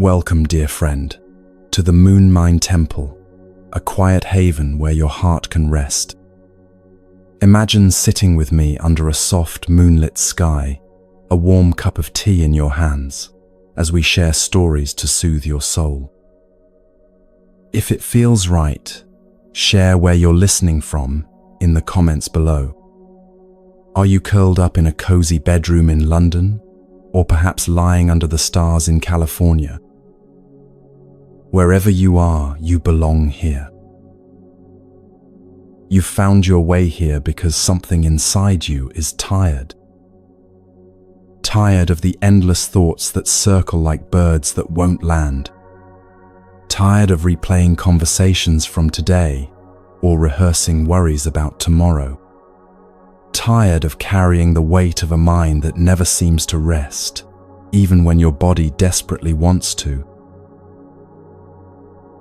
Welcome, dear friend, to the Moon Mind Temple, a quiet haven where your heart can rest. Imagine sitting with me under a soft moonlit sky, a warm cup of tea in your hands, as we share stories to soothe your soul. If it feels right, share where you're listening from in the comments below. Are you curled up in a cozy bedroom in London, or perhaps lying under the stars in California? Wherever you are, you belong here. You've found your way here because something inside you is tired. Tired of the endless thoughts that circle like birds that won't land. Tired of replaying conversations from today or rehearsing worries about tomorrow. Tired of carrying the weight of a mind that never seems to rest, even when your body desperately wants to.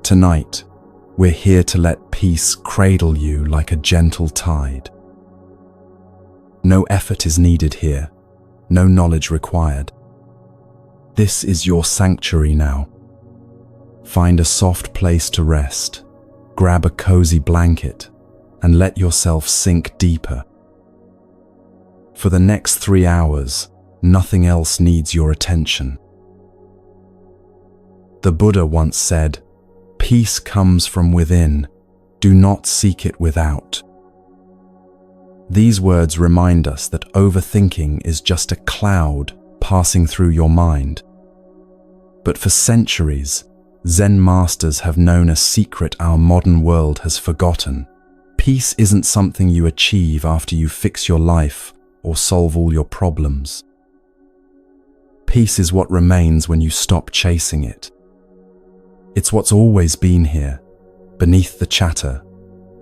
Tonight, we're here to let peace cradle you like a gentle tide. No effort is needed here, no knowledge required. This is your sanctuary now. Find a soft place to rest, grab a cozy blanket, and let yourself sink deeper. For the next 3 hours, nothing else needs your attention. The Buddha once said, "Peace comes from within, do not seek it without." These words remind us that overthinking is just a cloud passing through your mind. But for centuries, Zen masters have known a secret our modern world has forgotten. Peace isn't something you achieve after you fix your life or solve all your problems. Peace is what remains when you stop chasing it. It's what's always been here, beneath the chatter,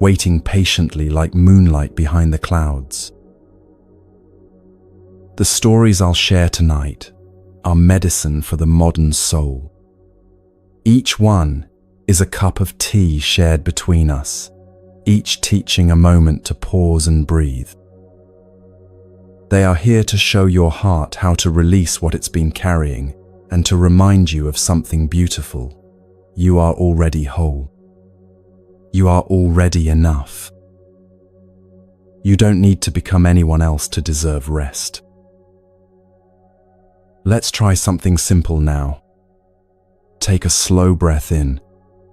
waiting patiently like moonlight behind the clouds. The stories I'll share tonight are medicine for the modern soul. Each one is a cup of tea shared between us, each teaching a moment to pause and breathe. They are here to show your heart how to release what it's been carrying and to remind you of something beautiful. You are already whole. You are already enough. You don't need to become anyone else to deserve rest. Let's try something simple now. Take a slow breath in,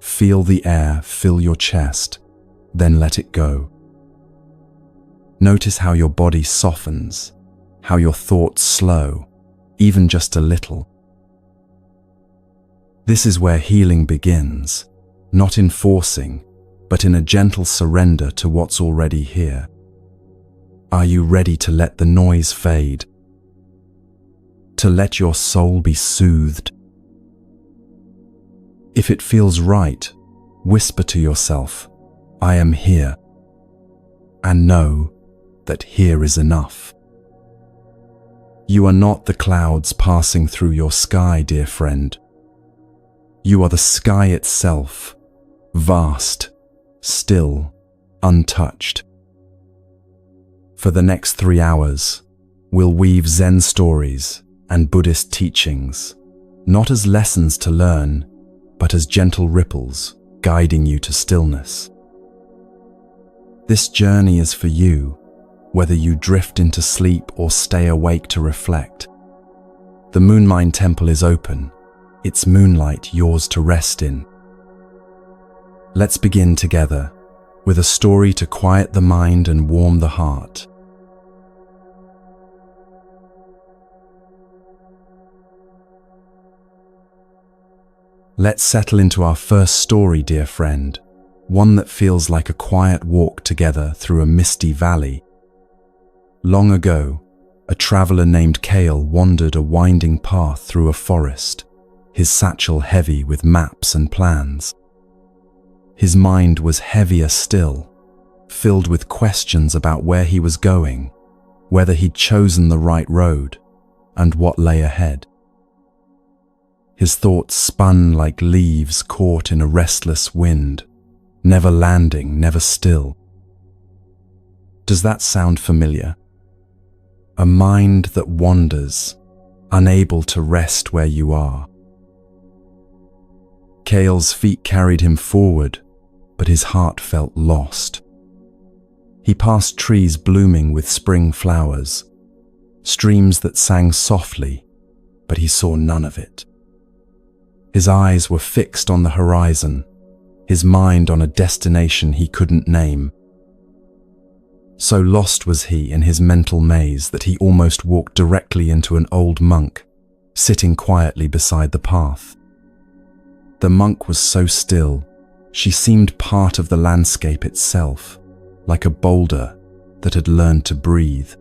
feel the air fill your chest, then let it go. Notice how your body softens, how your thoughts slow, even just a little. This is where healing begins, not in forcing, but in a gentle surrender to what's already here. Are you ready to let the noise fade? To let your soul be soothed? If it feels right, whisper to yourself, "I am here," and know that here is enough. You are not the clouds passing through your sky, dear friend. You are the sky itself, vast, still, untouched. For the next 3 hours, we'll weave Zen stories and Buddhist teachings, not as lessons to learn, but as gentle ripples guiding you to stillness. This journey is for you, whether you drift into sleep or stay awake to reflect. The Moon Mind Temple is open, its moonlight yours to rest in. Let's begin together, with a story to quiet the mind and warm the heart. Let's settle into our first story, dear friend, one that feels like a quiet walk together through a misty valley. Long ago, a traveler named Kale wandered a winding path through a forest, his satchel heavy with maps and plans. His mind was heavier still, filled with questions about where he was going, whether he'd chosen the right road, and what lay ahead. His thoughts spun like leaves caught in a restless wind, never landing, never still. Does that sound familiar? A mind that wanders, unable to rest where you are. Kale's feet carried him forward, but his heart felt lost. He passed trees blooming with spring flowers, streams that sang softly, but he saw none of it. His eyes were fixed on the horizon, his mind on a destination he couldn't name. So lost was he in his mental maze that he almost walked directly into an old monk, sitting quietly beside the path. The monk was so still, she seemed part of the landscape itself, like a boulder that had learned to breathe.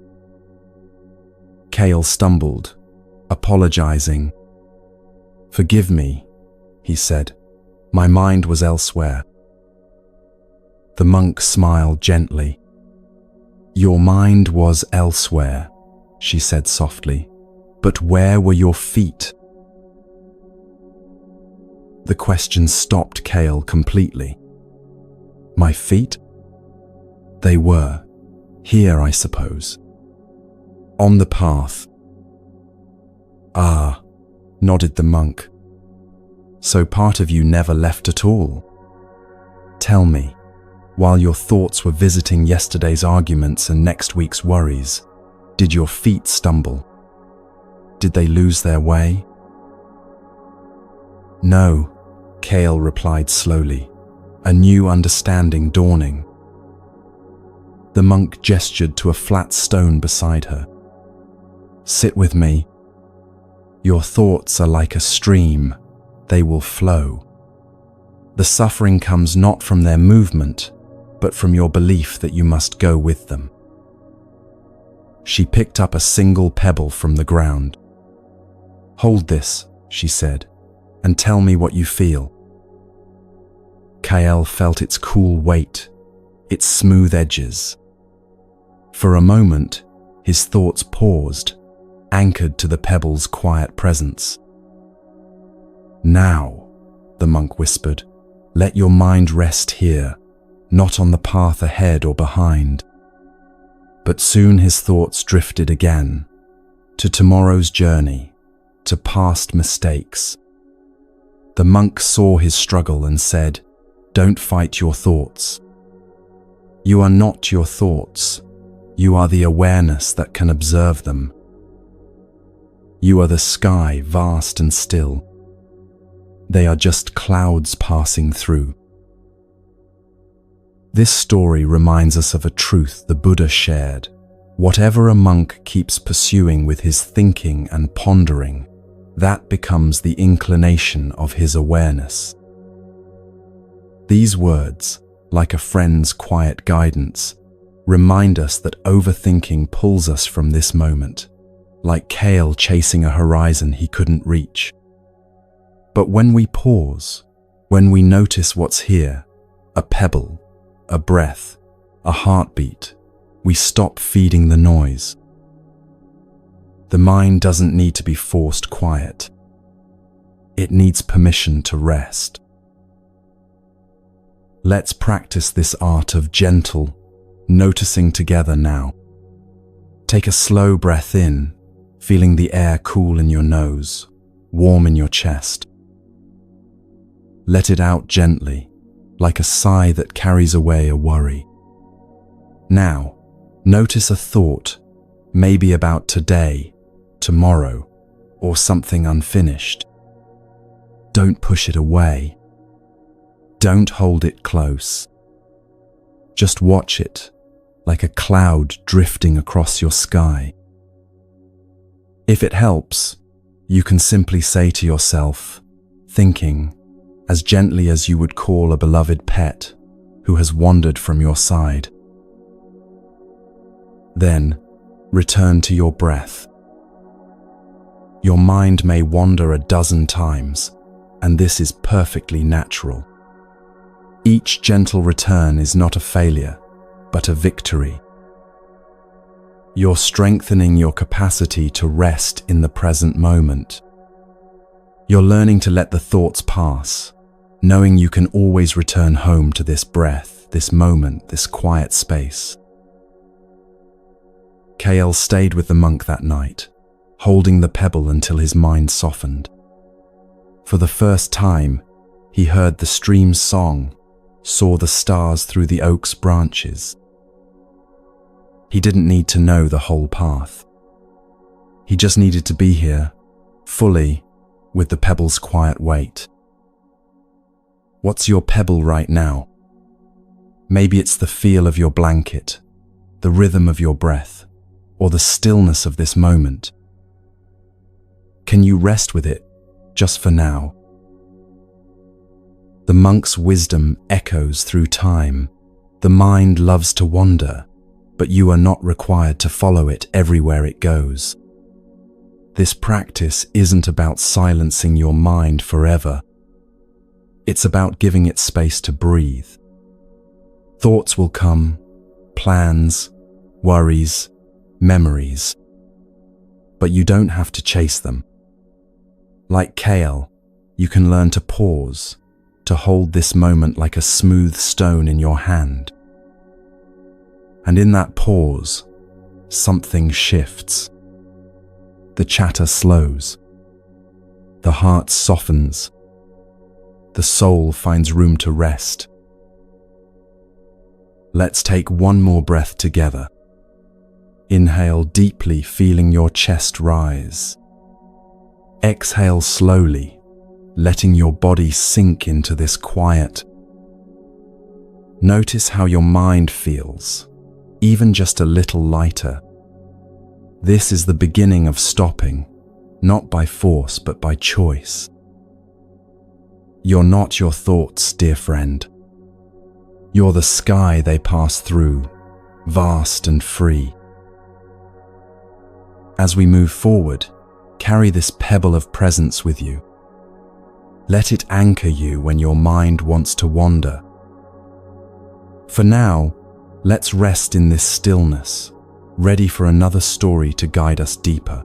Kale stumbled, apologizing. "Forgive me," he said. "My mind was elsewhere." The monk smiled gently. "Your mind was elsewhere," she said softly, "but where were your feet?" The question stopped Kale completely. "My feet? They were here, I suppose. On the path." "Ah," nodded the monk. "So part of you never left at all. Tell me, while your thoughts were visiting yesterday's arguments and next week's worries, did your feet stumble? Did they lose their way?" "No," Kale replied slowly, a new understanding dawning. The monk gestured to a flat stone beside her. "Sit with me. Your thoughts are like a stream. They will flow. The suffering comes not from their movement, but from your belief that you must go with them." She picked up a single pebble from the ground. "Hold this," she said, "and tell me what you feel." Kale felt its cool weight, its smooth edges. For a moment, his thoughts paused, anchored to the pebble's quiet presence. "Now," the monk whispered, "let your mind rest here, not on the path ahead or behind." But soon his thoughts drifted again, to tomorrow's journey, to past mistakes. The monk saw his struggle and said, "Don't fight your thoughts. You are not your thoughts. You are the awareness that can observe them. You are the sky, vast and still. They are just clouds passing through." This story reminds us of a truth the Buddha shared. Whatever a monk keeps pursuing with his thinking and pondering, that becomes the inclination of his awareness. These words, like a friend's quiet guidance, remind us that overthinking pulls us from this moment, like Kale chasing a horizon he couldn't reach. But when we pause, when we notice what's here, a pebble, a breath, a heartbeat, we stop feeding the noise. The mind doesn't need to be forced quiet. It needs permission to rest. Let's practice this art of gentle, noticing together now. Take a slow breath in, feeling the air cool in your nose, warm in your chest. Let it out gently, like a sigh that carries away a worry. Now, notice a thought, maybe about today, tomorrow, or something unfinished. Don't push it away. Don't hold it close. Just watch it, like a cloud drifting across your sky. If it helps, you can simply say to yourself, thinking, as gently as you would call a beloved pet who has wandered from your side. Then, return to your breath. Your mind may wander a dozen times, and this is perfectly natural. Each gentle return is not a failure, but a victory. You're strengthening your capacity to rest in the present moment. You're learning to let the thoughts pass, knowing you can always return home to this breath, this moment, this quiet space. Kale stayed with the monk that night, holding the pebble until his mind softened. For the first time, He heard the stream's song, saw the stars through the oak's branches. He didn't need to know the whole path. He just needed to be here, fully, with the pebble's quiet weight. What's your pebble right now? Maybe it's the feel of your blanket, the rhythm of your breath, or the stillness of this moment. Can you rest with it, just for now? The monk's wisdom echoes through time. The mind loves to wander, but you are not required to follow it everywhere it goes. This practice isn't about silencing your mind forever. It's about giving it space to breathe. Thoughts will come, plans, worries, memories. But you don't have to chase them. Like kale, you can learn to pause, to hold this moment like a smooth stone in your hand. And in that pause, something shifts. The chatter slows. The heart softens. The soul finds room to rest. Let's take one more breath together. Inhale deeply, feeling your chest rise. Exhale slowly, letting your body sink into this quiet. Notice how your mind feels, even just a little lighter. This is the beginning of stopping, not by force but by choice. You're not your thoughts, dear friend. You're the sky they pass through, vast and free. As we move forward, carry this pebble of presence with you. Let it anchor you when your mind wants to wander. For now, let's rest in this stillness, ready for another story to guide us deeper.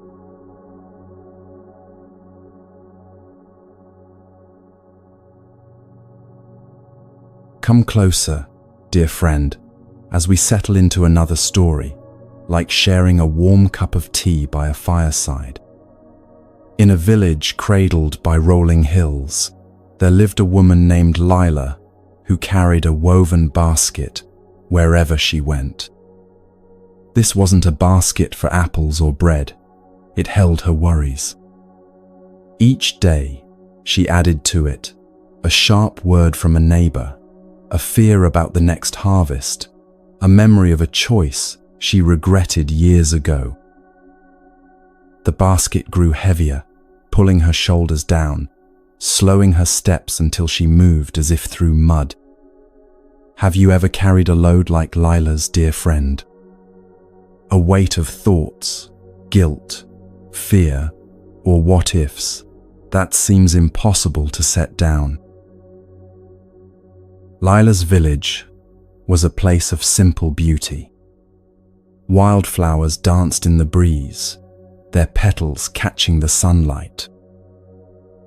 Come closer, dear friend, as we settle into another story, like sharing a warm cup of tea by a fireside. In a village cradled by rolling hills, there lived a woman named Lila who carried a woven basket wherever she went. This wasn't a basket for apples or bread. It held her worries. Each day, she added to it a sharp word from a neighbor, a fear about the next harvest, a memory of a choice she regretted years ago. The basket grew heavier, pulling her shoulders down, slowing her steps until she moved as if through mud. Have you ever carried a load like Lila's, dear friend? A weight of thoughts, guilt, fear, or what-ifs that seems impossible to set down. Lila's village was a place of simple beauty. Wildflowers danced in the breeze, their petals catching the sunlight.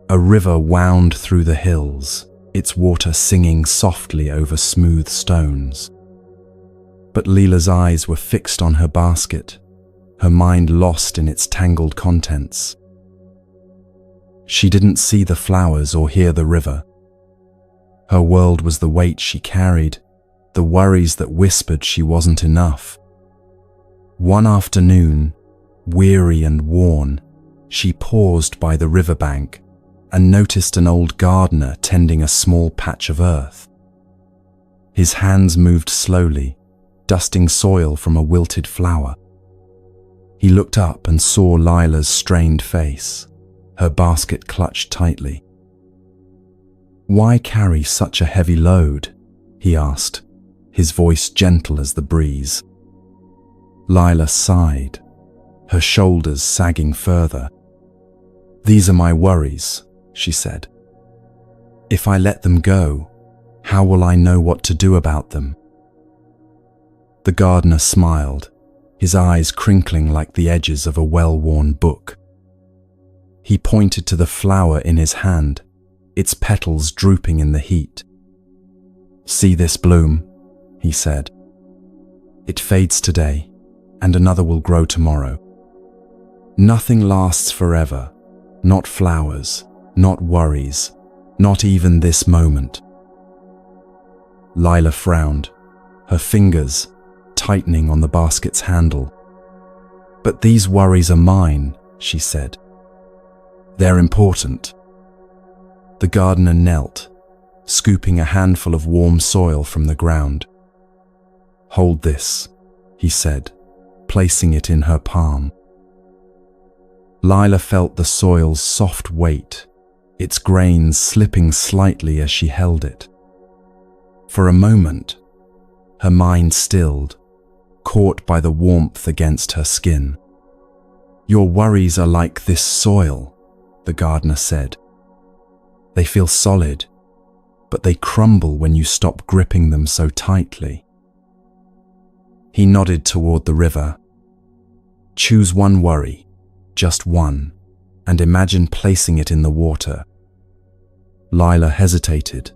A river wound through the hills, its water singing softly over smooth stones. But Lila's eyes were fixed on her basket, her mind lost in its tangled contents. She didn't see the flowers or hear the river. Her world was the weight she carried, the worries that whispered she wasn't enough. One afternoon, weary and worn, she paused by the riverbank and noticed an old gardener tending a small patch of earth. His hands moved slowly, dusting soil from a wilted flower. He looked up and saw Lila's strained face, her basket clutched tightly. "Why carry such a heavy load?" he asked, his voice gentle as the breeze. Lila sighed, her shoulders sagging further. "These are my worries," she said. "If I let them go, how will I know what to do about them?" The gardener smiled, his eyes crinkling like the edges of a well-worn book. He pointed to the flower in his hand, its petals drooping in the heat. "See this bloom," he said. "It fades today, and another will grow tomorrow. Nothing lasts forever, not flowers, not worries, Not even this moment. Lila frowned, her fingers tightening on the basket's handle. But these worries are mine, she said. They're important. The gardener knelt, scooping a handful of warm soil from the ground. Hold this, he said, placing it in her palm. Lila felt the soil's soft weight, its grains slipping slightly as she held it. For a moment, her mind stilled, caught by the warmth against her skin. Your worries are like this soil, the gardener said. They feel solid, but they crumble when you stop gripping them so tightly. He nodded toward the river. Choose one worry, just one, and imagine placing it in the water. Lila hesitated,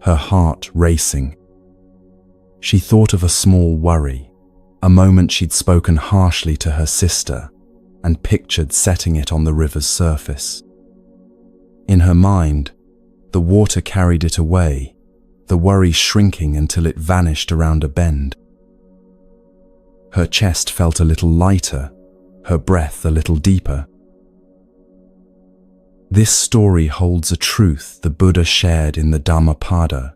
her heart racing. She thought of a small worry, a moment she'd spoken harshly to her sister, and pictured setting it on the river's surface. In her mind, the water carried it away, the worry shrinking until it vanished around a bend. Her chest felt a little lighter, her breath a little deeper. This story holds a truth the Buddha shared in the Dhammapada.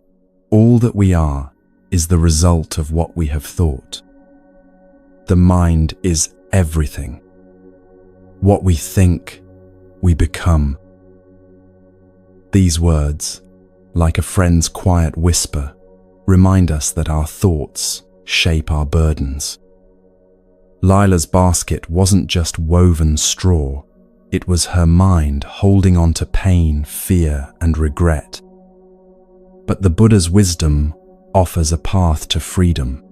All that we are is the result of what we have thought. The mind is everything. What we think, we become. These words, like a friend's quiet whisper, remind us that our thoughts shape our burdens. Lila's basket wasn't just woven straw, it was her mind holding on to pain, fear, and regret. But the Buddha's wisdom offers a path to freedom.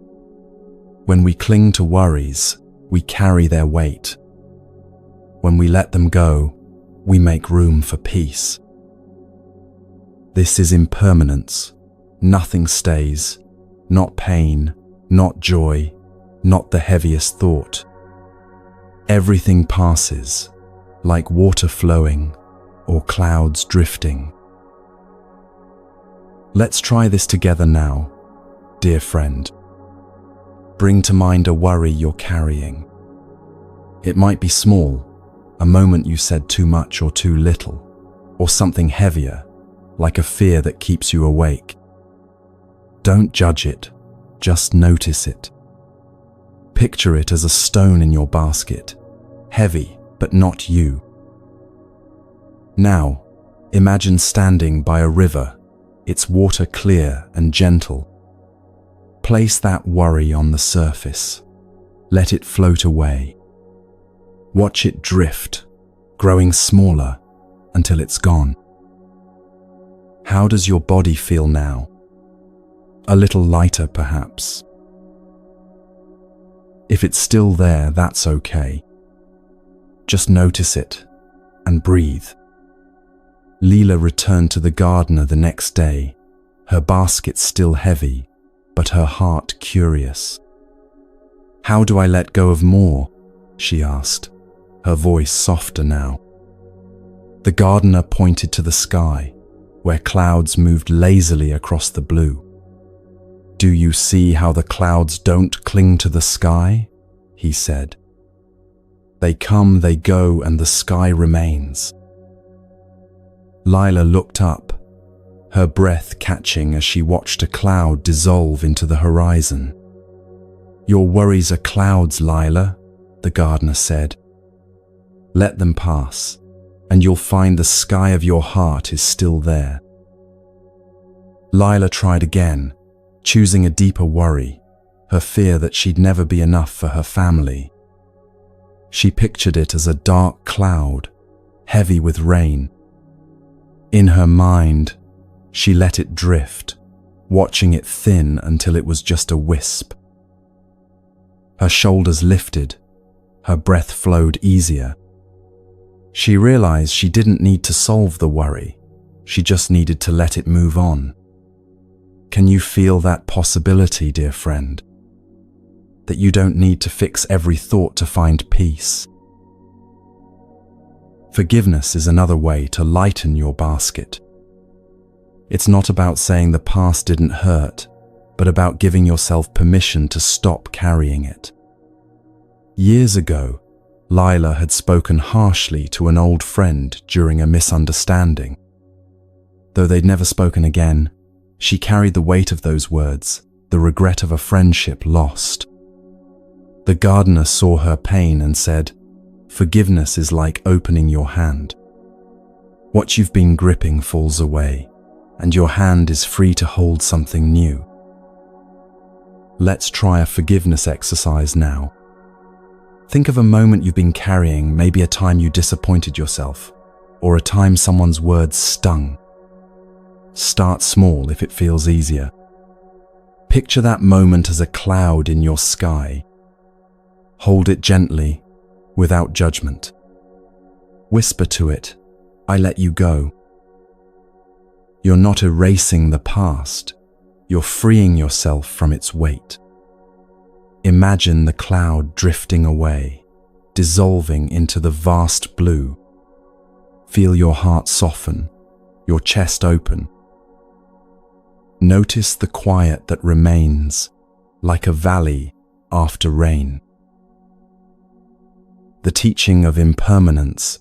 When we cling to worries, we carry their weight. When we let them go, we make room for peace. This is impermanence. Nothing stays, not pain, not joy, not the heaviest thought. Everything passes, like water flowing or clouds drifting. Let's try this together now, dear friend. Bring to mind a worry you're carrying. It might be small, a moment you said too much or too little, or something heavier, like a fear that keeps you awake. Don't judge it, just notice it. Picture it as a stone in your basket, heavy but not you. Now, imagine standing by a river, its water clear and gentle. Place that worry on the surface. Let it float away. Watch it drift, growing smaller until it's gone. How does your body feel now? A little lighter, perhaps. If it's still there, that's okay. Just notice it and breathe. Lila returned to the gardener the next day, her basket still heavy, but her heart curious. How do I let go of more? She asked, her voice softer now. The gardener pointed to the sky, where clouds moved lazily across the blue. Do you see how the clouds don't cling to the sky? He said. They come, they go, and the sky remains. Lila looked up, her breath catching as she watched a cloud dissolve into the horizon. Your worries are clouds, Lila, the gardener said. Let them pass, and you'll find the sky of your heart is still there. Lila tried again, choosing a deeper worry, her fear that she'd never be enough for her family. She pictured it as a dark cloud, heavy with rain. In her mind, she let it drift, watching it thin until it was just a wisp. Her shoulders lifted, her breath flowed easier. She realized she didn't need to solve the worry, she just needed to let it move on. Can you feel that possibility, dear friend? That you don't need to fix every thought to find peace. Forgiveness is another way to lighten your basket. It's not about saying the past didn't hurt, but about giving yourself permission to stop carrying it. Years ago, Lila had spoken harshly to an old friend during a misunderstanding. Though they'd never spoken again, she carried the weight of those words, the regret of a friendship lost. The gardener saw her pain and said, "Forgiveness is like opening your hand. What you've been gripping falls away, and your hand is free to hold something new." Let's try a forgiveness exercise now. Think of a moment you've been carrying, maybe a time you disappointed yourself, or a time someone's words stung. Start small if it feels easier. Picture that moment as a cloud in your sky. Hold it gently, without judgment. Whisper to it, "I let you go." You're not erasing the past, you're freeing yourself from its weight. Imagine the cloud drifting away, dissolving into the vast blue. Feel your heart soften, your chest open. Notice the quiet that remains, like a valley after rain. The teaching of impermanence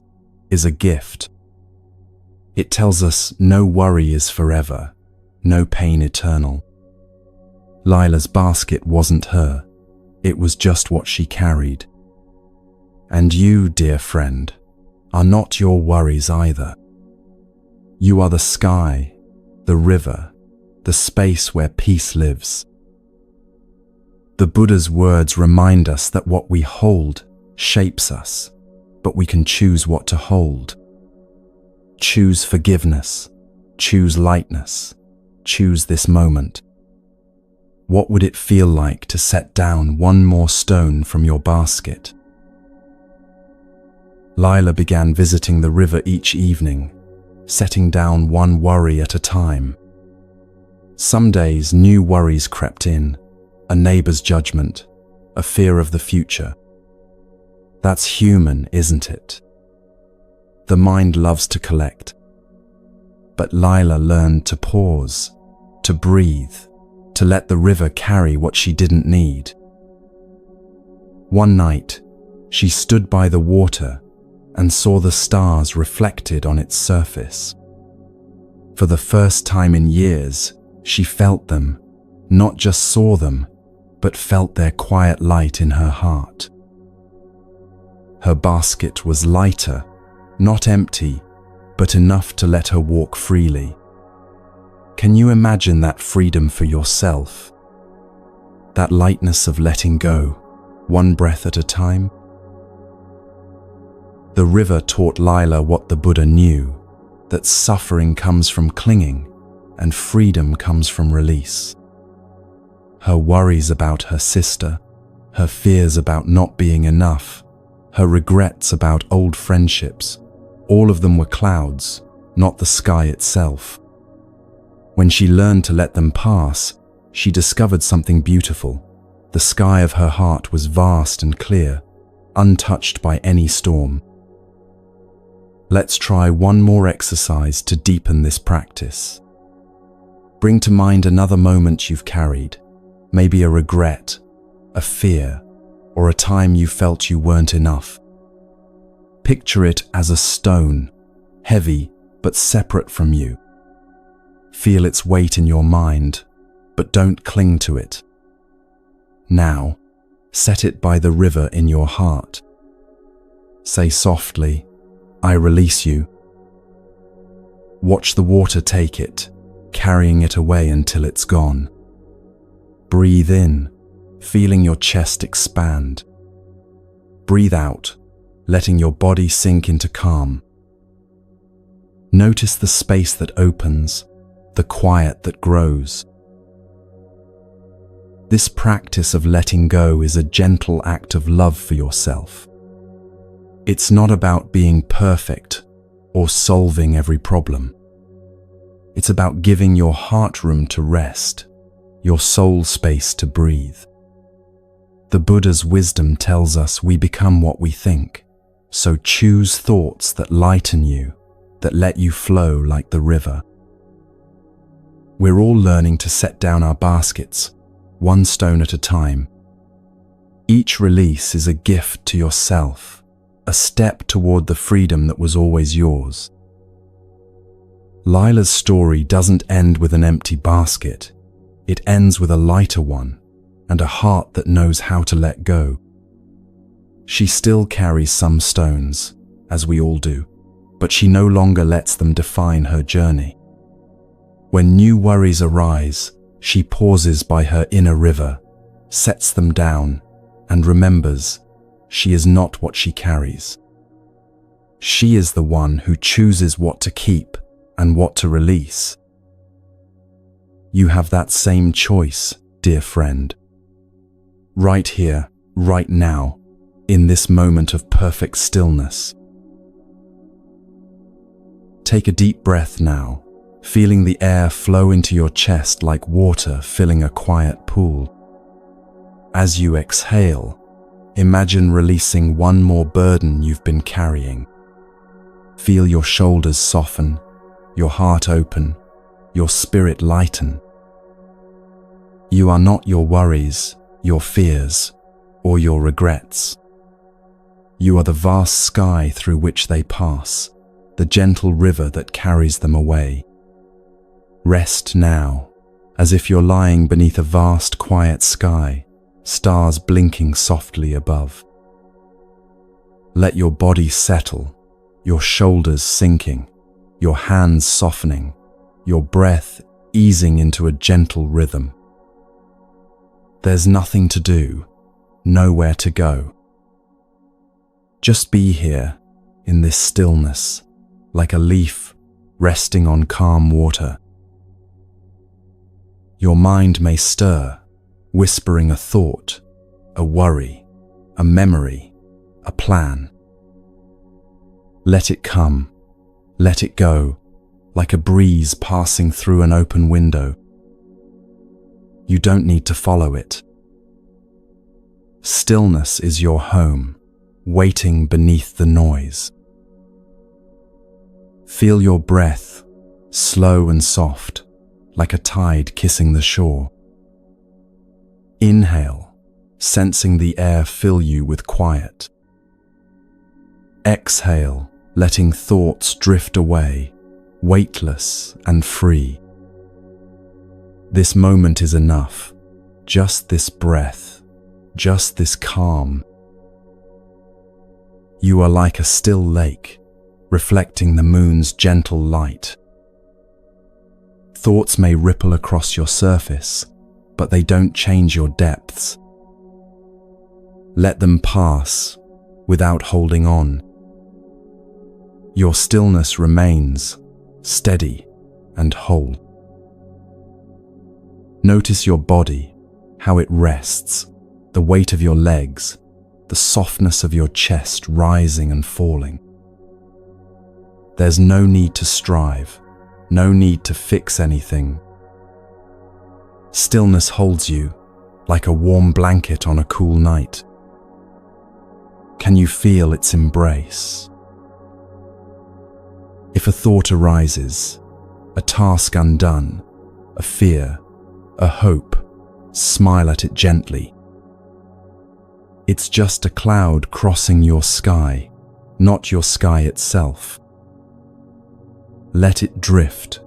is a gift. It tells us no worry is forever, no pain eternal. Lila's basket wasn't her. It was just what she carried. And you, dear friend, are not your worries either. You are the sky, the river, the space where peace lives. The Buddha's words remind us that what we hold shapes us, but we can choose what to hold. Choose forgiveness, choose lightness, choose this moment. What would it feel like to set down one more stone from your basket? Lila began visiting the river each evening, setting down one worry at a time. Some days new worries crept in, a neighbor's judgment, a fear of the future. That's human, isn't it? The mind loves to collect. But Lila learned to pause, to breathe, to let the river carry what she didn't need. One night, she stood by the water and saw the stars reflected on its surface. For the first time in years, she felt them, not just saw them, but felt their quiet light in her heart. Her basket was lighter, not empty, but enough to let her walk freely. Can you imagine that freedom for yourself? That lightness of letting go, one breath at a time? The river taught Lila what the Buddha knew, that suffering comes from clinging and freedom comes from release. Her worries about her sister, her fears about not being enough, her regrets about old friendships, all of them were clouds, not the sky itself. When she learned to let them pass, she discovered something beautiful. The sky of her heart was vast and clear, untouched by any storm. Let's try one more exercise to deepen this practice. Bring to mind another moment you've carried, maybe a regret, a fear, or a time you felt you weren't enough. Picture it as a stone, heavy but separate from you. Feel its weight in your mind, but don't cling to it. Now, set it by the river in your heart. Say softly, "I release you." Watch the water take it, carrying it away until it's gone. Breathe in, feeling your chest expand. Breathe out, letting your body sink into calm. Notice the space that opens, the quiet that grows. This practice of letting go is a gentle act of love for yourself. It's not about being perfect or solving every problem. It's about giving your heart room to rest, your soul space to breathe. The Buddha's wisdom tells us we become what we think, so choose thoughts that lighten you, that let you flow like the river. We're all learning to set down our baskets, one stone at a time. Each release is a gift to yourself, a step toward the freedom that was always yours. Lila's story doesn't end with an empty basket. It ends with a lighter one and a heart that knows how to let go. She still carries some stones, as we all do, but she no longer lets them define her journey. When new worries arise, she pauses by her inner river, sets them down, and remembers she is not what she carries. She is the one who chooses what to keep and what to release. You have that same choice, dear friend. Right here, right now, in this moment of perfect stillness. Take a deep breath now, feeling the air flow into your chest like water filling a quiet pool. As you exhale, imagine releasing one more burden you've been carrying. Feel your shoulders soften, your heart open, your spirit lighten. You are not your worries, your fears, or your regrets. You are the vast sky through which they pass, the gentle river that carries them away. Rest now, as if you're lying beneath a vast, quiet sky, stars blinking softly above. Let your body settle, your shoulders sinking, your hands softening, your breath easing into a gentle rhythm. There's nothing to do, nowhere to go. Just be here, in this stillness, like a leaf resting on calm water. Your mind may stir, whispering a thought, a worry, a memory, a plan. Let it come, let it go, like a breeze passing through an open window. You don't need to follow it. Stillness is your home, waiting beneath the noise. Feel your breath, slow and soft, like a tide kissing the shore. Inhale, sensing the air fill you with quiet. Exhale, letting thoughts drift away, weightless and free. This moment is enough, just this breath, just this calm. You are like a still lake, reflecting the moon's gentle light. Thoughts may ripple across your surface, but they don't change your depths. Let them pass without holding on. Your stillness remains steady and whole. Notice your body, how it rests, the weight of your legs, the softness of your chest rising and falling. There's no need to strive, no need to fix anything. Stillness holds you like a warm blanket on a cool night. Can you feel its embrace? If a thought arises, a task undone, a fear, a hope, smile at it gently. It's just a cloud crossing your sky, not your sky itself. Let it drift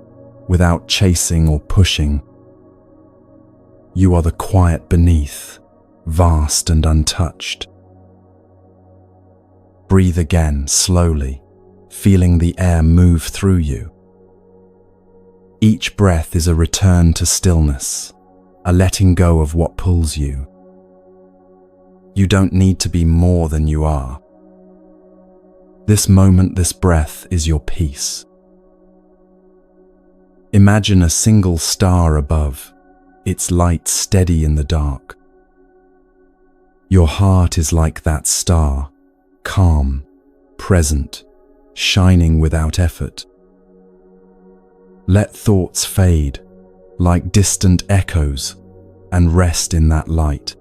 without chasing or pushing. You are the quiet beneath, vast and untouched. Breathe again slowly, feeling the air move through you. Each breath is a return to stillness, a letting go of what pulls you. You don't need to be more than you are. This moment, this breath is your peace. Imagine a single star above, its light steady in the dark. Your heart is like that star, calm, present, shining without effort. Let thoughts fade, like distant echoes, and rest in that light.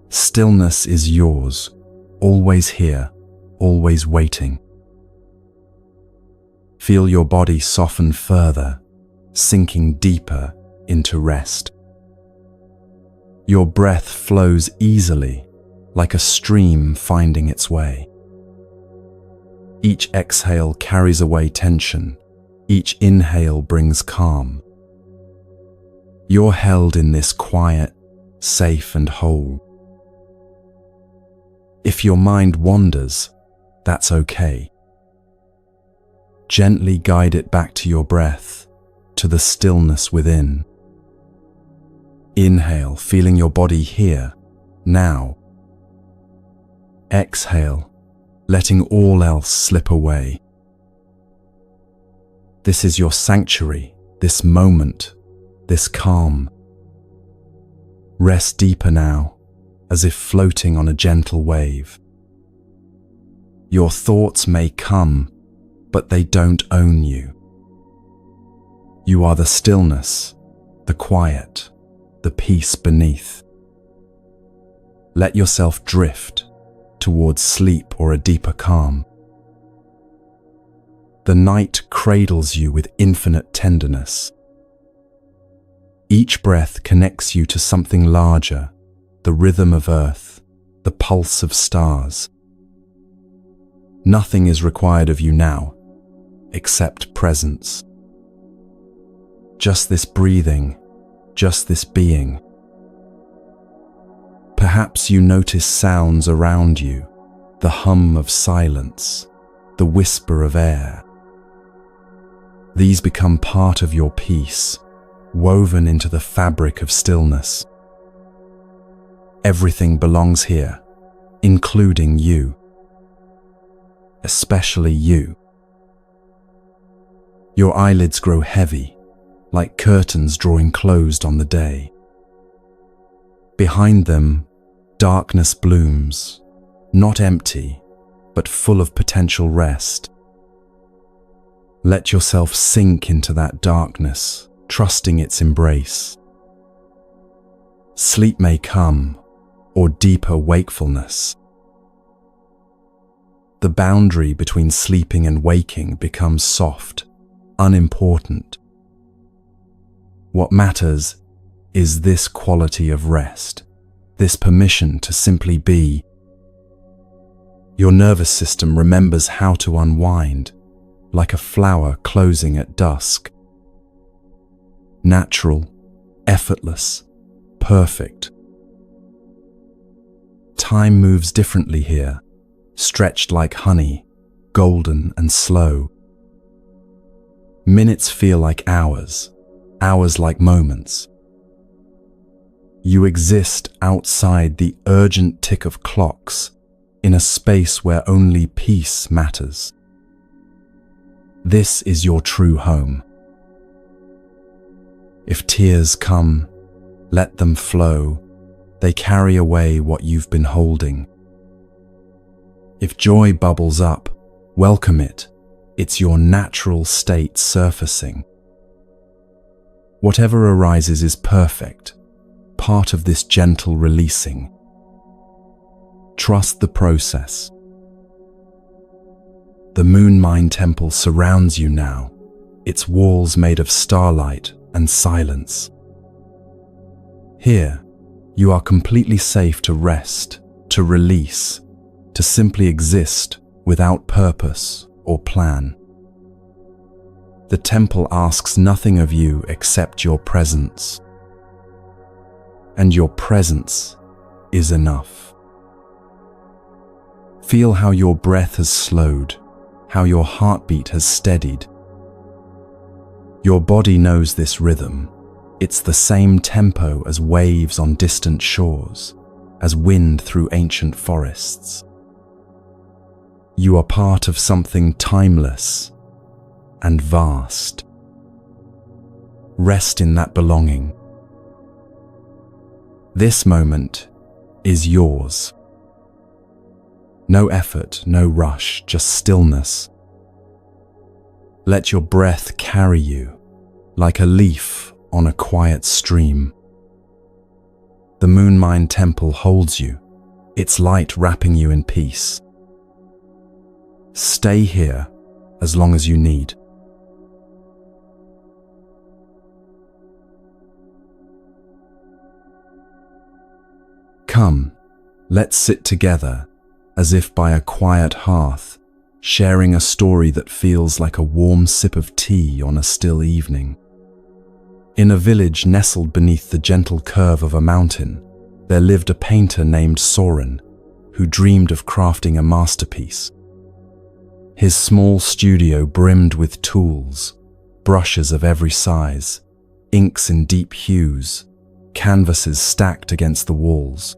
Stillness is yours, always here, always waiting. Feel your body soften further, sinking deeper into rest. Your breath flows easily, like a stream finding its way. Each exhale carries away tension. Each inhale brings calm. You're held in this quiet, safe and whole. If your mind wanders, that's okay. Gently guide it back to your breath, to the stillness within. Inhale, feeling your body here, now. Exhale, letting all else slip away. This is your sanctuary, this moment, this calm. Rest deeper now, as if floating on a gentle wave. Your thoughts may come, but they don't own you. You are the stillness, the quiet, the peace beneath. Let yourself drift towards sleep or a deeper calm. The night cradles you with infinite tenderness. Each breath connects you to something larger, the rhythm of earth, the pulse of stars. Nothing is required of you now, except presence. Just this breathing, just this being. Perhaps you notice sounds around you, the hum of silence, the whisper of air. These become part of your peace, woven into the fabric of stillness. Everything belongs here, including you. Especially you. Your eyelids grow heavy, like curtains drawing closed on the day. Behind them, darkness blooms, not empty, but full of potential rest. Let yourself sink into that darkness, trusting its embrace. Sleep may come, or deeper wakefulness. The boundary between sleeping and waking becomes soft, unimportant. What matters is this quality of rest, this permission to simply be. Your nervous system remembers how to unwind, like a flower closing at dusk. Natural, effortless, perfect. Time moves differently here, stretched like honey, golden and slow. Minutes feel like hours, hours like moments. You exist outside the urgent tick of clocks, in a space where only peace matters. This is your true home. If tears come, let them flow. They carry away what you've been holding. If joy bubbles up, welcome it. It's your natural state surfacing. Whatever arises is perfect, part of this gentle releasing. Trust the process. The Moon Mind Temple surrounds you now, its walls made of starlight and silence. Here, you are completely safe to rest, to release, to simply exist without purpose or plan. The temple asks nothing of you except your presence. And your presence is enough. Feel how your breath has slowed, how your heartbeat has steadied. Your body knows this rhythm. It's the same tempo as waves on distant shores, as wind through ancient forests. You are part of something timeless and vast. Rest in that belonging. This moment is yours. No effort, no rush, just stillness. Let your breath carry you, like a leaf on a quiet stream. The Moon Mind Temple holds you, its light wrapping you in peace. Stay here as long as you need. Come, let's sit together, as if by a quiet hearth, sharing a story that feels like a warm sip of tea on a still evening. In a village nestled beneath the gentle curve of a mountain, there lived a painter named Soren, who dreamed of crafting a masterpiece. His small studio brimmed with tools, brushes of every size, inks in deep hues, canvases stacked against the walls.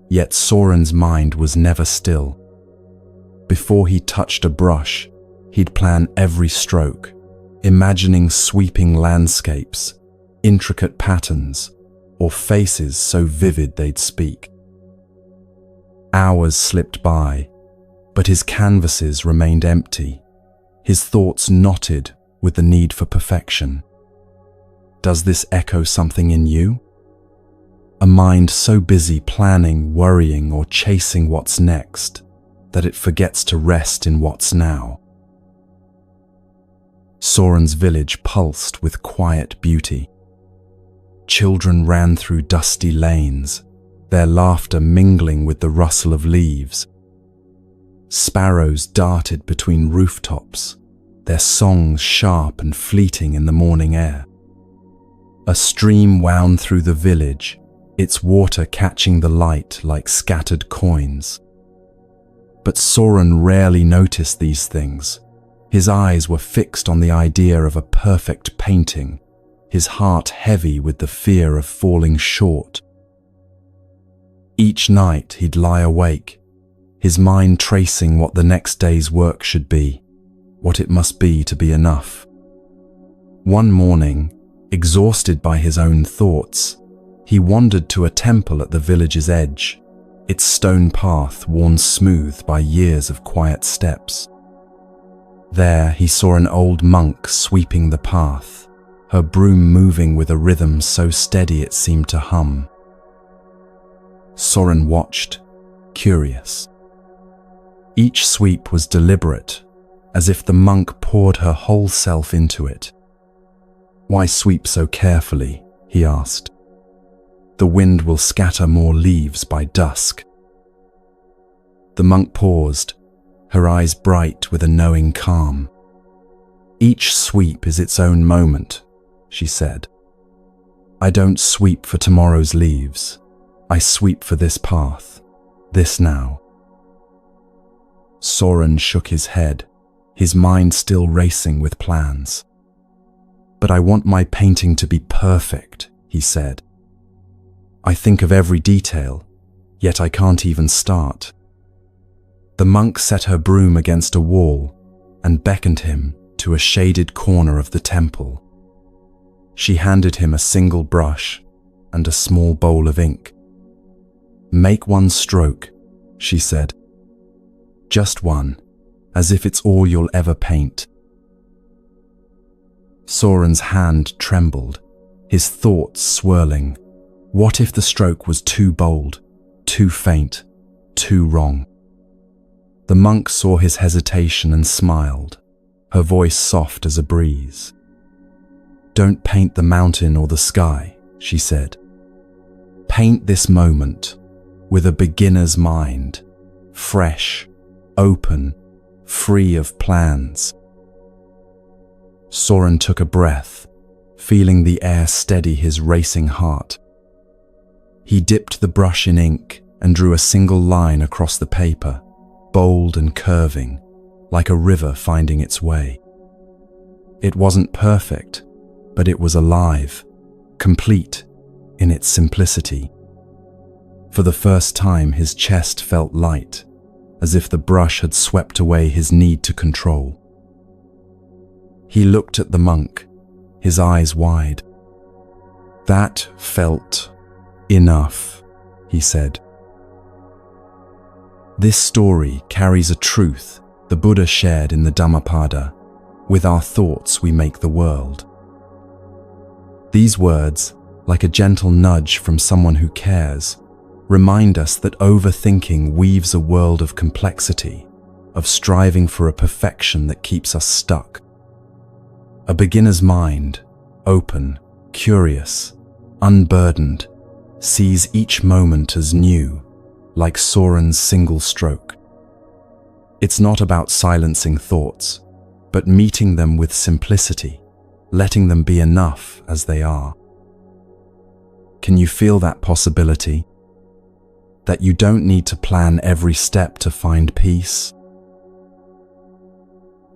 Yet Soren's mind was never still. Before he touched a brush, he'd plan every stroke, imagining sweeping landscapes, intricate patterns, or faces so vivid they'd speak. Hours slipped by, but his canvases remained empty, his thoughts knotted with the need for perfection. Does this echo something in you? A mind so busy planning, worrying, or chasing what's next that it forgets to rest in what's now. Soren's village pulsed with quiet beauty. Children ran through dusty lanes, their laughter mingling with the rustle of leaves. Sparrows darted between rooftops, their songs sharp and fleeting in the morning air. A stream wound through the village, its water catching the light like scattered coins. But Soren rarely noticed these things. His eyes were fixed on the idea of a perfect painting, his heart heavy with the fear of falling short. Each night he'd lie awake, his mind tracing what the next day's work should be, what it must be to be enough. One morning, exhausted by his own thoughts, he wandered to a temple at the village's edge, its stone path worn smooth by years of quiet steps. There he saw an old monk sweeping the path, her broom moving with a rhythm so steady it seemed to hum. Soren watched, curious. Each sweep was deliberate, as if the monk poured her whole self into it. "Why sweep so carefully?" he asked. "The wind will scatter more leaves by dusk." The monk paused, her eyes bright with a knowing calm. "Each sweep is its own moment," she said. "I don't sweep for tomorrow's leaves. I sweep for this path, this now." Soren shook his head, his mind still racing with plans. "But I want my painting to be perfect," he said. "I think of every detail, yet I can't even start." The monk set her broom against a wall and beckoned him to a shaded corner of the temple. She handed him a single brush and a small bowl of ink. "Make one stroke," she said. "Just one, as if it's all you'll ever paint." Soren's hand trembled, his thoughts swirling. What if the stroke was too bold, too faint, too wrong? The monk saw his hesitation and smiled, her voice soft as a breeze. "Don't paint the mountain or the sky," she said. "Paint this moment with a beginner's mind, fresh, open, free of plans." Soren took a breath, feeling the air steady his racing heart. He dipped the brush in ink and drew a single line across the paper, bold and curving, like a river finding its way. It wasn't perfect, but it was alive, complete in its simplicity. For the first time, his chest felt light, as if the brush had swept away his need to control. He looked at the monk, his eyes wide. "That felt enough," he said. This story carries a truth the Buddha shared in the Dhammapada: "With our thoughts we make the world." These words, like a gentle nudge from someone who cares, remind us that overthinking weaves a world of complexity, of striving for a perfection that keeps us stuck. A beginner's mind, open, curious, unburdened, sees each moment as new, like Soren's single stroke. It's not about silencing thoughts, but meeting them with simplicity, letting them be enough as they are. Can you feel that possibility? That you don't need to plan every step to find peace?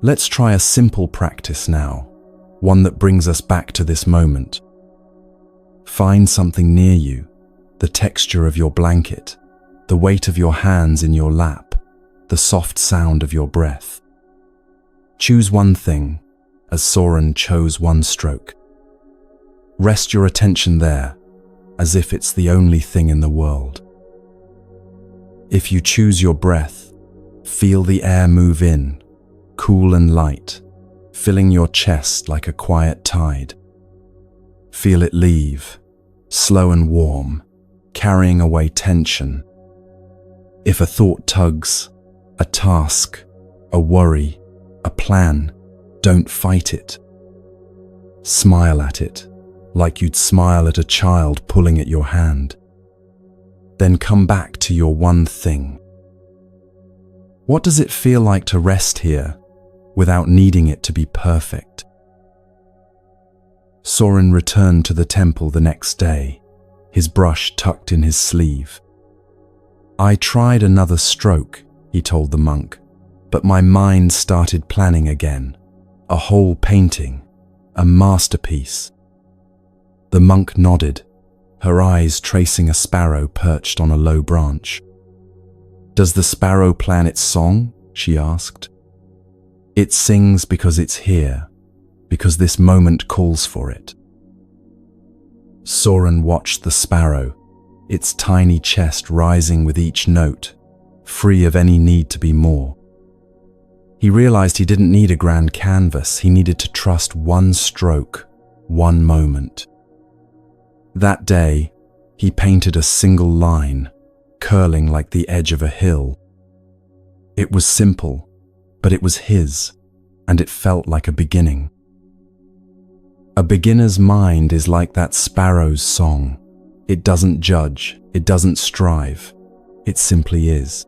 Let's try a simple practice now, one that brings us back to this moment. Find something near you, the texture of your blanket, the weight of your hands in your lap, the soft sound of your breath. Choose one thing, as Soren chose one stroke. Rest your attention there, as if it's the only thing in the world. If you choose your breath, feel the air move in, cool and light, filling your chest like a quiet tide. Feel it leave, slow and warm, carrying away tension. If a thought tugs, a task, a worry, a plan, don't fight it. Smile at it, like you'd smile at a child pulling at your hand. Then come back to your one thing. What does it feel like to rest here without needing it to be perfect? Soren returned to the temple the next day, his brush tucked in his sleeve. I tried another stroke, he told the monk, but my mind started planning again. A whole painting, a masterpiece. The monk nodded, her eyes tracing a sparrow perched on a low branch. Does the sparrow plan its song? She asked. It sings because it's here, because this moment calls for it. Soren watched the sparrow, its tiny chest rising with each note, free of any need to be more. He realized he didn't need a grand canvas, he needed to trust one stroke, one moment. That day, he painted a single line, curling like the edge of a hill. It was simple, but it was his, and it felt like a beginning. A beginner's mind is like that sparrow's song. It doesn't judge, it doesn't strive, it simply is.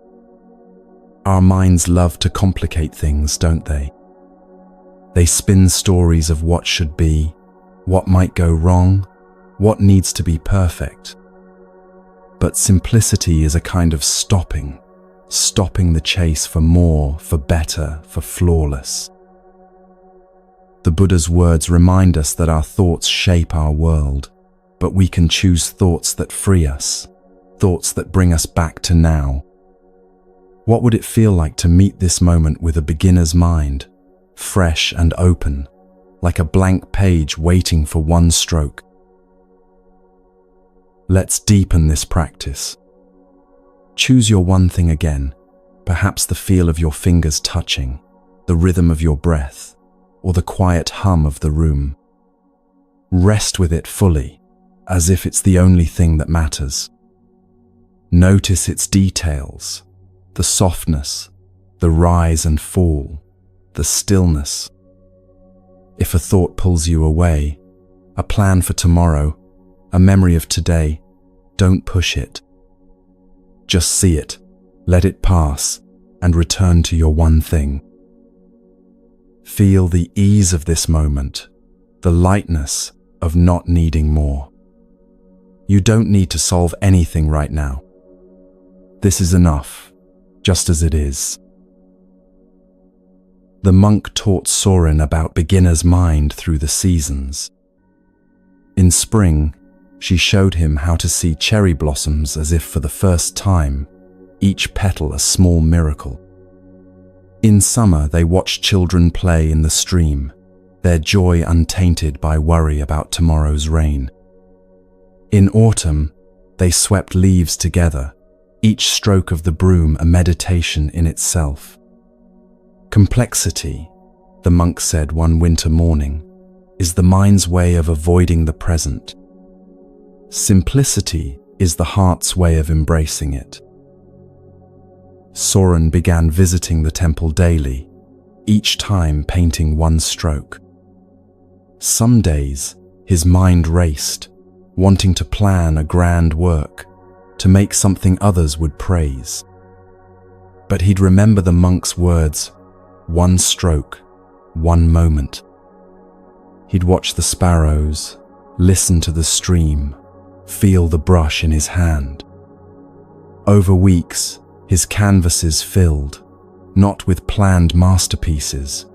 Our minds love to complicate things, don't they? They spin stories of what should be, what might go wrong, what needs to be perfect. But simplicity is a kind of stopping the chase for more, for better, for flawless. The Buddha's words remind us that our thoughts shape our world, but we can choose thoughts that free us, thoughts that bring us back to now. What would it feel like to meet this moment with a beginner's mind, fresh and open, like a blank page waiting for one stroke? Let's deepen this practice. Choose your one thing again, perhaps the feel of your fingers touching, the rhythm of your breath, or the quiet hum of the room. Rest with it fully, as if it's the only thing that matters. Notice its details, the softness, the rise and fall, the stillness. If a thought pulls you away, a plan for tomorrow, a memory of today, don't push it. Just see it, let it pass, and return to your one thing. Feel the ease of this moment, the lightness of not needing more. You don't need to solve anything right now. This is enough, just as it is. The monk taught Soren about beginner's mind through the seasons. In spring, she showed him how to see cherry blossoms as if for the first time, each petal a small miracle. In summer, they watched children play in the stream, their joy untainted by worry about tomorrow's rain. In autumn, they swept leaves together, each stroke of the broom a meditation in itself. Complexity, the monk said one winter morning, is the mind's way of avoiding the present. Simplicity is the heart's way of embracing it. Soren began visiting the temple daily, each time painting one stroke. Some days, his mind raced, wanting to plan a grand work, to make something others would praise. But he'd remember the monk's words, one stroke, one moment. He'd watch the sparrows, listen to the stream, feel the brush in his hand. Over weeks, his canvases filled, not with planned masterpieces,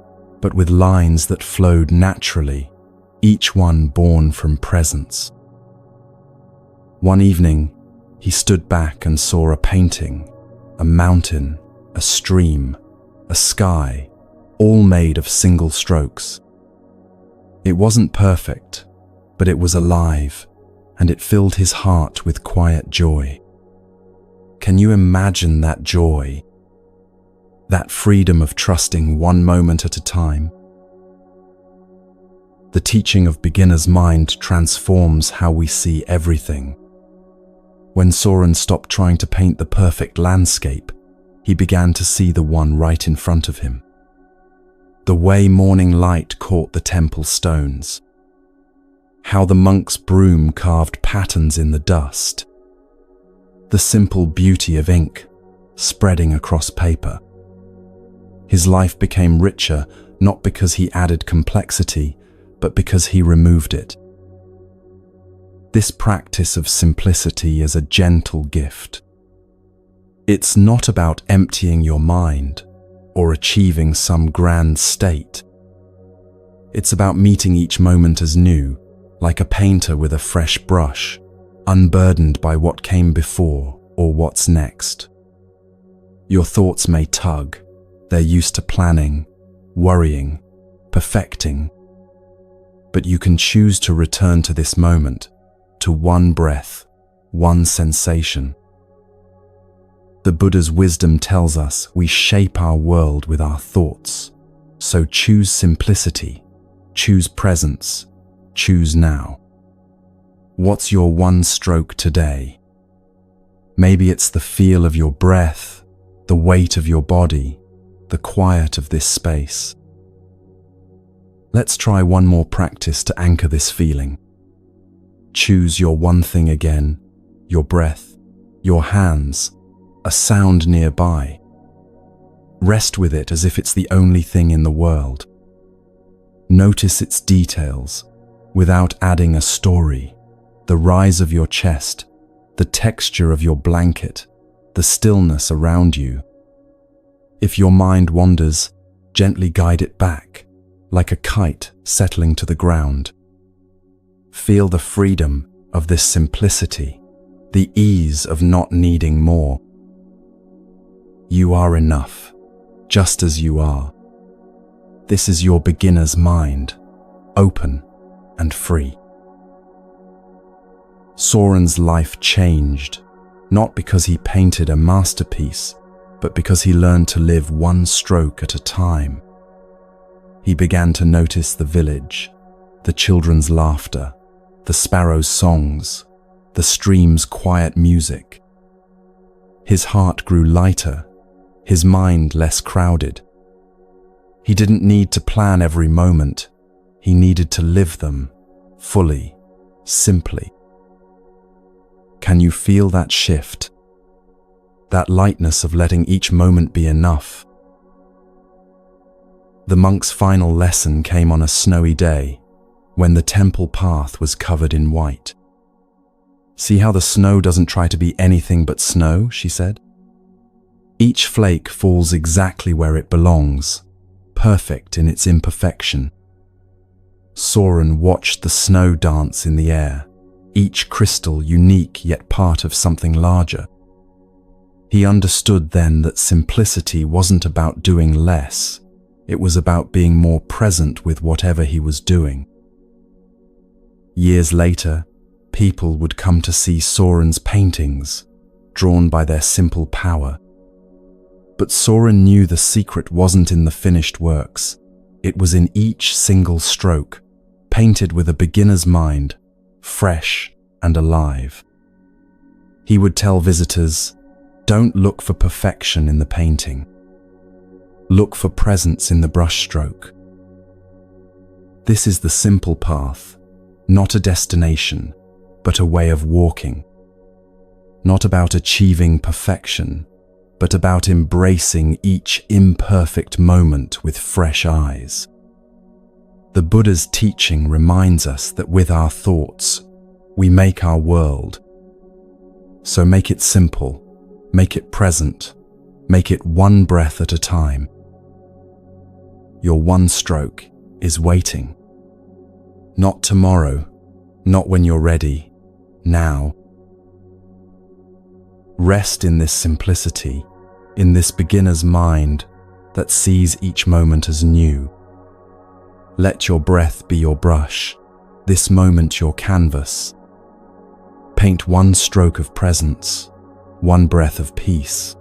but with lines that flowed naturally, each one born from presence. One evening, he stood back and saw a painting, a mountain, a stream, a sky, all made of single strokes. It wasn't perfect, but it was alive, and it filled his heart with quiet joy. Can you imagine that joy? That freedom of trusting one moment at a time? The teaching of beginner's mind transforms how we see everything. When Soren stopped trying to paint the perfect landscape, he began to see the one right in front of him. The way morning light caught the temple stones. How the monk's broom carved patterns in the dust. The simple beauty of ink spreading across paper. His life became richer not because he added complexity, but because he removed it. This practice of simplicity is a gentle gift. It's not about emptying your mind or achieving some grand state. It's about meeting each moment as new, like a painter with a fresh brush, unburdened by what came before or what's next. Your thoughts may tug. They're used to planning, worrying, perfecting. But you can choose to return to this moment, to one breath, one sensation. The Buddha's wisdom tells us we shape our world with our thoughts. So choose simplicity, choose presence, choose now. What's your one stroke today? Maybe it's the feel of your breath, the weight of your body, the quiet of this space. Let's try one more practice to anchor this feeling. Choose your one thing again, your breath, your hands, a sound nearby. Rest with it as if it's the only thing in the world. Notice its details, without adding a story. The rise of your chest, the texture of your blanket, the stillness around you. If your mind wanders, gently guide it back, like a kite settling to the ground. Feel the freedom of this simplicity, the ease of not needing more. You are enough, just as you are. This is your beginner's mind, open and free. Soren's life changed, not because he painted a masterpiece, but because he learned to live one stroke at a time. He began to notice the village, the children's laughter, the sparrows' songs, the stream's quiet music. His heart grew lighter, his mind less crowded. He didn't need to plan every moment. He needed to live them, fully, simply. Can you feel that shift? That lightness of letting each moment be enough? The monk's final lesson came on a snowy day, when the temple path was covered in white. "See how the snow doesn't try to be anything but snow," she said. "Each flake falls exactly where it belongs, perfect in its imperfection." Soren watched the snow dance in the air, each crystal unique yet part of something larger. He understood then that simplicity wasn't about doing less, it was about being more present with whatever he was doing. Years later, people would come to see Soren's paintings, drawn by their simple power. But Soren knew the secret wasn't in the finished works, it was in each single stroke, painted with a beginner's mind, fresh and alive. He would tell visitors, "Don't look for perfection in the painting. Look for presence in the brushstroke." This is the simple path, not a destination, but a way of walking. Not about achieving perfection, but about embracing each imperfect moment with fresh eyes. The Buddha's teaching reminds us that with our thoughts, we make our world. So make it simple, make it present, make it one breath at a time. Your one stroke is waiting. Not tomorrow, not when you're ready, now. Rest in this simplicity, in this beginner's mind that sees each moment as new. Let your breath be your brush, this moment your canvas. Paint one stroke of presence, one breath of peace.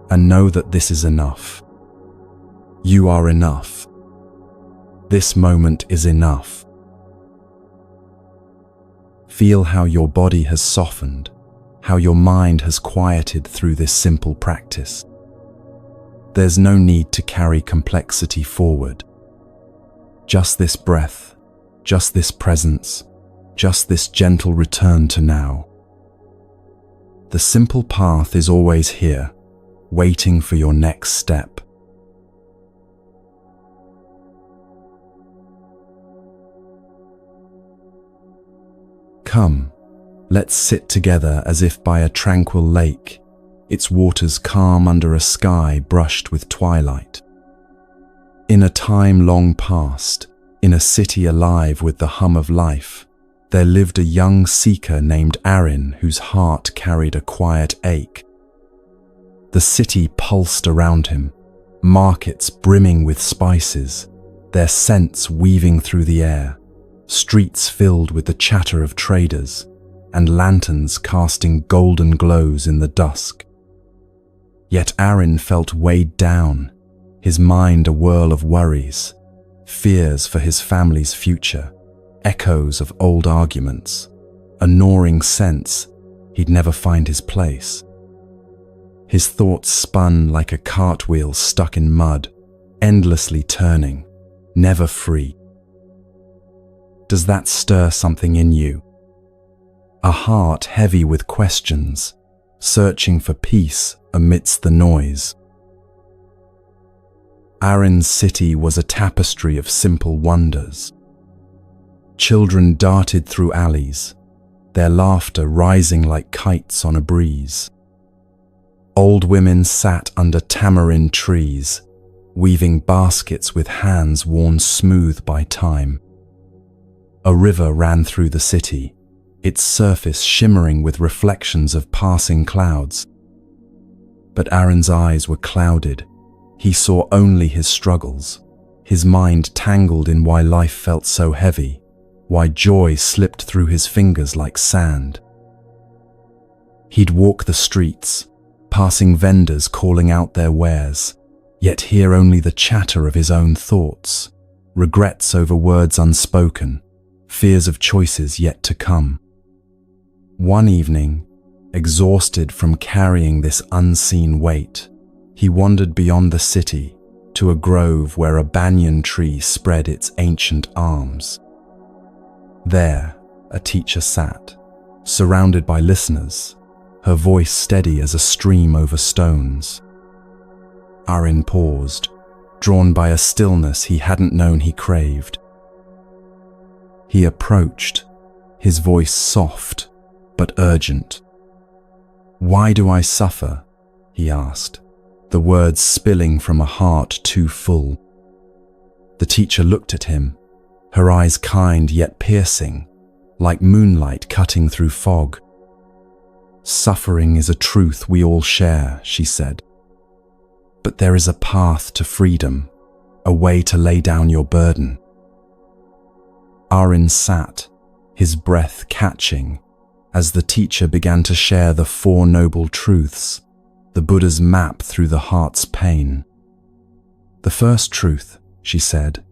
And know that this is enough. You are enough. This moment is enough. Feel how your body has softened, how your mind has quieted through this simple practice. There's no need to carry complexity forward. Just this breath, just this presence, just this gentle return to now. The simple path is always here, waiting for your next step. Come, let's sit together as if by a tranquil lake, its waters calm under a sky brushed with twilight. In a time long past, in a city alive with the hum of life, there lived a young seeker named Arin whose heart carried a quiet ache. The city pulsed around him, markets brimming with spices, their scents weaving through the air, streets filled with the chatter of traders, and lanterns casting golden glows in the dusk. Yet Arin felt weighed down, his mind a whirl of worries, fears for his family's future, echoes of old arguments, a gnawing sense he'd never find his place. His thoughts spun like a cartwheel stuck in mud, endlessly turning, never free. Does that stir something in you? A heart heavy with questions, searching for peace amidst the noise. Arin's city was a tapestry of simple wonders. Children darted through alleys, their laughter rising like kites on a breeze. Old women sat under tamarind trees, weaving baskets with hands worn smooth by time. A river ran through the city, its surface shimmering with reflections of passing clouds. But Arin's eyes were clouded. He saw only his struggles, his mind tangled in why life felt so heavy, why joy slipped through his fingers like sand. He'd walk the streets, passing vendors calling out their wares, yet hear only the chatter of his own thoughts, regrets over words unspoken, fears of choices yet to come. One evening, exhausted from carrying this unseen weight, he wandered beyond the city to a grove where a banyan tree spread its ancient arms. There, a teacher sat, surrounded by listeners, her voice steady as a stream over stones. Arin paused, drawn by a stillness he hadn't known he craved. He approached, his voice soft but urgent. "Why do I suffer?" he asked, the words spilling from a heart too full. The teacher looked at him, her eyes kind yet piercing, like moonlight cutting through fog. "Suffering is a truth we all share," she said. "But there is a path to freedom, a way to lay down your burden." Arin sat, his breath catching, as the teacher began to share the Four Noble Truths, the Buddha's map through the heart's pain. "The first truth," she said,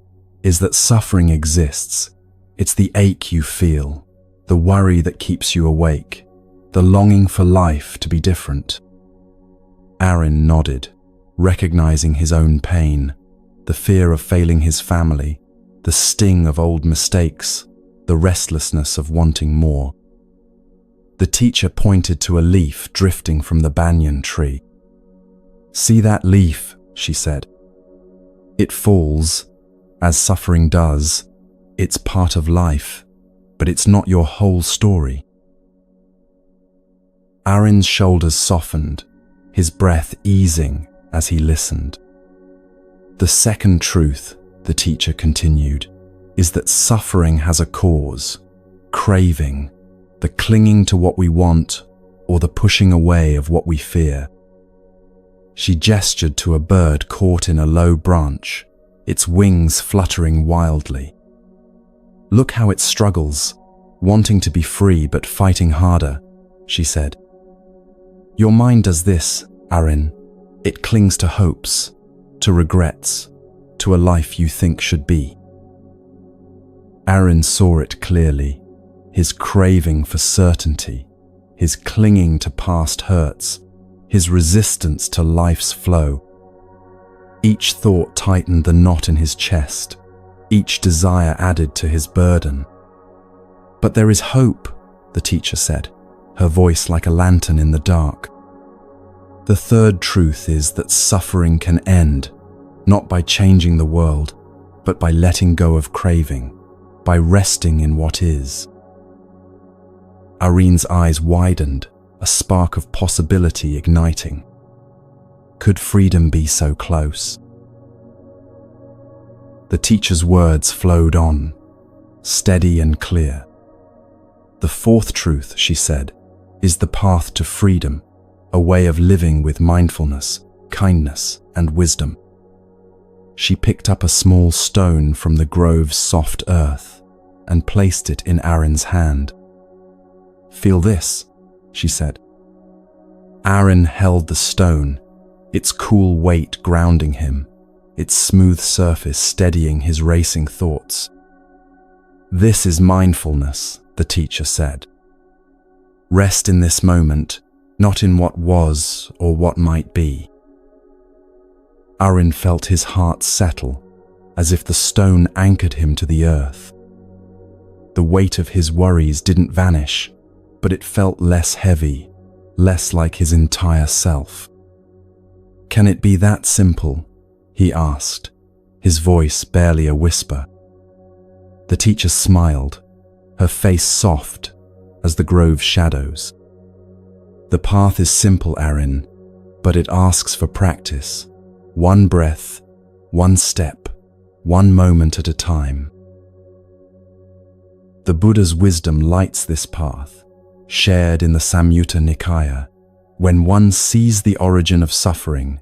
"is that suffering exists. It's the ache you feel, the worry that keeps you awake, the longing for life to be different." Arin nodded, recognizing his own pain, the fear of failing his family, the sting of old mistakes, the restlessness of wanting more. The teacher pointed to a leaf drifting from the banyan tree. "See that leaf," she said. "It falls, as suffering does. It's part of life, but it's not your whole story." Aaron's shoulders softened, his breath easing as he listened. "The second truth," the teacher continued, "is that suffering has a cause, craving, the clinging to what we want or the pushing away of what we fear." She gestured to a bird caught in a low branch, its wings fluttering wildly. "Look how it struggles, wanting to be free but fighting harder," she said. "Your mind does this, Aaron. It clings to hopes, to regrets, to a life you think should be." Aaron saw it clearly, his craving for certainty, his clinging to past hurts, his resistance to life's flow. Each thought tightened the knot in his chest, each desire added to his burden. "But there is hope," the teacher said, her voice like a lantern in the dark. "The third truth is that suffering can end, not by changing the world, but by letting go of craving, by resting in what is." Irene's eyes widened, a spark of possibility igniting. Could freedom be so close? The teacher's words flowed on, steady and clear. "The fourth truth," she said, "is the path to freedom, a way of living with mindfulness, kindness, and wisdom." She picked up a small stone from the grove's soft earth and placed it in Aaron's hand. "Feel this," she said. Aaron held the stone, its cool weight grounding him, its smooth surface steadying his racing thoughts. "This is mindfulness," the teacher said. "Rest in this moment, not in what was or what might be." Aaron felt his heart settle, as if the stone anchored him to the earth. The weight of his worries didn't vanish, but it felt less heavy, less like his entire self. "Can it be that simple?" he asked, his voice barely a whisper. The teacher smiled, her face soft as the grove's shadows. "The path is simple, Aaron, but it asks for practice. One breath, one step, one moment at a time." The Buddha's wisdom lights this path, shared in the Samyutta Nikaya. When one sees the origin of suffering,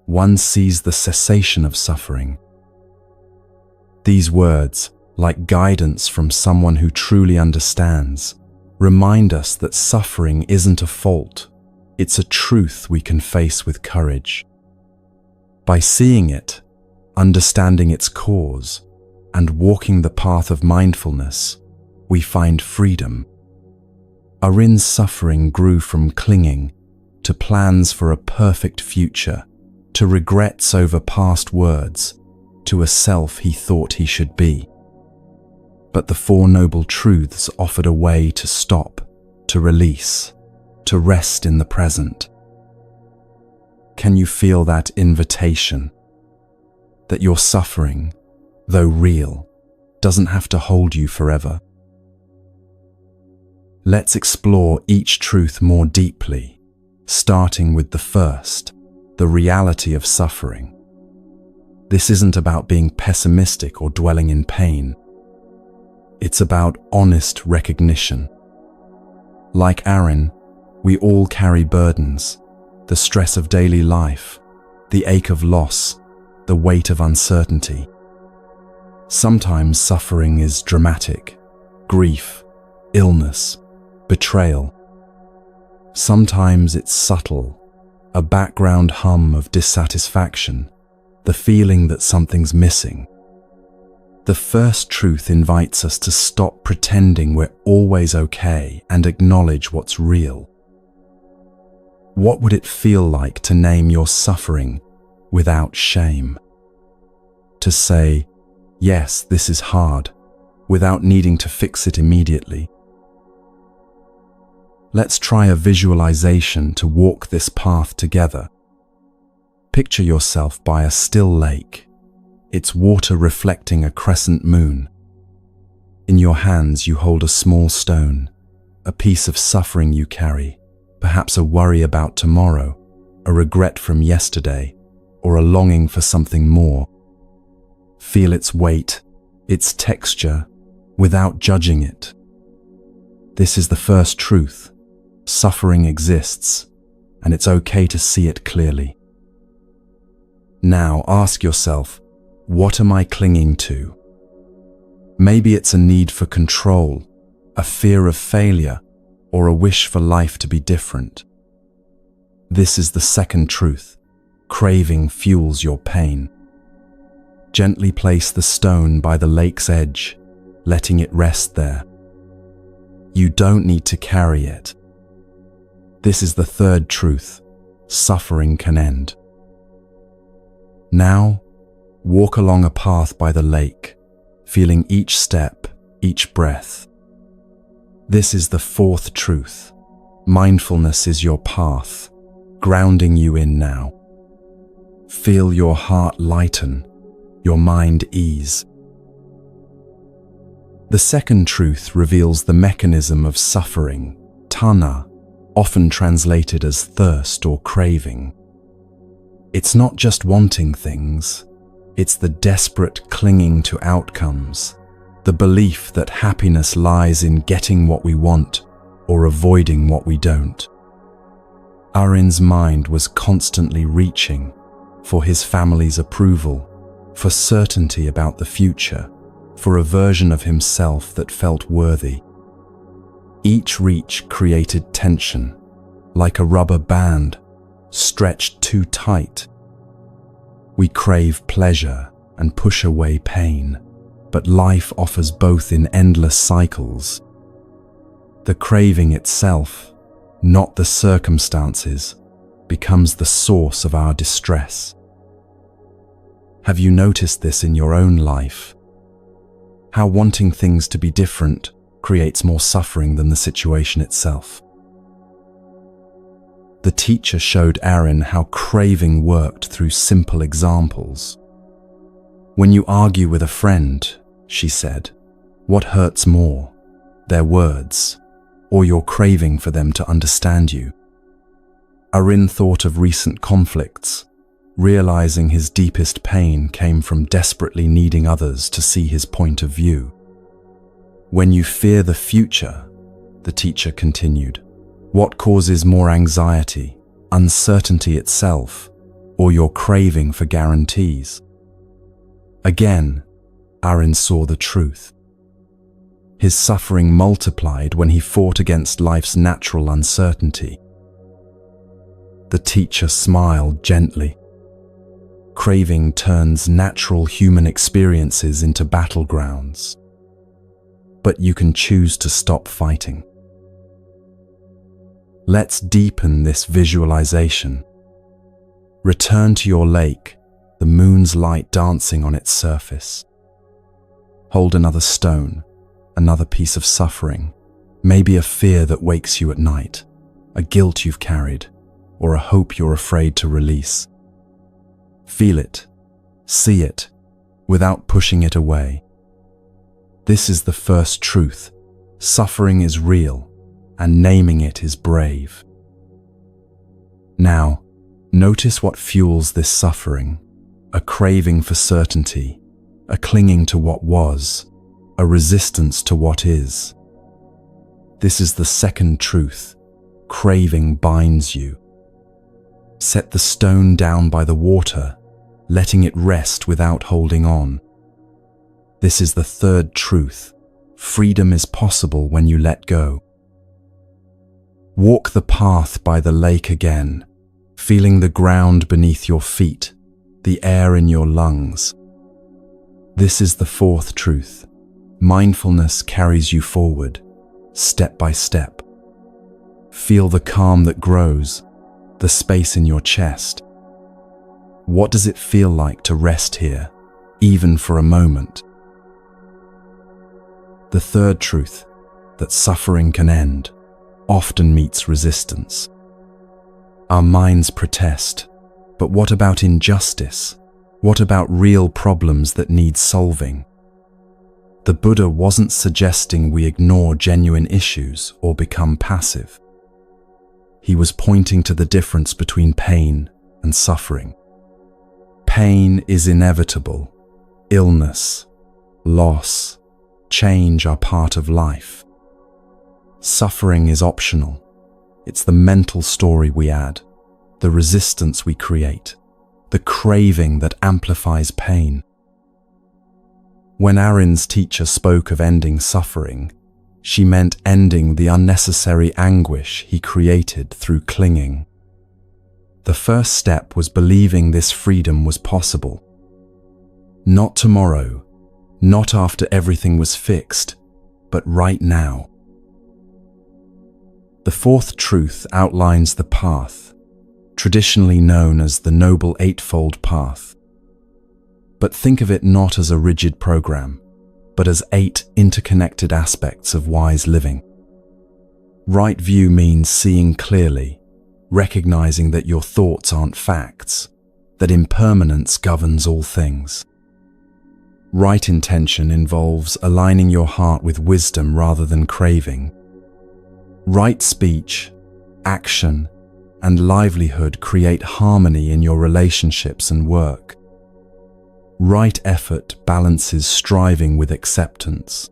one sees the cessation of suffering. These words, like guidance from someone who truly understands, remind us that suffering isn't a fault, it's a truth we can face with courage. By seeing it, understanding its cause, and walking the path of mindfulness, we find freedom. Arin's suffering grew from clinging to plans for a perfect future, to regrets over past words, to a self he thought he should be. But the Four Noble Truths offered a way to stop, to release, to rest in the present. Can you feel that invitation? That your suffering, though real, doesn't have to hold you forever? Let's explore each truth more deeply, starting with the first, the reality of suffering. This isn't about being pessimistic or dwelling in pain. It's about honest recognition. Like Aaron, we all carry burdens, the stress of daily life, the ache of loss, the weight of uncertainty. Sometimes suffering is dramatic, grief, illness, betrayal. Sometimes it's subtle, a background hum of dissatisfaction, the feeling that something's missing. The first truth invites us to stop pretending we're always okay and acknowledge what's real. What would it feel like to name your suffering without shame? To say, yes, this is hard, without needing to fix it immediately. Let's try a visualization to walk this path together. Picture yourself by a still lake, its water reflecting a crescent moon. In your hands you hold a small stone, a piece of suffering you carry, perhaps a worry about tomorrow, a regret from yesterday, or a longing for something more. Feel its weight, its texture, without judging it. This is the first truth. Suffering exists, and it's okay to see it clearly. Now ask yourself, what am I clinging to? Maybe it's a need for control, a fear of failure, or a wish for life to be different. This is the second truth. Craving fuels your pain. Gently place the stone by the lake's edge, letting it rest there. You don't need to carry it. This is the third truth. Suffering can end. Now, walk along a path by the lake, feeling each step, each breath. This is the fourth truth. Mindfulness is your path, grounding you in now. Feel your heart lighten, your mind ease. The second truth reveals the mechanism of suffering, tanha, often translated as thirst or craving. It's not just wanting things, it's the desperate clinging to outcomes, the belief that happiness lies in getting what we want or avoiding what we don't. Arin's mind was constantly reaching for his family's approval, for certainty about the future, for a version of himself that felt worthy. Each reach created tension, like a rubber band stretched too tight. We crave pleasure and push away pain, but life offers both in endless cycles. The craving itself, not the circumstances, becomes the source of our distress. Have you noticed this in your own life? How wanting things to be different creates more suffering than the situation itself. The teacher showed Arin how craving worked through simple examples. When you argue with a friend, she said, what hurts more, their words, or your craving for them to understand you? Arin thought of recent conflicts, realizing his deepest pain came from desperately needing others to see his point of view. When you fear the future, the teacher continued, what causes more anxiety, uncertainty itself, or your craving for guarantees? Again, Arin saw the truth. His suffering multiplied when he fought against life's natural uncertainty. The teacher smiled gently. Craving turns natural human experiences into battlegrounds. But you can choose to stop fighting. Let's deepen this visualization. Return to your lake, the moon's light dancing on its surface. Hold another stone, another piece of suffering, maybe a fear that wakes you at night, a guilt you've carried, or a hope you're afraid to release. Feel it, see it, without pushing it away. This is the first truth. Suffering is real, and naming it is brave. Now, notice what fuels this suffering: a craving for certainty, a clinging to what was, a resistance to what is. This is the second truth. Craving binds you. Set the stone down by the water, letting it rest without holding on. This is the third truth. Freedom is possible when you let go. Walk the path by the lake again, feeling the ground beneath your feet, the air in your lungs. This is the fourth truth. Mindfulness carries you forward, step by step. Feel the calm that grows, the space in your chest. What does it feel like to rest here, even for a moment? The third truth, that suffering can end, often meets resistance. Our minds protest, but what about injustice? What about real problems that need solving? The Buddha wasn't suggesting we ignore genuine issues or become passive. He was pointing to the difference between pain and suffering. Pain is inevitable. Illness, loss, change are part of life. Suffering is optional. It's the mental story we add, the resistance we create, the craving that amplifies pain. When Arin's teacher spoke of ending suffering, she meant ending the unnecessary anguish he created through clinging. The first step was believing this freedom was possible. Not tomorrow, not after everything was fixed, but right now. The fourth truth outlines the path, traditionally known as the Noble Eightfold Path. But think of it not as a rigid program, but as 8 interconnected aspects of wise living. Right view means seeing clearly, recognizing that your thoughts aren't facts, that impermanence governs all things. Right intention involves aligning your heart with wisdom rather than craving. Right speech, action, and livelihood create harmony in your relationships and work. Right effort balances striving with acceptance.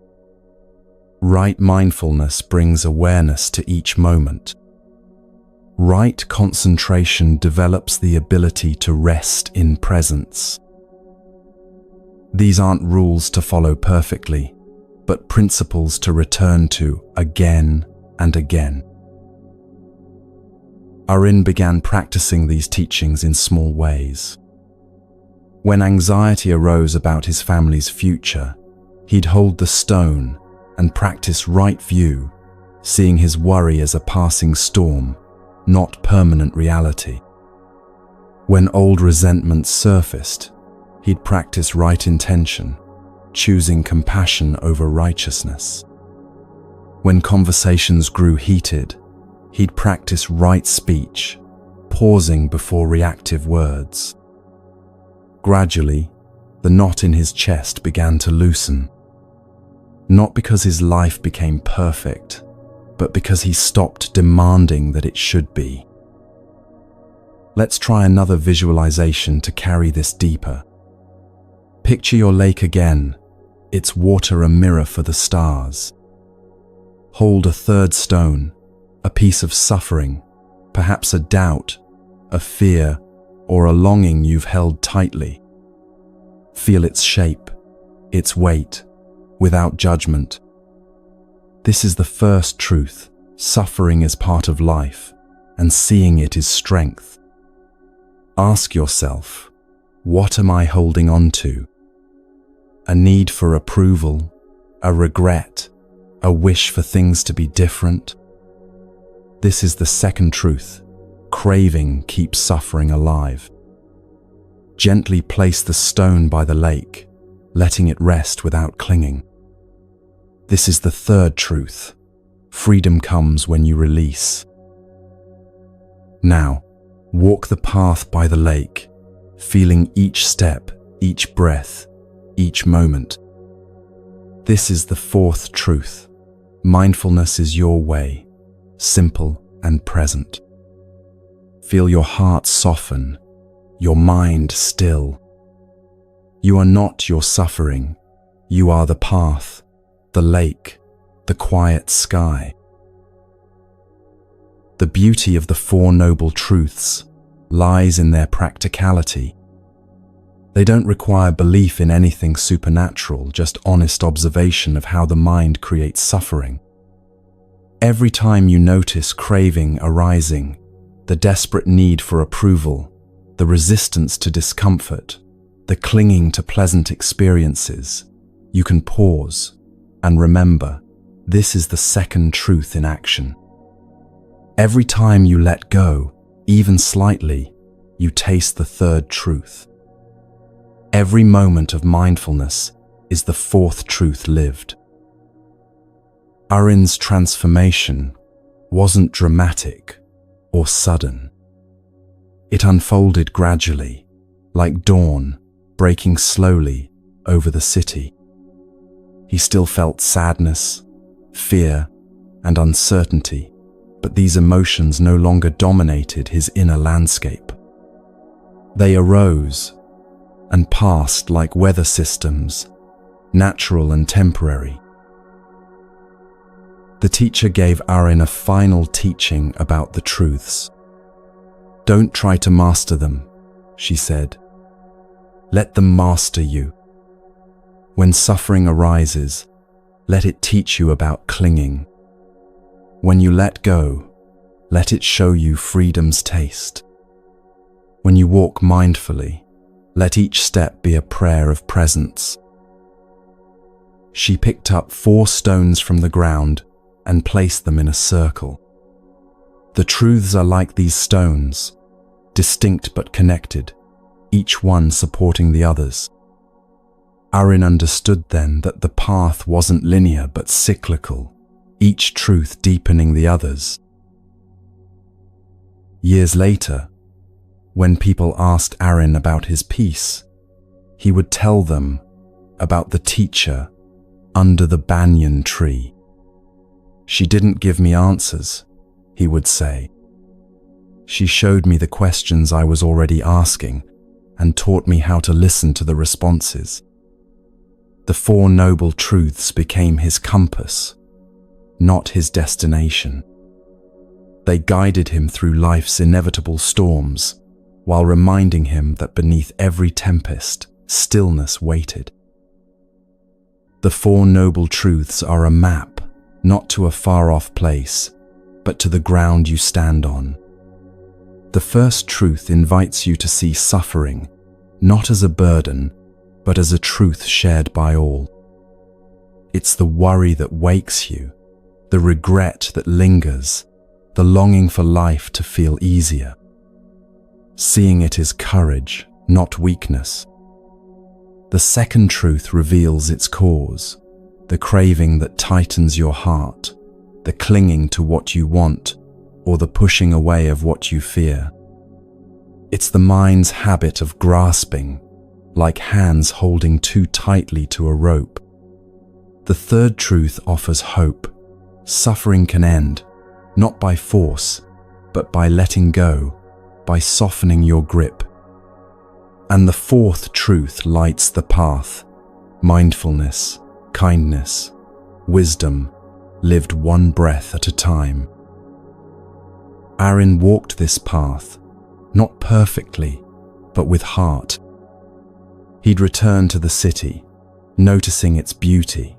Right mindfulness brings awareness to each moment. Right concentration develops the ability to rest in presence. These aren't rules to follow perfectly, but principles to return to again and again. Arin began practicing these teachings in small ways. When anxiety arose about his family's future, he'd hold the stone and practice right view, seeing his worry as a passing storm, not permanent reality. When old resentments surfaced, he'd practice right intention, choosing compassion over righteousness. When conversations grew heated, he'd practice right speech, pausing before reactive words. Gradually, the knot in his chest began to loosen. Not because his life became perfect, but because he stopped demanding that it should be. Let's try another visualization to carry this deeper. Picture your lake again, its water a mirror for the stars. Hold a third stone, a piece of suffering, perhaps a doubt, a fear, or a longing you've held tightly. Feel its shape, its weight, without judgment. This is the first truth. Suffering is part of life, and seeing it is strength. Ask yourself, what am I holding on to? A need for approval, a regret, a wish for things to be different? This is the second truth. Craving keeps suffering alive. Gently place the stone by the lake, letting it rest without clinging. This is the third truth. Freedom comes when you release. Now, walk the path by the lake, feeling each step, each breath, each moment. This is the fourth truth. Mindfulness is your way, simple and present. Feel your heart soften, your mind still. You are not your suffering. You are the path, the lake, the quiet sky. The beauty of the Four Noble Truths lies in their practicality. They don't require belief in anything supernatural, just honest observation of how the mind creates suffering. Every time you notice craving arising, the desperate need for approval, the resistance to discomfort, the clinging to pleasant experiences, you can pause and remember, this is the second truth in action. Every time you let go, even slightly, you taste the third truth. Every moment of mindfulness is the fourth truth lived. Arin's transformation wasn't dramatic or sudden. It unfolded gradually, like dawn breaking slowly over the city. He still felt sadness, fear, and uncertainty, but these emotions no longer dominated his inner landscape. They arose and passed like weather systems, natural and temporary. The teacher gave Arin a final teaching about the truths. "Don't try to master them," she said. "Let them master you. When suffering arises, let it teach you about clinging. When you let go, let it show you freedom's taste. When you walk mindfully, let each step be a prayer of presence." She picked up 4 stones from the ground and placed them in a circle. The truths are like these stones, distinct but connected, each one supporting the others. Arin understood then that the path wasn't linear but cyclical, each truth deepening the others. Years later, when people asked Arin about his peace, he would tell them about the teacher under the banyan tree. "She didn't give me answers," he would say. "She showed me the questions I was already asking and taught me how to listen to the responses." The 4 noble truths became his compass, not his destination. They guided him through life's inevitable storms, while reminding him that beneath every tempest, stillness waited. The 4 noble truths are a map, not to a far-off place, but to the ground you stand on. The first truth invites you to see suffering, not as a burden, but as a truth shared by all. It's the worry that wakes you, the regret that lingers, the longing for life to feel easier. Seeing it is courage, not weakness. The second truth reveals its cause, the craving that tightens your heart, the clinging to what you want, or the pushing away of what you fear. It's the mind's habit of grasping, like hands holding too tightly to a rope. The third truth offers hope. Suffering can end, not by force, but by letting go, by softening your grip. And the fourth truth lights the path, mindfulness, kindness, wisdom, lived one breath at a time. Arin walked this path, not perfectly, but with heart. He'd return to the city, noticing its beauty,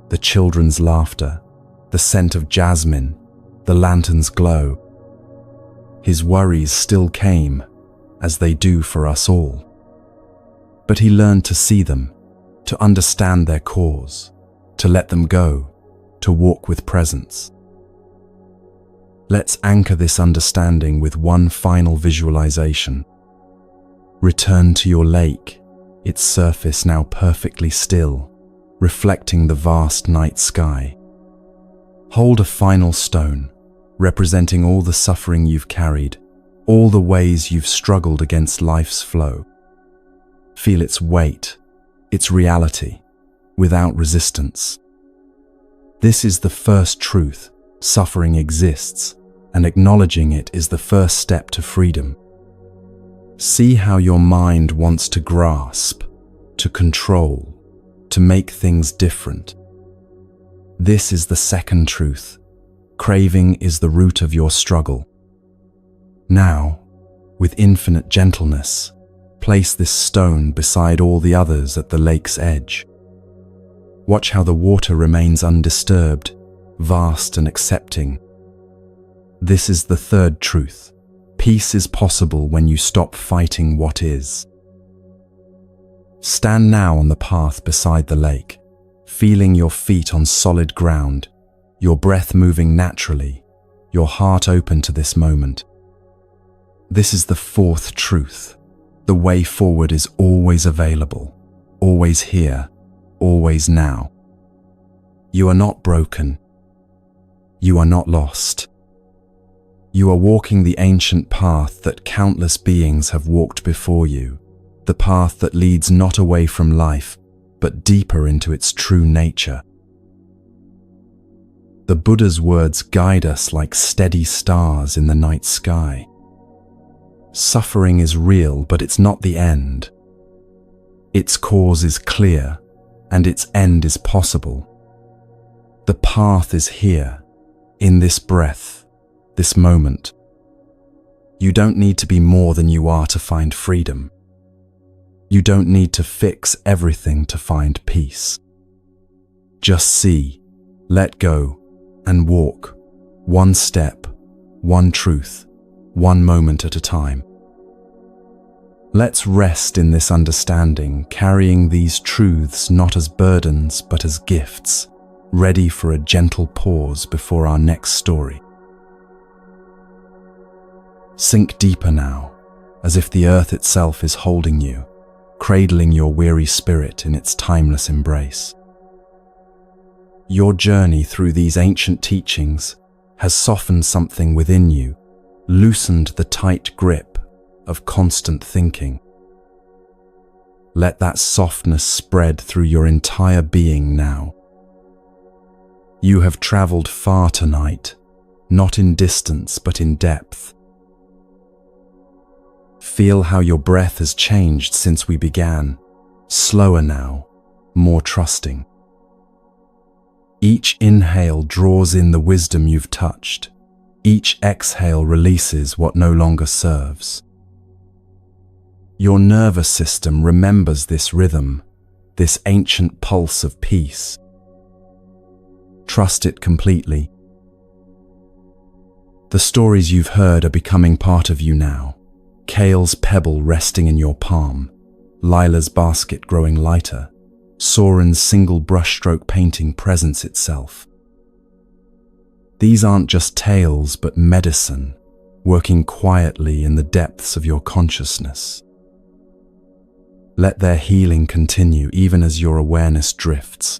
the children's laughter, the scent of jasmine, the lantern's glow. His worries still came, as they do for us all. But he learned to see them, to understand their cause, to let them go, to walk with presence. Let's anchor this understanding with one final visualization. Return to your lake, its surface now perfectly still, reflecting the vast night sky. Hold a final stone, representing all the suffering you've carried, all the ways you've struggled against life's flow. Feel its weight, its reality, without resistance. This is the first truth: suffering exists, and acknowledging it is the first step to freedom. See how your mind wants to grasp, to control, to make things different. This is the second truth. Craving is the root of your struggle. Now, with infinite gentleness, place this stone beside all the others at the lake's edge. Watch how the water remains undisturbed, vast and accepting. This is the third truth. Peace is possible when you stop fighting what is. Stand now on the path beside the lake, feeling your feet on solid ground, your breath moving naturally, your heart open to this moment. This is the fourth truth. The way forward is always available, always here, always now. You are not broken. You are not lost. You are walking the ancient path that countless beings have walked before you, the path that leads not away from life, but deeper into its true nature. The Buddha's words guide us like steady stars in the night sky. Suffering is real, but it's not the end. Its cause is clear, and its end is possible. The path is here, in this breath, this moment. You don't need to be more than you are to find freedom. You don't need to fix everything to find peace. Just see, let go, and walk, one step, one truth, one moment at a time. Let's rest in this understanding, carrying these truths not as burdens but as gifts, ready for a gentle pause before our next story. Sink deeper now, as if the earth itself is holding you, cradling your weary spirit in its timeless embrace. Your journey through these ancient teachings has softened something within you, loosened the tight grip of constant thinking. Let that softness spread through your entire being now. You have traveled far tonight, not in distance but in depth. Feel how your breath has changed since we began, slower now, more trusting. Each inhale draws in the wisdom you've touched. Each exhale releases what no longer serves. Your nervous system remembers this rhythm, this ancient pulse of peace. Trust it completely. The stories you've heard are becoming part of you now. Kale's pebble resting in your palm, Lila's basket growing lighter, Soren's single brushstroke painting presents itself. These aren't just tales but medicine, working quietly in the depths of your consciousness. Let their healing continue even as your awareness drifts.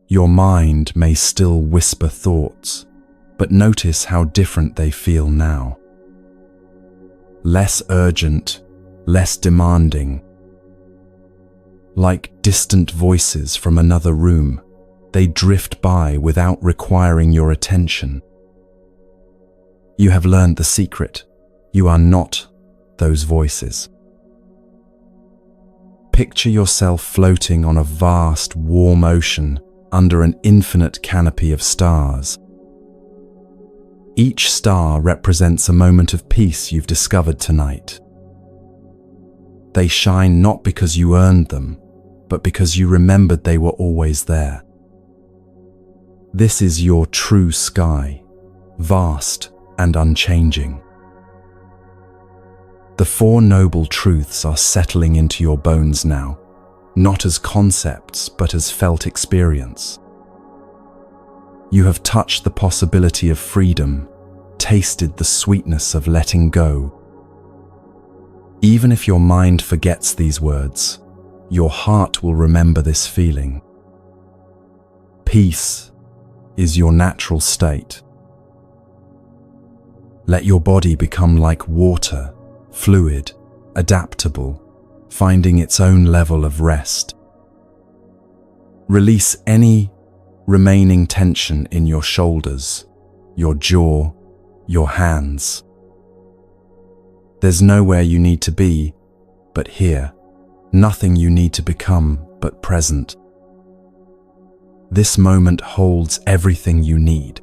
Your mind may still whisper thoughts, but notice how different they feel now. Less urgent, less demanding. Like distant voices from another room, they drift by without requiring your attention. You have learned the secret. You are not those voices. Picture yourself floating on a vast, warm ocean under an infinite canopy of stars. Each star represents a moment of peace you've discovered tonight. They shine not because you earned them, but because you remembered they were always there. This is your true sky, vast and unchanging. The Four Noble Truths are settling into your bones now, not as concepts but as felt experience. You have touched the possibility of freedom, tasted the sweetness of letting go. Even if your mind forgets these words, your heart will remember this feeling. Peace is your natural state. Let your body become like water, fluid, adaptable, finding its own level of rest. Release any remaining tension in your shoulders, your jaw, your hands. There's nowhere you need to be, but here. Nothing you need to become, but present. This moment holds everything you need.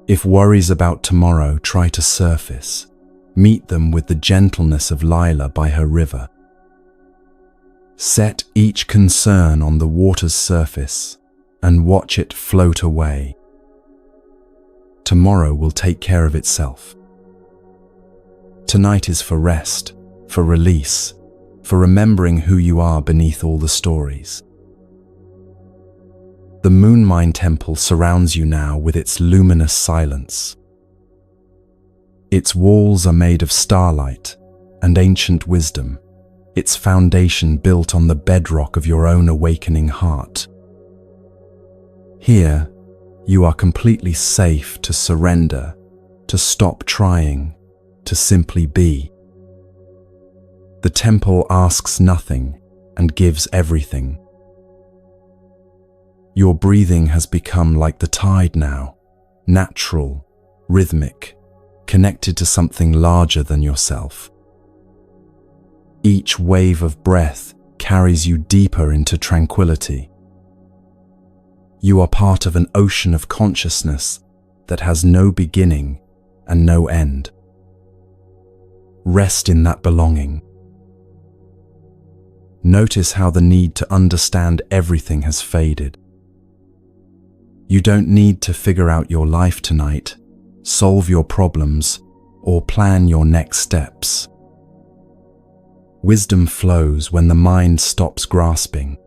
If worries about tomorrow try to surface, meet them with the gentleness of Lila by her river. Set each concern on the water's surface and watch it float away. Tomorrow will take care of itself. Tonight is for rest, for release, for remembering who you are beneath all the stories. The Moonmine Temple surrounds you now with its luminous silence. Its walls are made of starlight and ancient wisdom, its foundation built on the bedrock of your own awakening heart. Here, you are completely safe to surrender, to stop trying, to simply be. The temple asks nothing and gives everything. Your breathing has become like the tide now, natural, rhythmic, connected to something larger than yourself. Each wave of breath carries you deeper into tranquility. You are part of an ocean of consciousness that has no beginning and no end. Rest in that belonging. Notice how the need to understand everything has faded. You don't need to figure out your life tonight, solve your problems, or plan your next steps. Wisdom flows when the mind stops grasping.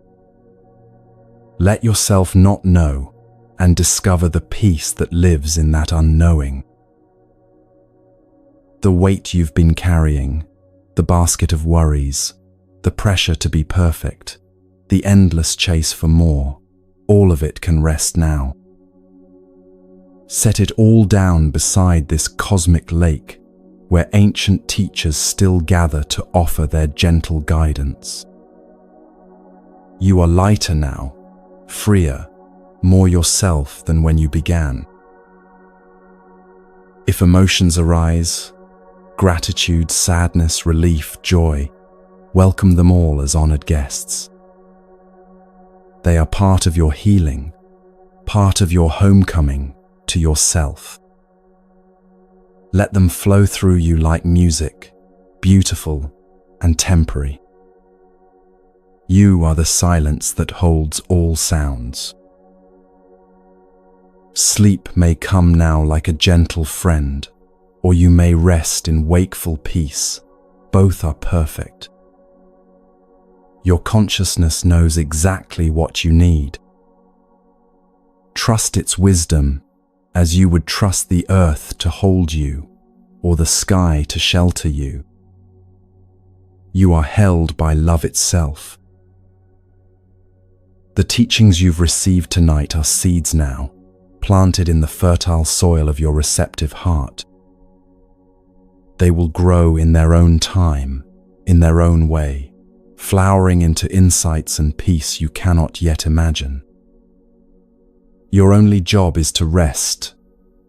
Let yourself not know and discover the peace that lives in that unknowing. The weight you've been carrying, the basket of worries, the pressure to be perfect, the endless chase for more, all of it can rest now. Set it all down beside this cosmic lake where ancient teachers still gather to offer their gentle guidance. You are lighter now, freer, more yourself than when you began. If emotions arise, gratitude, sadness, relief, joy, welcome them all as honored guests. They are part of your healing, part of your homecoming to yourself. Let them flow through you like music, beautiful and temporary. You are the silence that holds all sounds. Sleep may come now like a gentle friend, or you may rest in wakeful peace. Both are perfect. Your consciousness knows exactly what you need. Trust its wisdom as you would trust the earth to hold you or the sky to shelter you. You are held by love itself. The teachings you've received tonight are seeds now, planted in the fertile soil of your receptive heart. They will grow in their own time, in their own way, flowering into insights and peace you cannot yet imagine. Your only job is to rest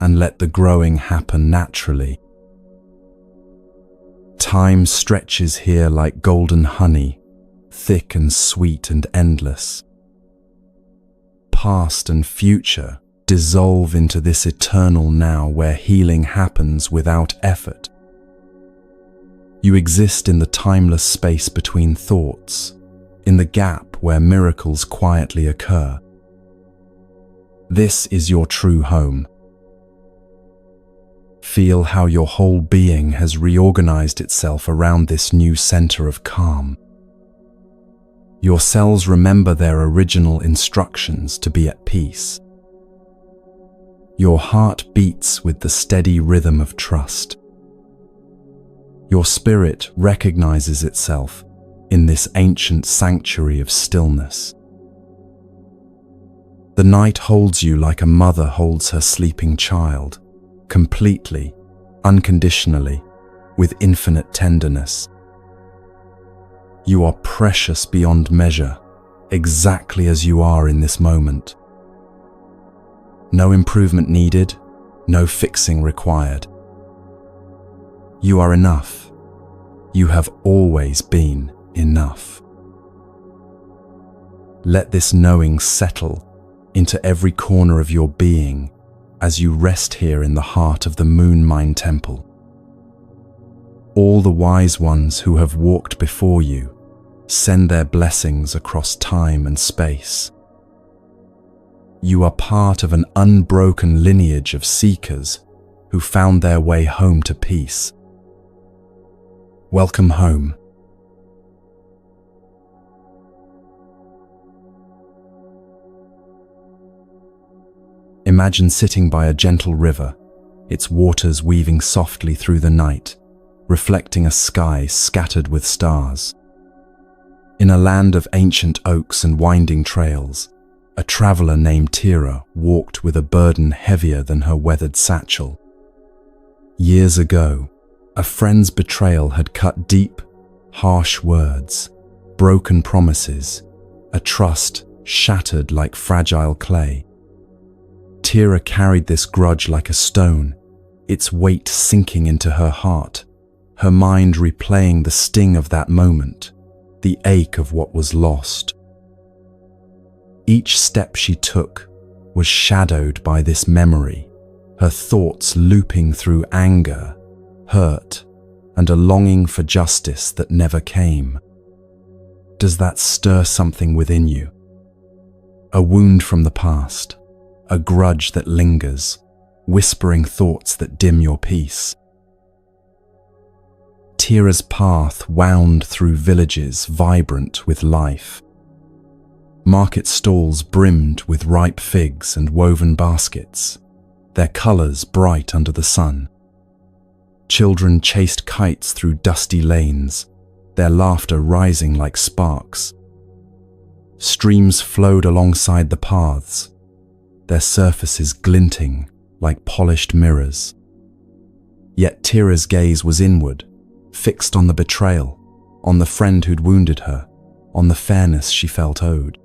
and let the growing happen naturally. Time stretches here like golden honey, thick and sweet and endless. Past and future dissolve into this eternal now where healing happens without effort. You exist in the timeless space between thoughts, in the gap where miracles quietly occur. This is your true home. Feel how your whole being has reorganized itself around this new center of calm. Your cells remember their original instructions to be at peace. Your heart beats with the steady rhythm of trust. Your spirit recognizes itself in this ancient sanctuary of stillness. The night holds you like a mother holds her sleeping child, completely, unconditionally, with infinite tenderness. You are precious beyond measure, exactly as you are in this moment. No improvement needed, no fixing required. You are enough. You have always been enough. Let this knowing settle into every corner of your being as you rest here in the heart of the Moon Mind Temple. All the wise ones who have walked before you send their blessings across time and space. You are part of an unbroken lineage of seekers who found their way home to peace. Welcome home. Imagine sitting by a gentle river, its waters weaving softly through the night, reflecting a sky scattered with stars. In a land of ancient oaks and winding trails, a traveler named Tira walked with a burden heavier than her weathered satchel. Years ago, a friend's betrayal had cut deep, harsh words, broken promises, a trust shattered like fragile clay. Tira carried this grudge like a stone, its weight sinking into her heart, her mind replaying the sting of that moment, the ache of what was lost. Each step she took was shadowed by this memory, her thoughts looping through anger, hurt, and a longing for justice that never came. Does that stir something within you? A wound from the past, a grudge that lingers, whispering thoughts that dim your peace. Tira's path wound through villages vibrant with life. Market stalls brimmed with ripe figs and woven baskets, their colors bright under the sun. Children chased kites through dusty lanes, their laughter rising like sparks. Streams flowed alongside the paths, their surfaces glinting like polished mirrors. Yet Tira's gaze was inward, fixed on the betrayal, on the friend who'd wounded her, on the fairness she felt owed.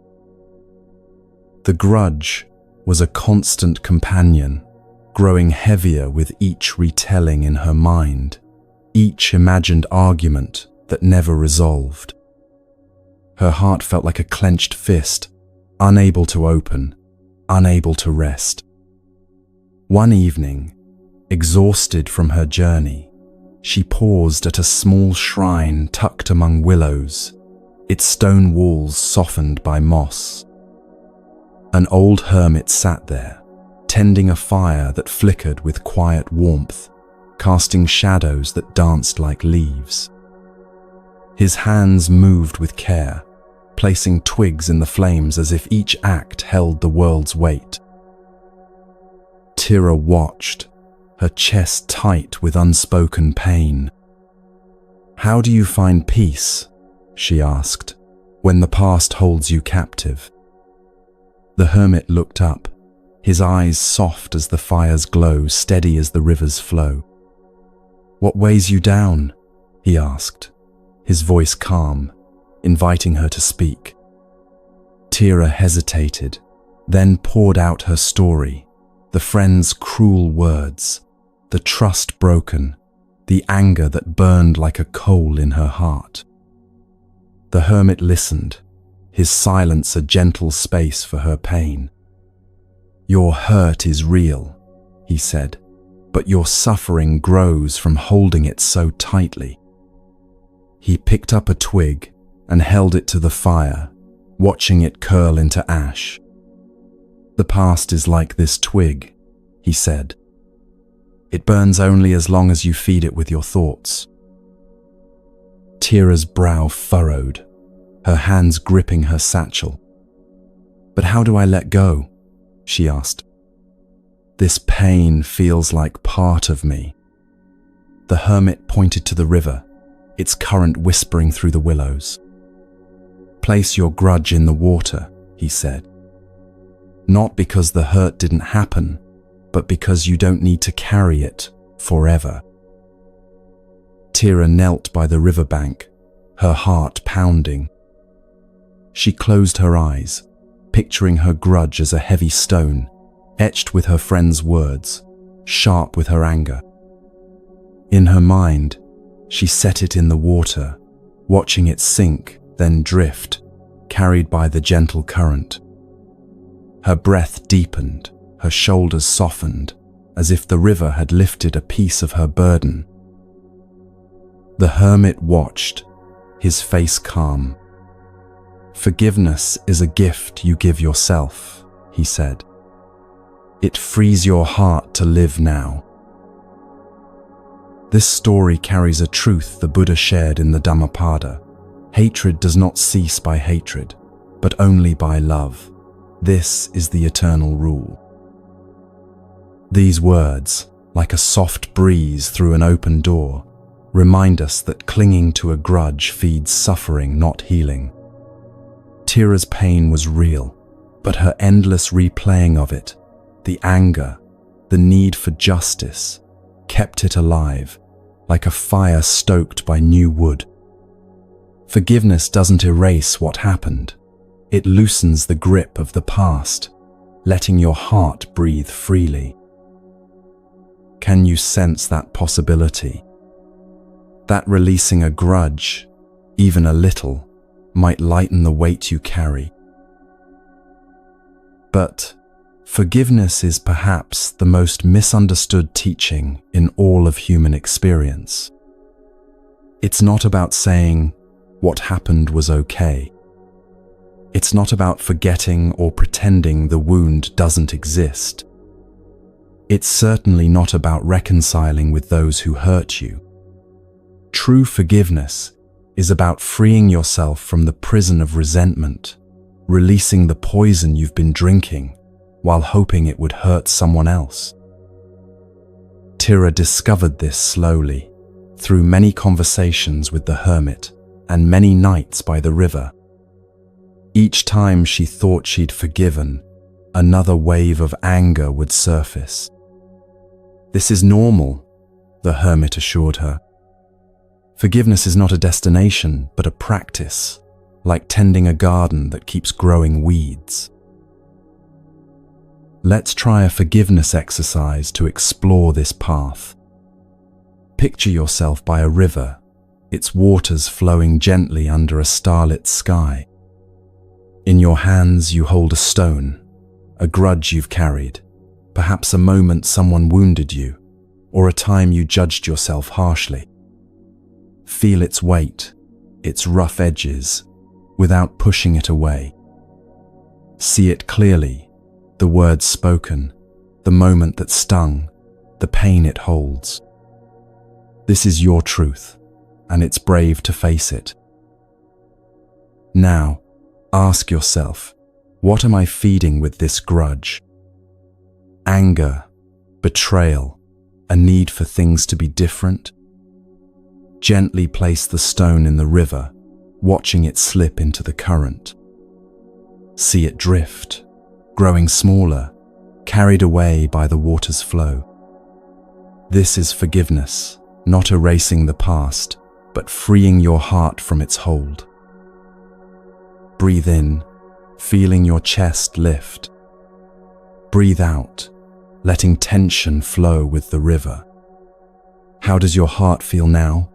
The grudge was a constant companion, growing heavier with each retelling in her mind, each imagined argument that never resolved. Her heart felt like a clenched fist, unable to open, unable to rest. One evening, exhausted from her journey, she paused at a small shrine tucked among willows, its stone walls softened by moss. An old hermit sat there, tending a fire that flickered with quiet warmth, casting shadows that danced like leaves. His hands moved with care, placing twigs in the flames as if each act held the world's weight. Tira watched, her chest tight with unspoken pain. "How do you find peace?" she asked, "when the past holds you captive?" The hermit looked up, his eyes soft as the fire's glow, steady as the river's flow. "What weighs you down?" he asked, his voice calm, inviting her to speak. Tira hesitated, then poured out her story, the friend's cruel words, the trust broken, the anger that burned like a coal in her heart. The hermit listened, his silence a gentle space for her pain. "Your hurt is real," he said, "but your suffering grows from holding it so tightly." He picked up a twig and held it to the fire, watching it curl into ash. "The past is like this twig," he said. "It burns only as long as you feed it with your thoughts." Tira's brow furrowed, her hands gripping her satchel. "But how do I let go?" she asked. "This pain feels like part of me." The hermit pointed to the river, its current whispering through the willows. "Place your grudge in the water," he said. "Not because the hurt didn't happen, but because you don't need to carry it forever." Tira knelt by the riverbank, her heart pounding. She closed her eyes, picturing her grudge as a heavy stone, etched with her friend's words, sharp with her anger. In her mind, she set it in the water, watching it sink, then drift, carried by the gentle current. Her breath deepened, her shoulders softened, as if the river had lifted a piece of her burden. The hermit watched, his face calm. "Forgiveness is a gift you give yourself," he said. "It frees your heart to live now." This story carries a truth the Buddha shared in the Dhammapada. Hatred does not cease by hatred, but only by love. This is the eternal rule. These words, like a soft breeze through an open door, remind us that clinging to a grudge feeds suffering, not healing. Tira's pain was real, But her endless replaying of it, the anger, the need for justice, kept it alive, like a fire stoked by new wood. Forgiveness doesn't erase what happened. It loosens the grip of the past, letting your heart breathe freely. Can you sense that possibility? That releasing a grudge, even a little, might lighten the weight you carry. But forgiveness is perhaps the most misunderstood teaching in all of human experience. It's not about saying, "What happened was okay." It's not about forgetting or pretending the wound doesn't exist. It's certainly not about reconciling with those who hurt you. True forgiveness is about freeing yourself from the prison of resentment, releasing the poison you've been drinking while hoping it would hurt someone else. Tira discovered this slowly, through many conversations with the hermit and many nights by the river. Each time she thought she'd forgiven, another wave of anger would surface. "This is normal," the hermit assured her. "Forgiveness is not a destination, but a practice, like tending a garden that keeps growing weeds." Let's try a forgiveness exercise to explore this path. Picture yourself by a river, its waters flowing gently under a starlit sky. In your hands you hold a stone, a grudge you've carried, perhaps a moment someone wounded you, or a time you judged yourself harshly. Feel its weight, its rough edges, without pushing it away. See it clearly, the words spoken, the moment that stung, the pain it holds. This is your truth, and it's brave to face it. Now, ask yourself, what am I feeding with this grudge? Anger, betrayal, a need for things to be different? Gently place the stone in the river, watching it slip into the current. See it drift, growing smaller, carried away by the water's flow. This is forgiveness, not erasing the past, but freeing your heart from its hold. Breathe in, feeling your chest lift. Breathe out, letting tension flow with the river. How does your heart feel now?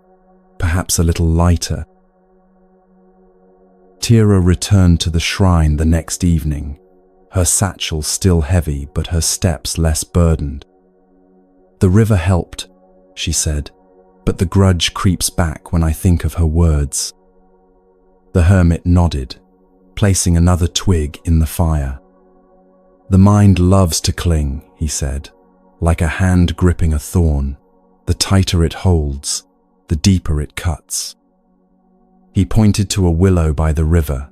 Perhaps a little lighter. Tira returned to the shrine the next evening, her satchel still heavy but her steps less burdened. "The river helped," she said, "but the grudge creeps back when I think of her words." The hermit nodded, placing another twig in the fire. "The mind loves to cling," he said, "like a hand gripping a thorn. The tighter it holds, the deeper it cuts." He pointed to a willow by the river,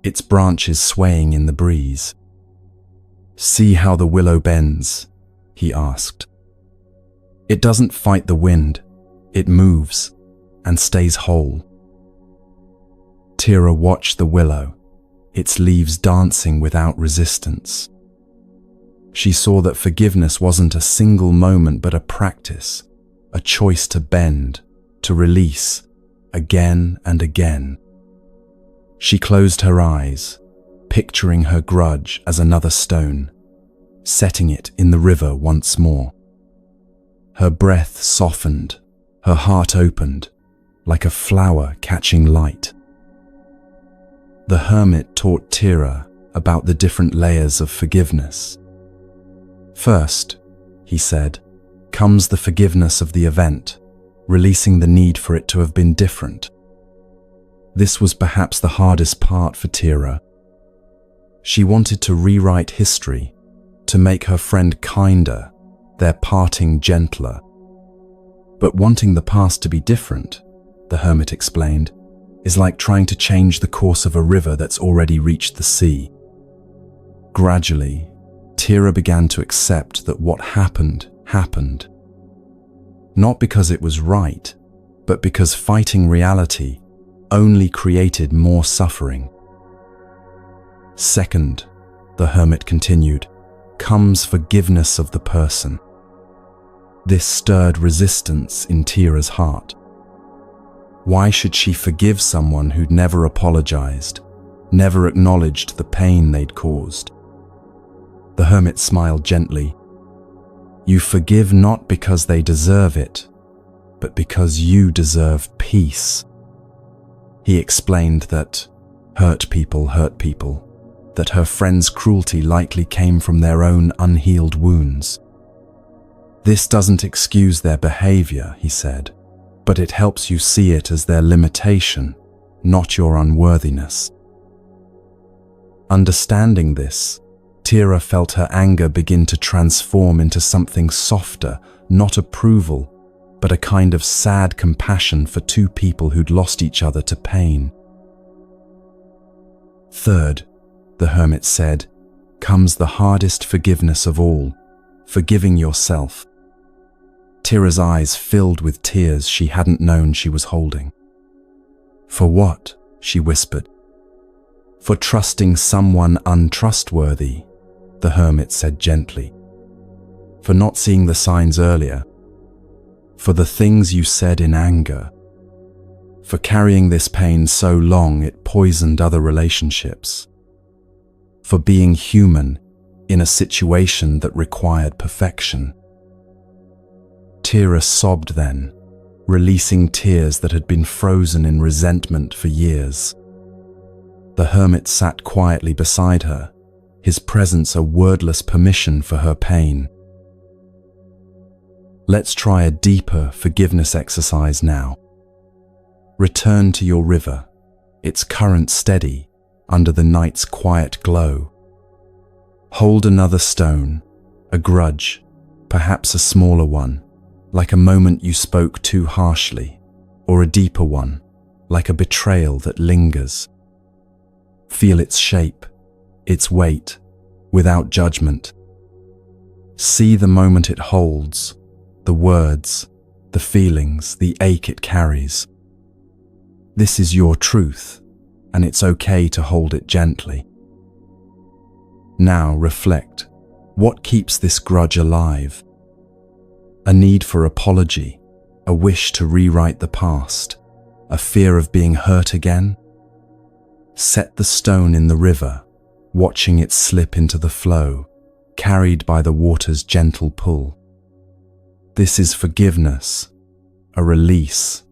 its branches swaying in the breeze. "See how the willow bends?" he asked. "It doesn't fight the wind, it moves and stays whole." Tira watched the willow, its leaves dancing without resistance. She saw that forgiveness wasn't a single moment but a practice, a choice to bend, to release, again and again. She closed her eyes, picturing her grudge as another stone, setting it in the river once more. Her breath softened, her heart opened, like a flower catching light. The hermit taught Tira about the different layers of forgiveness. First, he said, comes the forgiveness of the event, releasing the need for it to have been different. This was perhaps the hardest part for Tira. She wanted to rewrite history, to make her friend kinder, their parting gentler. But wanting the past to be different, the hermit explained, is like trying to change the course of a river that's already reached the sea. Gradually, Tira began to accept that what happened, happened. Not because it was right, but because fighting reality only created more suffering. Second, the hermit continued, comes forgiveness of the person. This stirred resistance in Tira's heart. Why should she forgive someone who'd never apologized, never acknowledged the pain they'd caused? The hermit smiled gently. You forgive not because they deserve it, but because you deserve peace. He explained that hurt people, that her friend's cruelty likely came from their own unhealed wounds. This doesn't excuse their behavior, he said, but it helps you see it as their limitation, not your unworthiness. Understanding this, Tira felt her anger begin to transform into something softer, not approval, but a kind of sad compassion for two people who'd lost each other to pain. Third, the hermit said, comes the hardest forgiveness of all, forgiving yourself. Tira's eyes filled with tears she hadn't known she was holding. For what? She whispered. For trusting someone untrustworthy, the hermit said gently. For not seeing the signs earlier. For the things you said in anger. For carrying this pain so long it poisoned other relationships. For being human in a situation that required perfection. Tira sobbed then, releasing tears that had been frozen in resentment for years. The hermit sat quietly beside her, his presence a wordless permission for her pain. Let's try a deeper forgiveness exercise now. Return to your river, its current steady under the night's quiet glow. Hold another stone, a grudge, perhaps a smaller one, like a moment you spoke too harshly, or a deeper one, like a betrayal that lingers. Feel its shape, its weight, without judgment. See the moment it holds, the words, the feelings, the ache it carries. This is your truth, and it's okay to hold it gently. Now reflect, what keeps this grudge alive? A need for apology, a wish to rewrite the past, a fear of being hurt again? Set the stone in the river, watching it slip into the flow, carried by the water's gentle pull. This is forgiveness, a release,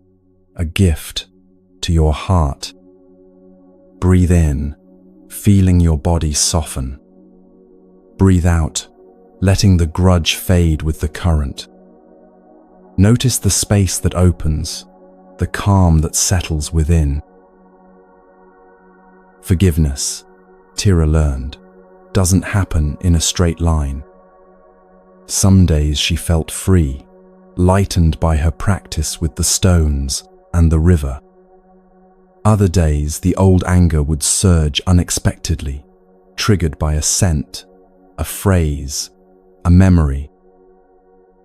a gift to your heart. Breathe in, feeling your body soften. Breathe out, letting the grudge fade with the current. Notice the space that opens, the calm that settles within. Forgiveness, Tira learned, doesn't happen in a straight line. Some days she felt free, lightened by her practice with the stones and the river. Other days the old anger would surge unexpectedly, triggered by a scent, a phrase, a memory.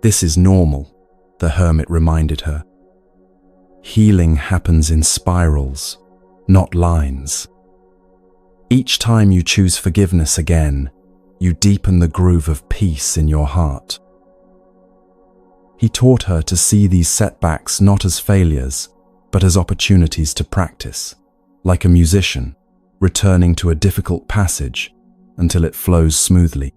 This is normal, the hermit reminded her. Healing happens in spirals, not lines. Each time you choose forgiveness again, you deepen the groove of peace in your heart. He taught her to see these setbacks not as failures, but as opportunities to practice, like a musician, returning to a difficult passage until it flows smoothly.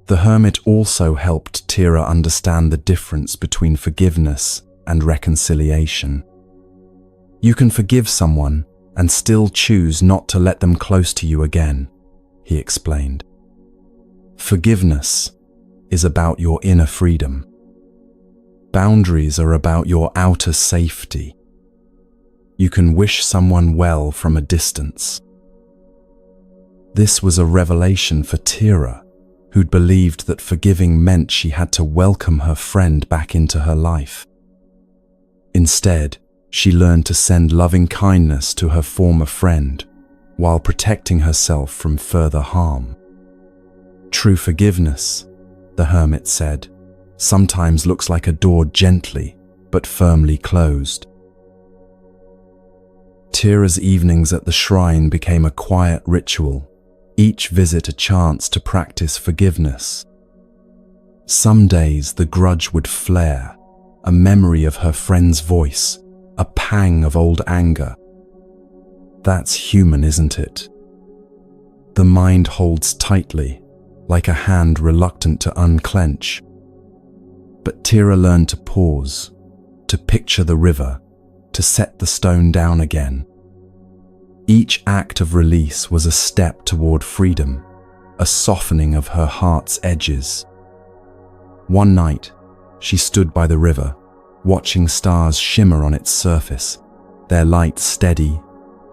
The hermit also helped Tira understand the difference between forgiveness and reconciliation. You can forgive someone and still choose not to let them close to you again, he explained. Forgiveness is about your inner freedom. Boundaries are about your outer safety. You can wish someone well from a distance. This was a revelation for Tira, who'd believed that forgiving meant she had to welcome her friend back into her life. Instead, she learned to send loving kindness to her former friend, while protecting herself from further harm. True forgiveness, the hermit said, sometimes looks like a door gently but firmly closed. Tira's evenings at the shrine became a quiet ritual, each visit a chance to practice forgiveness. Some days the grudge would flare, a memory of her friend's voice, a pang of old anger. That's human, isn't it? The mind holds tightly, like a hand reluctant to unclench. But Tira learned to pause, to picture the river, to set the stone down again. Each act of release was a step toward freedom, a softening of her heart's edges. One night, she stood by the river, watching stars shimmer on its surface, their light steady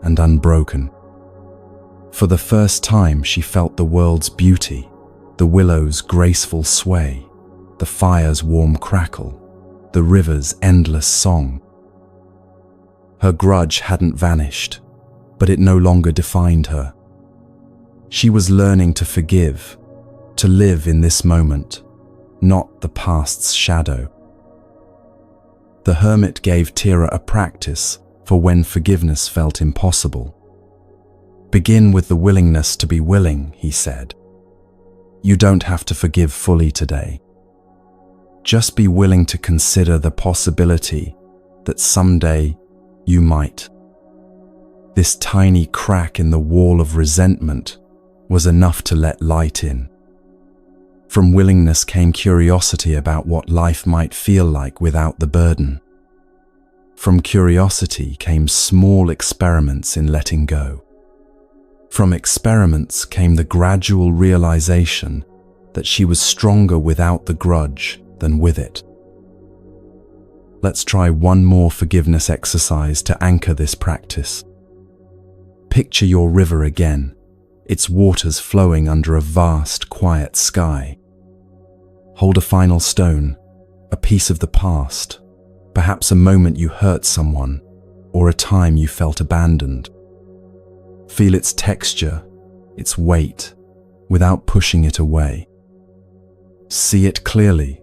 and unbroken. For the first time, she felt the world's beauty, the willow's graceful sway, the fire's warm crackle, the river's endless song. Her grudge hadn't vanished, but it no longer defined her. She was learning to forgive, to live in this moment, not the past's shadow. The hermit gave Tira a practice for when forgiveness felt impossible. Begin with the willingness to be willing, he said. You don't have to forgive fully today. Just be willing to consider the possibility that someday you might. This tiny crack in the wall of resentment was enough to let light in. From willingness came curiosity about what life might feel like without the burden. From curiosity came small experiments in letting go. From experiments came the gradual realization that she was stronger without the grudge than with it. Let's try one more forgiveness exercise to anchor this practice. Picture your river again, its waters flowing under a vast, quiet sky. Hold a final stone, a piece of the past, perhaps a moment you hurt someone, or a time you felt abandoned. Feel its texture, its weight, without pushing it away. See it clearly,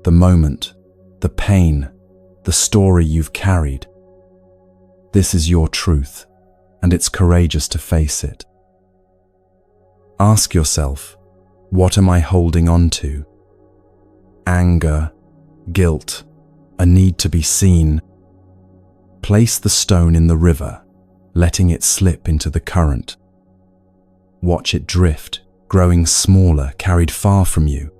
the moment, the pain, the story you've carried. This is your truth, and it's courageous to face it. Ask yourself, what am I holding on to? Anger, guilt, a need to be seen. Place the stone in the river, letting it slip into the current. Watch it drift, growing smaller, carried far from you.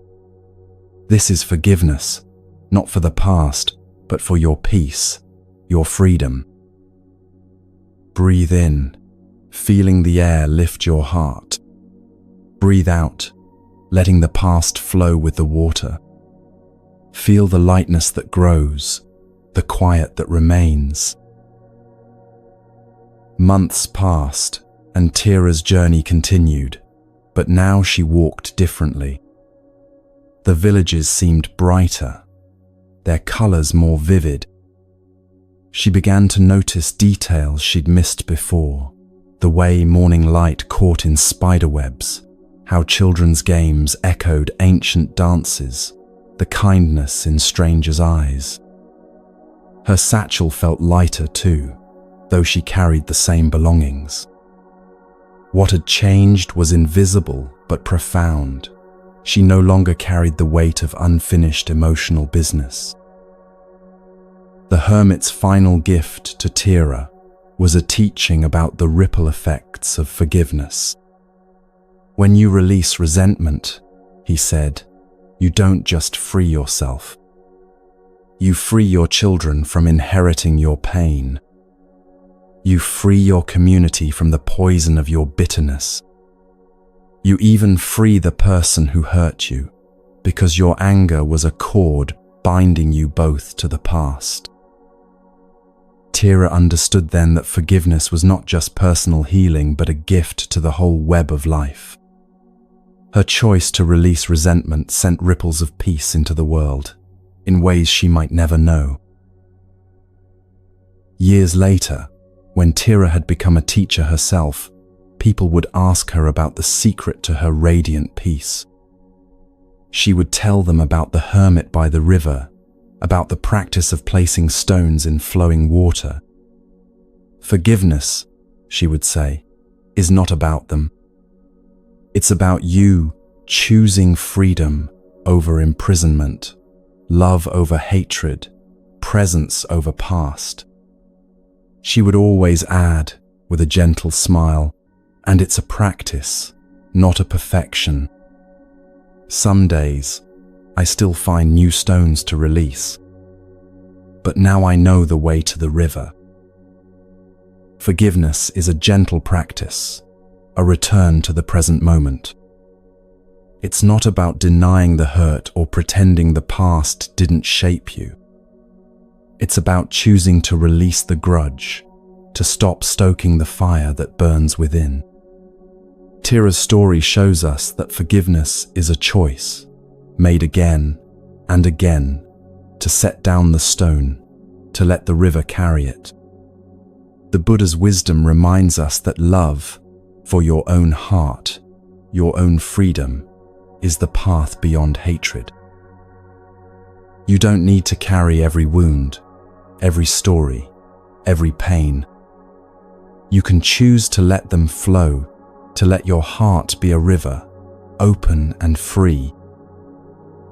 This is forgiveness, not for the past, but for your peace, your freedom. Breathe in, feeling the air lift your heart. Breathe out, letting the past flow with the water. Feel the lightness that grows, the quiet that remains. Months passed, and Tira's journey continued, but now she walked differently. The villages seemed brighter, their colors more vivid. She began to notice details she'd missed before, the way morning light caught in spiderwebs, how children's games echoed ancient dances, the kindness in strangers' eyes. Her satchel felt lighter too, though she carried the same belongings. What had changed was invisible but profound. She no longer carried the weight of unfinished emotional business. The hermit's final gift to Tira was a teaching about the ripple effects of forgiveness. When you release resentment, he said, you don't just free yourself. You free your children from inheriting your pain. You free your community from the poison of your bitterness. You even free the person who hurt you, because your anger was a cord binding you both to the past. Tira understood then that forgiveness was not just personal healing, but a gift to the whole web of life. Her choice to release resentment sent ripples of peace into the world, in ways she might never know. Years later, when Tira had become a teacher herself, people would ask her about the secret to her radiant peace. She would tell them about the hermit by the river, about the practice of placing stones in flowing water. Forgiveness, she would say, is not about them. It's about you choosing freedom over imprisonment, love over hatred, presence over past. She would always add, with a gentle smile, and it's a practice, not a perfection. Some days, I still find new stones to release, but now I know the way to the river. Forgiveness is a gentle practice, a return to the present moment. It's not about denying the hurt or pretending the past didn't shape you. It's about choosing to release the grudge, to stop stoking the fire that burns within. Tira's story shows us that forgiveness is a choice, made again and again, to set down the stone, to let the river carry it. The Buddha's wisdom reminds us that love, for your own heart, your own freedom, is the path beyond hatred. You don't need to carry every wound, every story, every pain. You can choose to let them flow, to let your heart be a river, open and free.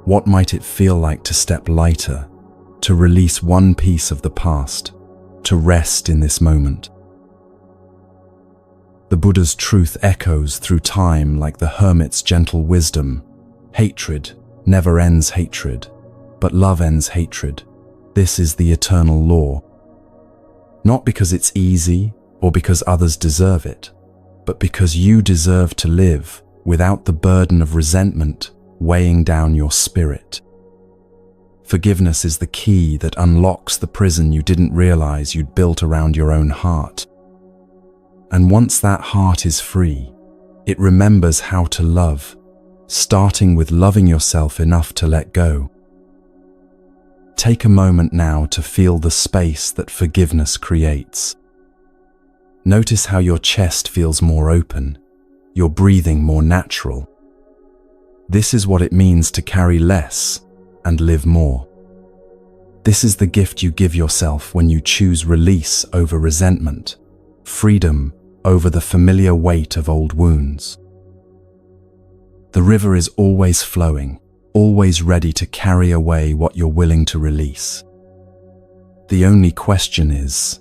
What might it feel like to step lighter, to release one piece of the past, to rest in this moment? The Buddha's truth echoes through time like the hermit's gentle wisdom. Hatred never ends hatred, but love ends hatred. This is the eternal law. Not because it's easy or because others deserve it, but because you deserve to live without the burden of resentment weighing down your spirit. Forgiveness is the key that unlocks the prison you didn't realize you'd built around your own heart. And once that heart is free, it remembers how to love, starting with loving yourself enough to let go. Take a moment now to feel the space that forgiveness creates. Notice how your chest feels more open, your breathing more natural. This is what it means to carry less and live more. This is the gift you give yourself when you choose release over resentment, freedom over the familiar weight of old wounds. The river is always flowing, always ready to carry away what you're willing to release. The only question is,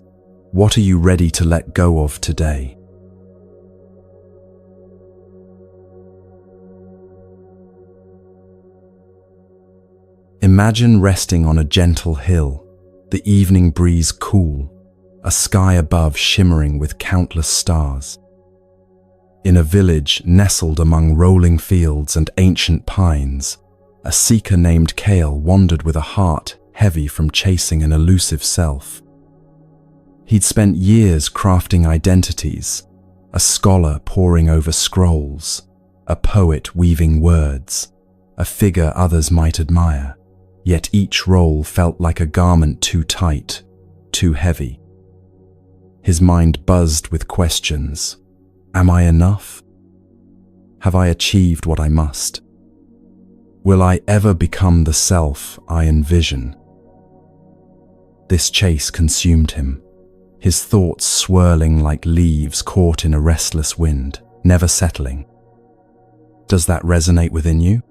what are you ready to let go of today? Imagine resting on a gentle hill, the evening breeze cool, a sky above shimmering with countless stars. In a village nestled among rolling fields and ancient pines, a seeker named Kale wandered with a heart heavy from chasing an elusive self. He'd spent years crafting identities, a scholar poring over scrolls, a poet weaving words, a figure others might admire, yet each role felt like a garment too tight, too heavy. His mind buzzed with questions. Am I enough? Have I achieved what I must? Will I ever become the self I envision? This chase consumed him, his thoughts swirling like leaves caught in a restless wind, never settling. Does that resonate within you?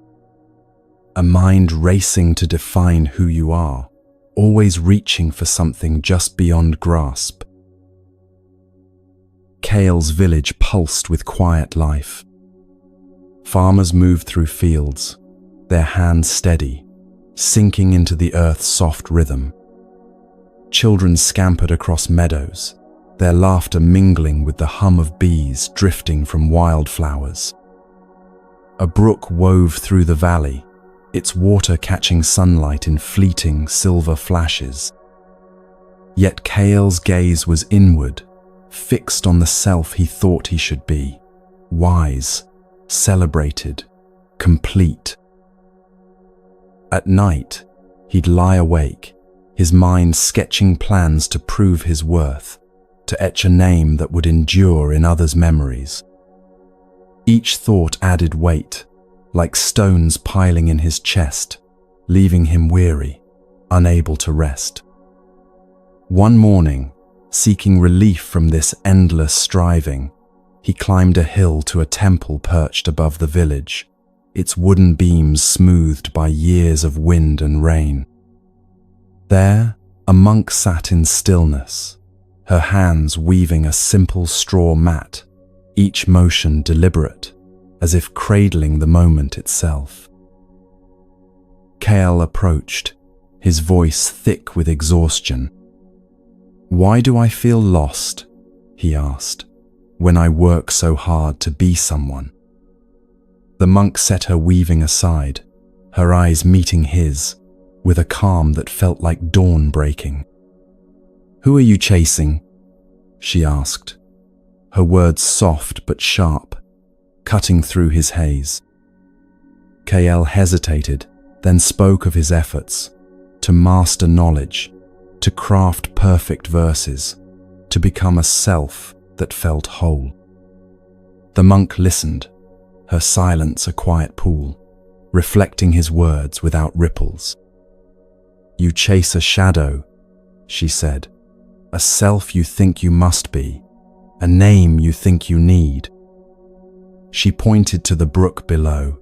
A mind racing to define who you are, always reaching for something just beyond grasp. Kale's village pulsed with quiet life. Farmers moved through fields, their hands steady, sinking into the earth's soft rhythm. Children scampered across meadows, their laughter mingling with the hum of bees drifting from wildflowers. A brook wove through the valley, its water catching sunlight in fleeting silver flashes. Yet Kale's gaze was inward, fixed on the self he thought he should be, wise, celebrated, complete. At night, he'd lie awake, his mind sketching plans to prove his worth, to etch a name that would endure in others' memories. Each thought added weight, like stones piling in his chest, leaving him weary, unable to rest. One morning, seeking relief from this endless striving, He climbed a hill to a temple perched above the village, its wooden beams smoothed by years of wind and rain. There, a monk sat in stillness, her hands weaving a simple straw mat, each motion deliberate, as if cradling the moment itself. Kael approached, his voice thick with exhaustion. "Why do I feel lost?" he asked, "when I work so hard to be someone?" The monk set her weaving aside, her eyes meeting his, with a calm that felt like dawn breaking. "Who are you chasing?" she asked, her words soft but sharp, cutting through his haze. Kael hesitated, then spoke of his efforts to master knowledge, to craft perfect verses, to become a self that felt whole. The monk listened, her silence a quiet pool, reflecting his words without ripples. "You chase a shadow," she said, "a self you think you must be, a name you think you need." She pointed to the brook below,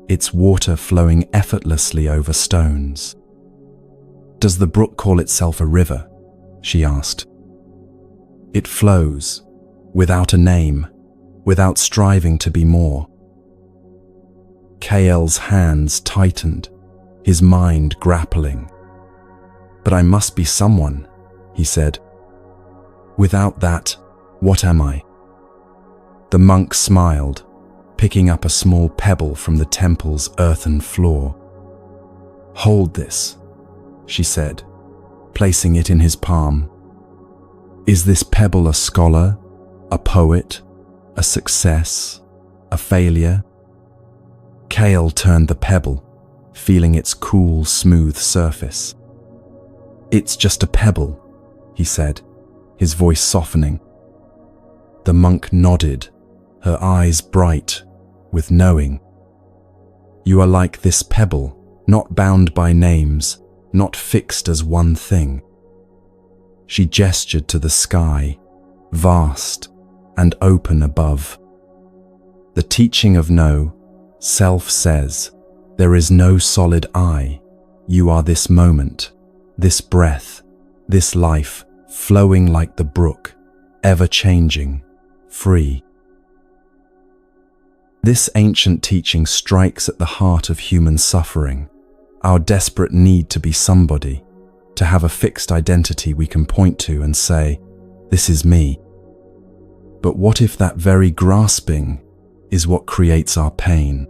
its water flowing effortlessly over stones. "Does the brook call itself a river?" she asked. "It flows, without a name, without striving to be more." Kael's hands tightened, his mind grappling. "But I must be someone," he said. "Without that, what am I?" The monk smiled, picking up a small pebble from the temple's earthen floor. "Hold this," she said, placing it in his palm. "Is this pebble a scholar, a poet, a success, a failure?" Kael turned the pebble, feeling its cool, smooth surface. "It's just a pebble," he said, his voice softening. The monk nodded, her eyes bright with knowing. "You are like this pebble, not bound by names, not fixed as one thing." She gestured to the sky, vast and open above. "The teaching of no self says, there is no solid I. You are this moment, this breath, this life, flowing like the brook, ever changing, free." This ancient teaching strikes at the heart of human suffering, our desperate need to be somebody, to have a fixed identity we can point to and say, "This is me." But what if that very grasping is what creates our pain?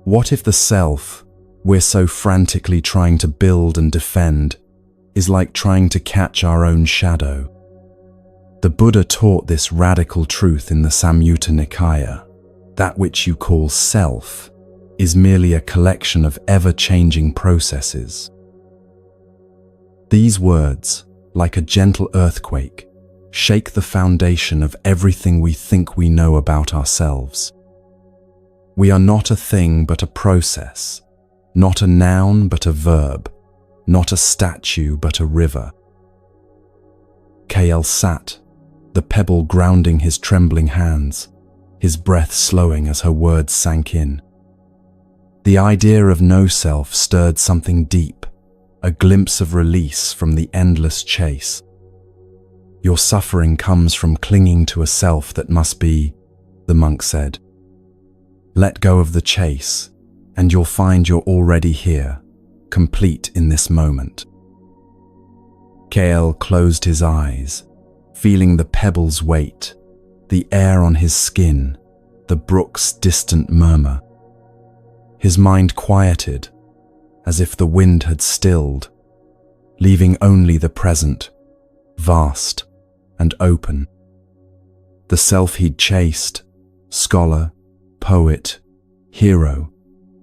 What if the self we're so frantically trying to build and defend is like trying to catch our own shadow? The Buddha taught this radical truth in the Samyutta Nikaya. That which you call self is merely a collection of ever-changing processes. These words, like a gentle earthquake, shake the foundation of everything we think we know about ourselves. We are not a thing but a process, not a noun but a verb, not a statue but a river. Kael sat, the pebble grounding his trembling hands, his breath slowing as her words sank in. The idea of no self stirred something deep, a glimpse of release from the endless chase. "Your suffering comes from clinging to a self that must be," the monk said. "Let go of the chase, and you'll find you're already here, complete in this moment." Kael closed his eyes, feeling the pebble's weight, the air on his skin, the brook's distant murmur. His mind quieted, as if the wind had stilled, leaving only the present, vast and open. The self he'd chased, scholar, poet, hero,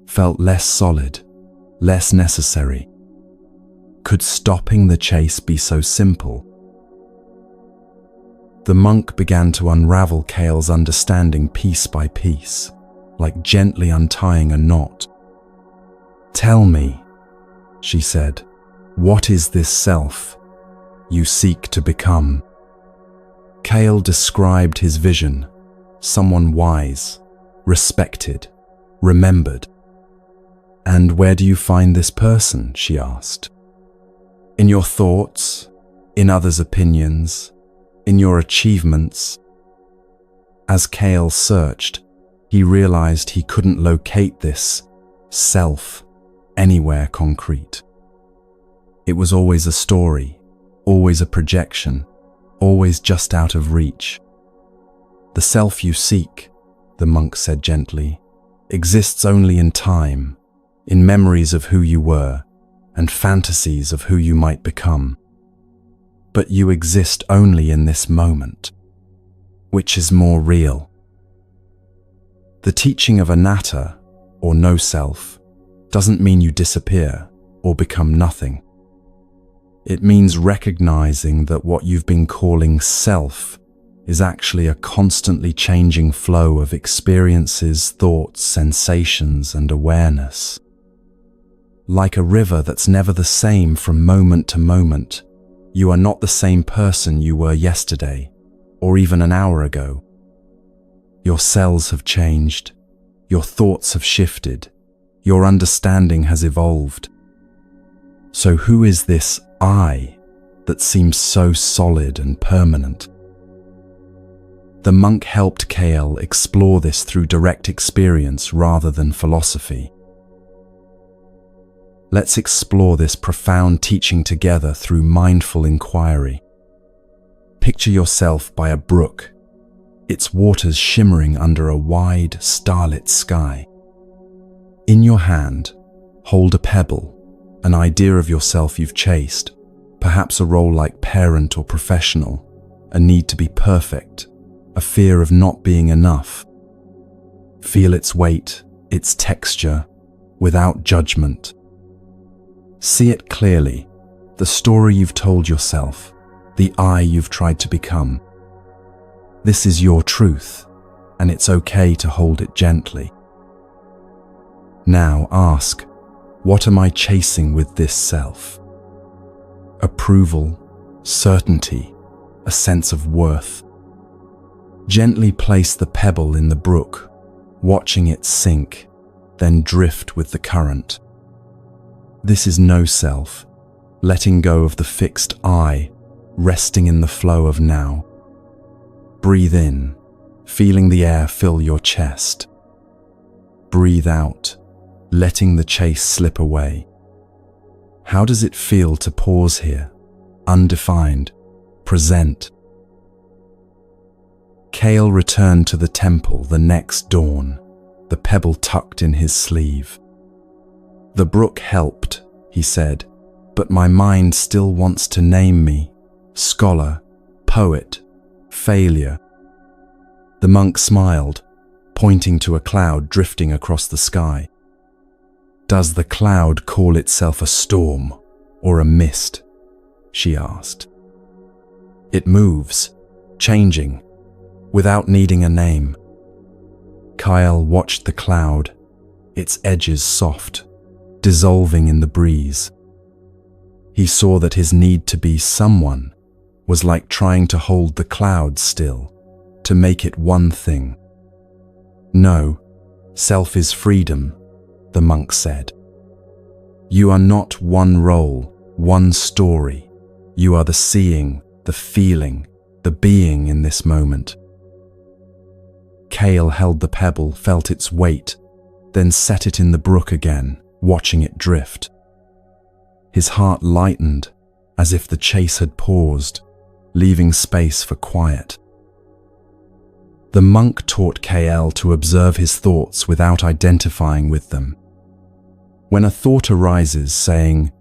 felt less solid, less necessary. Could stopping the chase be so simple? The monk began to unravel Kael's understanding piece by piece, like gently untying a knot. "Tell me," she said, "what is this self you seek to become?" Kael described his vision, someone wise, respected, remembered. And where do you find this person? She asked. In your thoughts, in others' opinions, in your achievements. As Kale searched, he realized he couldn't locate this self anywhere concrete. It was always a story, always a projection, always just out of reach. The self you seek, the monk said gently, exists only in time, in memories of who you were and fantasies of who you might become. But you exist only in this moment. Which is more real? The teaching of anatta, or no self, doesn't mean you disappear or become nothing. It means recognizing that what you've been calling self is actually a constantly changing flow of experiences, thoughts, sensations, and awareness. Like a river that's never the same from moment to moment, you are not the same person you were yesterday, or even an hour ago. Your cells have changed, your thoughts have shifted, your understanding has evolved. So who is this I that seems so solid and permanent? The monk helped Kale explore this through direct experience rather than philosophy. Let's explore this profound teaching together through mindful inquiry. Picture yourself by a brook, its waters shimmering under a wide, starlit sky. In your hand, hold a pebble, an idea of yourself you've chased, perhaps a role like parent or professional, a need to be perfect, a fear of not being enough. Feel its weight, its texture, without judgment. See it clearly, the story you've told yourself, the I you've tried to become. This is your truth, and it's okay to hold it gently. Now ask, what am I chasing with this self? Approval, certainty, a sense of worth. Gently place the pebble in the brook, watching it sink, then drift with the current. This is no self, letting go of the fixed I, resting in the flow of now. Breathe in, feeling the air fill your chest. Breathe out, letting the chase slip away. How does it feel to pause here, undefined, present? Kale returned to the temple the next dawn, the pebble tucked in his sleeve. The brook helped, he said, but my mind still wants to name me, scholar, poet, failure. The monk smiled, pointing to a cloud drifting across the sky. Does the cloud call itself a storm or a mist? She asked. It moves, changing, without needing a name. Kyle watched the cloud, its edges soft, dissolving in the breeze. He saw that his need to be someone was like trying to hold the cloud still, to make it one thing. No, self is freedom, the monk said. You are not one role, one story. You are the seeing, the feeling, the being in this moment. Kale held the pebble, felt its weight, then set it in the brook again, watching it drift. His heart lightened, as if the chase had paused, leaving space for quiet. The monk taught Kale to observe his thoughts without identifying with them. When a thought arises saying,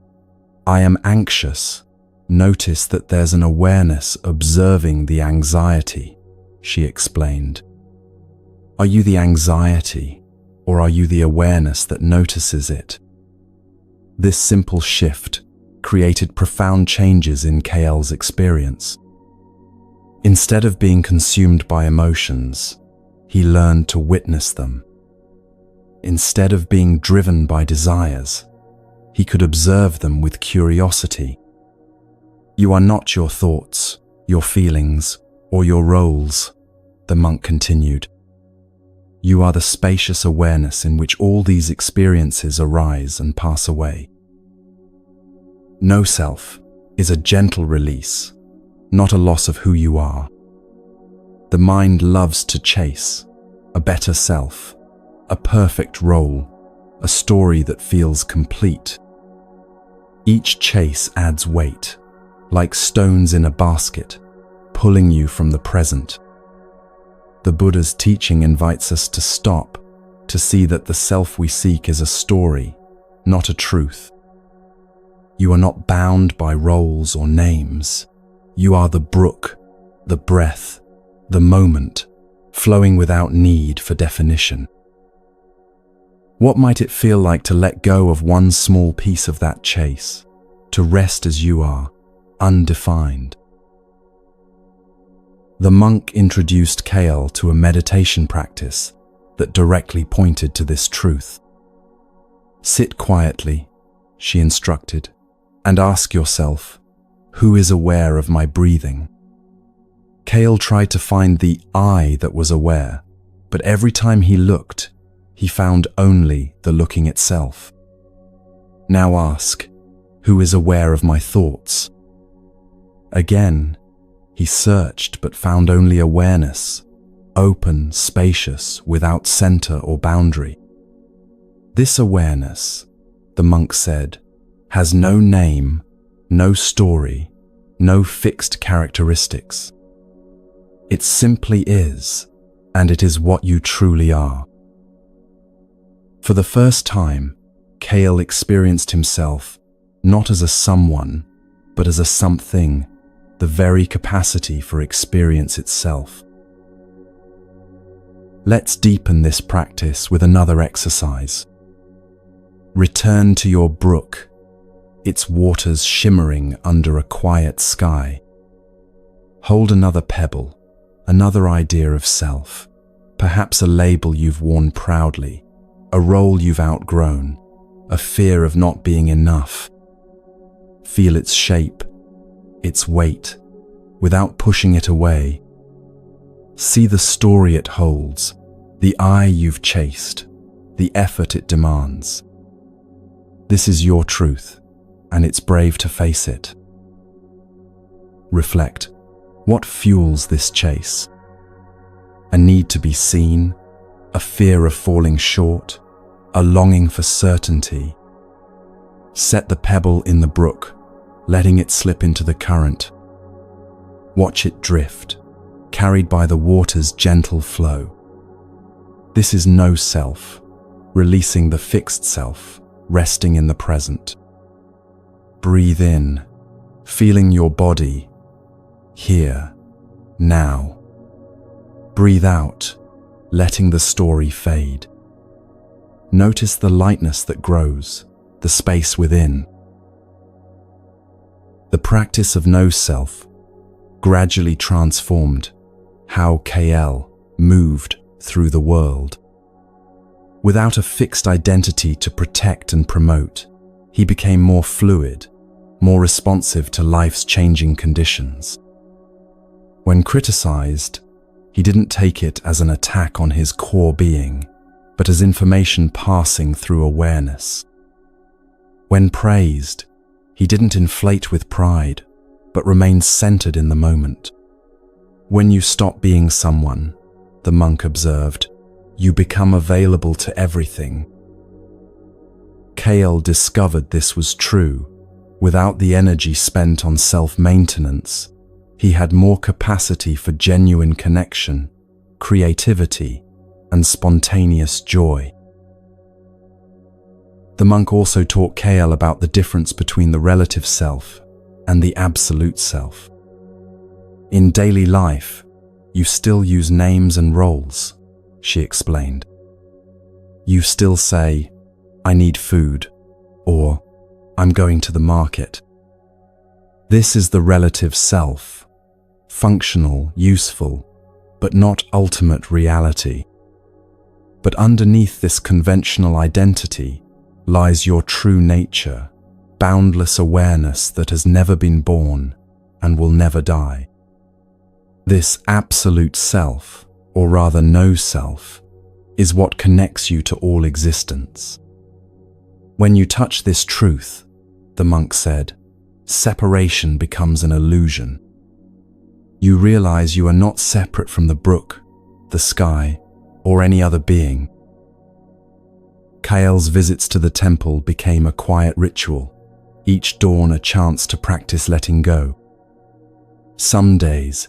"I am anxious," notice that there's an awareness observing the anxiety, she explained. Are you the anxiety, or are you the awareness that notices it? This simple shift created profound changes in Kale's experience. Instead of being consumed by emotions, he learned to witness them. Instead of being driven by desires, he could observe them with curiosity. You are not your thoughts, your feelings, or your roles, the monk continued. You are the spacious awareness in which all these experiences arise and pass away. No self is a gentle release, not a loss of who you are. The mind loves to chase a better self, a perfect role, a story that feels complete. Each chase adds weight, like stones in a basket, pulling you from the present. The Buddha's teaching invites us to stop, to see that the self we seek is a story, not a truth. You are not bound by roles or names. You are the brook, the breath, the moment, flowing without need for definition. What might it feel like to let go of one small piece of that chase, to rest as you are, undefined? The monk introduced Kale to a meditation practice that directly pointed to this truth. Sit quietly, she instructed, and ask yourself, who is aware of my breathing? Kale tried to find the I that was aware, but every time he looked, he found only the looking itself. Now ask, who is aware of my thoughts? Again, he searched but found only awareness, open, spacious, without center or boundary. This awareness, the monk said, has no name, no story, no fixed characteristics. It simply is, and it is what you truly are. For the first time, Kale experienced himself not as a someone, but as a something, the very capacity for experience itself. Let's deepen this practice with another exercise. Return to your brook, its waters shimmering under a quiet sky. Hold another pebble, another idea of self, perhaps a label you've worn proudly, a role you've outgrown, a fear of not being enough. Feel its shape, its weight, without pushing it away. See the story it holds, the eye you've chased, the effort it demands. This is your truth, and it's brave to face it. Reflect, what fuels this chase? A need to be seen, a fear of falling short, a longing for certainty. Set the pebble in the brook, letting it slip into the current. Watch it drift, carried by the water's gentle flow. This is no self, releasing the fixed self, resting in the present. Breathe in, feeling your body, here, now. Breathe out, letting the story fade. Notice the lightness that grows, the space within. The practice of no self gradually transformed how KL moved through the world. Without a fixed identity to protect and promote, he became more fluid, more responsive to life's changing conditions. When criticized, he didn't take it as an attack on his core being, but as information passing through awareness. When praised, he didn't inflate with pride, but remained centered in the moment. When you stop being someone, the monk observed, you become available to everything. Kale discovered this was true. Without the energy spent on self-maintenance, he had more capacity for genuine connection, creativity, and spontaneous joy. The monk also taught Kale about the difference between the relative self and the absolute self. In daily life, you still use names and roles, she explained. You still say, I need food, or I'm going to the market. This is the relative self, functional, useful, but not ultimate reality. But underneath this conventional identity lies your true nature, boundless awareness that has never been born and will never die. This absolute self, or rather no self, is what connects you to all existence. When you touch this truth, the monk said, separation becomes an illusion. You realize you are not separate from the brook, the sky, or any other being. Kael's visits to the temple became a quiet ritual, each dawn a chance to practice letting go. Some days,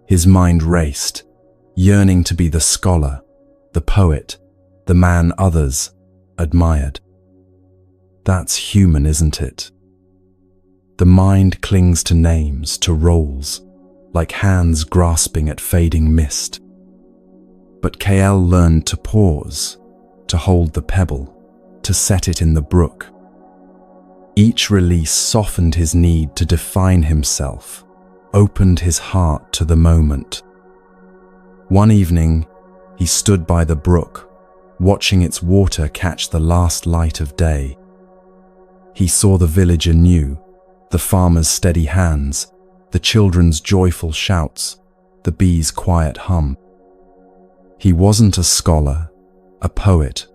his mind raced, yearning to be the scholar, the poet, the man others admired. That's human, isn't it? The mind clings to names, to roles, like hands grasping at fading mist. But Kael learned to pause, to hold the pebble, to set it in the brook. Each release softened his need to define himself, opened his heart to the moment. One evening, he stood by the brook, watching its water catch the last light of day. He saw the village anew, the farmer's steady hands, the children's joyful shouts, the bees' quiet hum. He wasn't a scholar, a poet,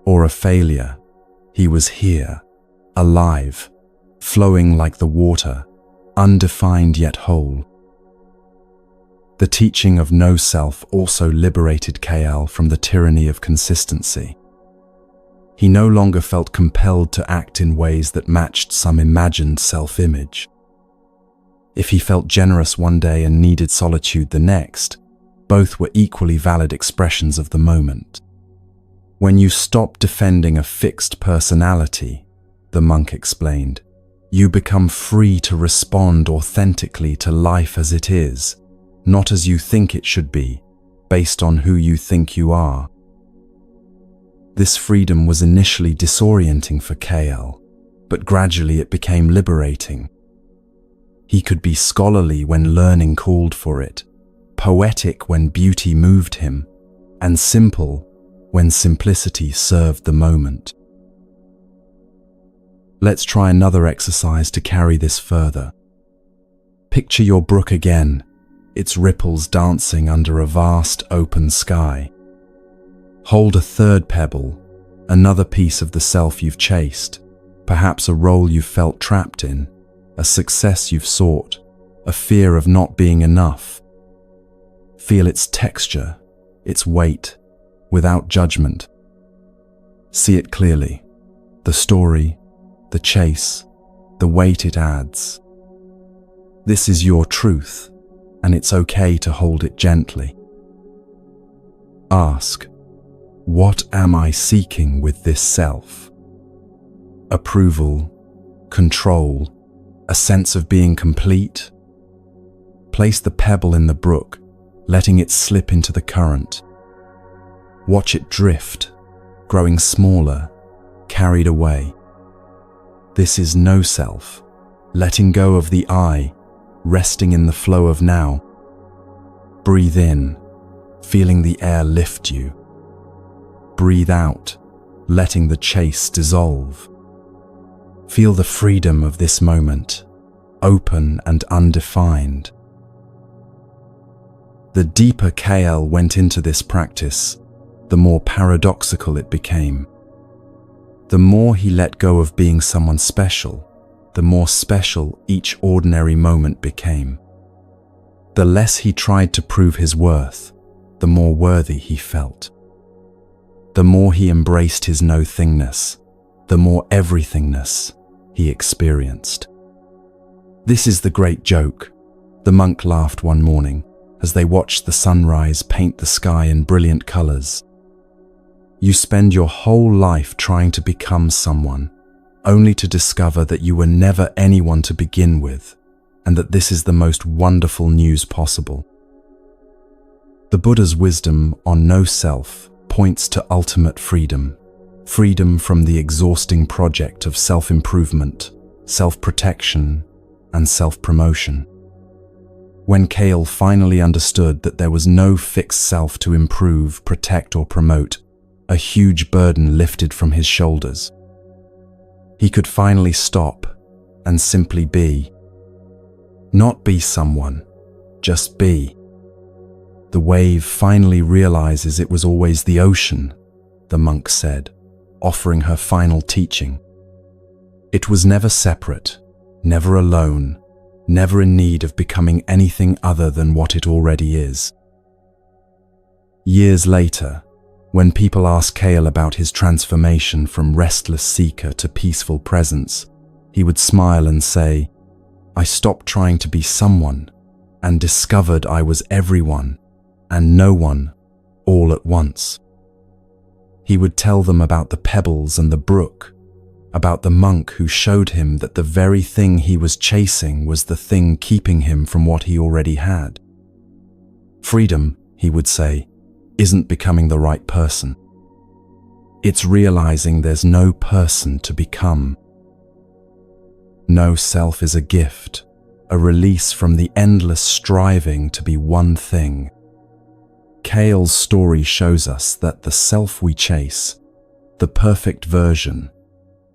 or a failure. He was here, alive, flowing like the water, undefined yet whole. The teaching of no self also liberated Kael from the tyranny of consistency. He no longer felt compelled to act in ways that matched some imagined self-image. If he felt generous one day and needed solitude the next, both were equally valid expressions of the moment. When you stop defending a fixed personality, the monk explained, you become free to respond authentically to life as it is, not as you think it should be, based on who you think you are. This freedom was initially disorienting for Kael, but gradually it became liberating. He could be scholarly when learning called for it, poetic when beauty moved him, and simple when simplicity served the moment. Let's try another exercise to carry this further. Picture your brook again, its ripples dancing under a vast open sky. Hold a third pebble, another piece of the self you've chased, perhaps a role you've felt trapped in, a success you've sought, a fear of not being enough. Feel its texture, its weight, without judgment. See it clearly, the story, the chase, the weight it adds. This is your truth, and it's okay to hold it gently. Ask, what am I seeking with this self? Approval, control, a sense of being complete? Place the pebble in the brook, letting it slip into the current. Watch it drift, growing smaller, carried away. This is no self, letting go of the I, resting in the flow of now. Breathe in, feeling the air lift you. Breathe out, letting the chase dissolve. Feel the freedom of this moment, open and undefined. The deeper Kael went into this practice, the more paradoxical it became. The more he let go of being someone special, the more special each ordinary moment became. The less he tried to prove his worth, the more worthy he felt. The more he embraced his no-thingness, the more everythingness he experienced. This is the great joke, the monk laughed one morning as they watched the sunrise paint the sky in brilliant colors. You spend your whole life trying to become someone, only to discover that you were never anyone to begin with, and that this is the most wonderful news possible. The Buddha's wisdom on no self points to ultimate freedom, freedom from the exhausting project of self-improvement, self-protection, and self-promotion. When Kael finally understood that there was no fixed self to improve, protect, or promote, a huge burden lifted from his shoulders. He could finally stop and simply be. Not be someone, just be. The wave finally realizes it was always the ocean, the monk said, offering her final teaching. It was never separate, never alone, never in need of becoming anything other than what it already is. Years later, when people asked Kale about his transformation from restless seeker to peaceful presence, he would smile and say, "I stopped trying to be someone and discovered I was everyone and no one all at once." He would tell them about the pebbles and the brook, about the monk who showed him that the very thing he was chasing was the thing keeping him from what he already had. Freedom, he would say, isn't becoming the right person. It's realizing there's no person to become. No self is a gift, a release from the endless striving to be one thing. Kale's story shows us that the self we chase, the perfect version,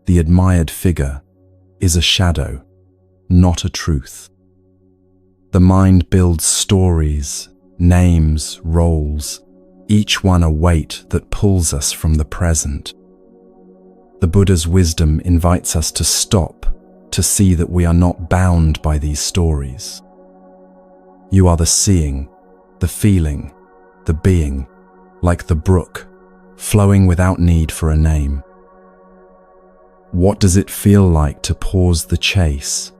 the admired figure, is a shadow, not a truth. The mind builds stories, names, roles, each one a weight that pulls us from the present. The Buddha's wisdom invites us to stop, to see that we are not bound by these stories. You are the seeing, the feeling, the being, like the brook, flowing without need for a name. What does it feel like to pause the chase,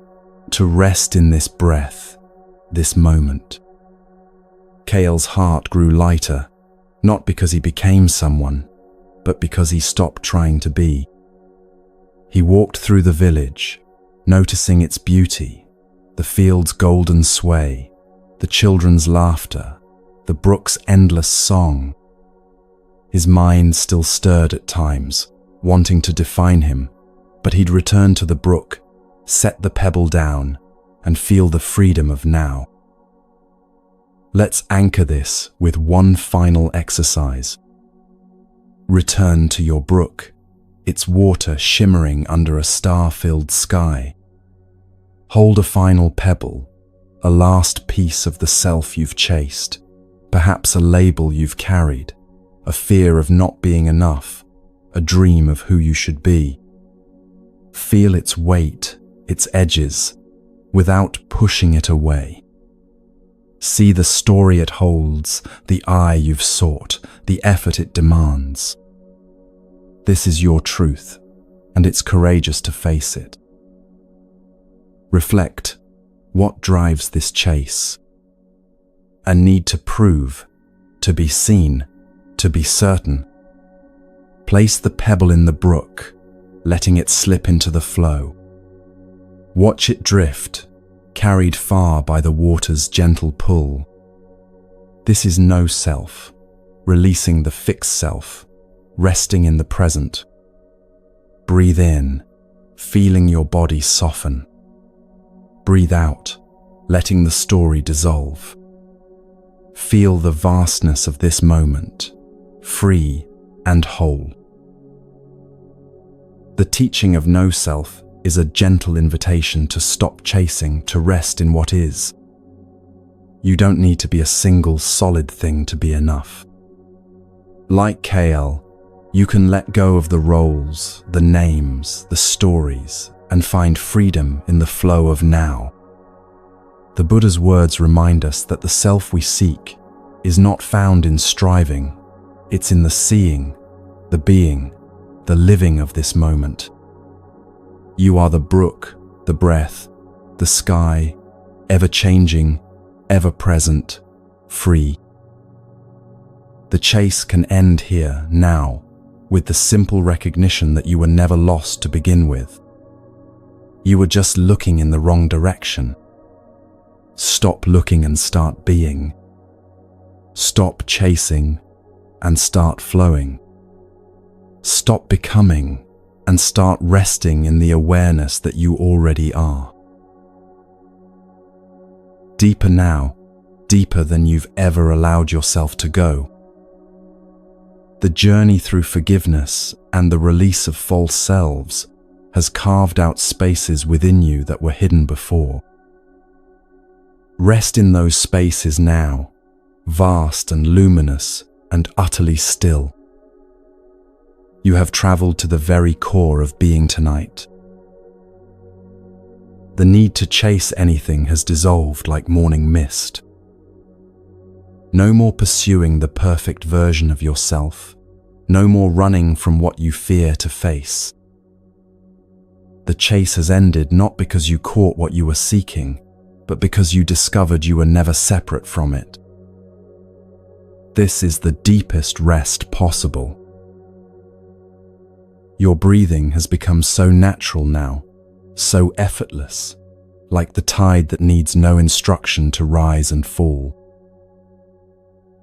to rest in this breath, this moment? Kale's heart grew lighter, not because he became someone, but because he stopped trying to be. He walked through the village, noticing its beauty, the field's golden sway, the children's laughter, the brook's endless song. His mind still stirred at times, wanting to define him, but he'd return to the brook, set the pebble down, and feel the freedom of now. Let's anchor this with one final exercise. Return to your brook, its water shimmering under a star-filled sky. Hold a final pebble, a last piece of the self you've chased, perhaps a label you've carried, a fear of not being enough, a dream of who you should be. Feel its weight, its edges, without pushing it away. See the story it holds, the eye you've sought, the effort it demands. This is your truth, and it's courageous to face it. Reflect, what drives this chase? A need to prove, to be seen, to be certain. Place the pebble in the brook, letting it slip into the flow. Watch it drift, carried far by the water's gentle pull. This is no self, releasing the fixed self, resting in the present. Breathe in, feeling your body soften. Breathe out, letting the story dissolve. Feel the vastness of this moment, free and whole. The teaching of no self is a gentle invitation to stop chasing, to rest in what is. You don't need to be a single solid thing to be enough. Like Kale, you can let go of the roles, the names, the stories, and find freedom in the flow of now. The Buddha's words remind us that the self we seek is not found in striving, it's in the seeing, the being, the living of this moment. You are the brook, the breath, the sky, ever-changing, ever-present, free. The chase can end here, now, with the simple recognition that you were never lost to begin with. You were just looking in the wrong direction. Stop looking and start being. Stop chasing and start flowing. Stop becoming and start resting in the awareness that you already are. Deeper now, deeper than you've ever allowed yourself to go. The journey through forgiveness and the release of false selves has carved out spaces within you that were hidden before. Rest in those spaces now, vast and luminous and utterly still. You have traveled to the very core of being tonight. The need to chase anything has dissolved like morning mist. No more pursuing the perfect version of yourself. No more running from what you fear to face. The chase has ended not because you caught what you were seeking, but because you discovered you were never separate from it. This is the deepest rest possible. Your breathing has become so natural now, so effortless, like the tide that needs no instruction to rise and fall.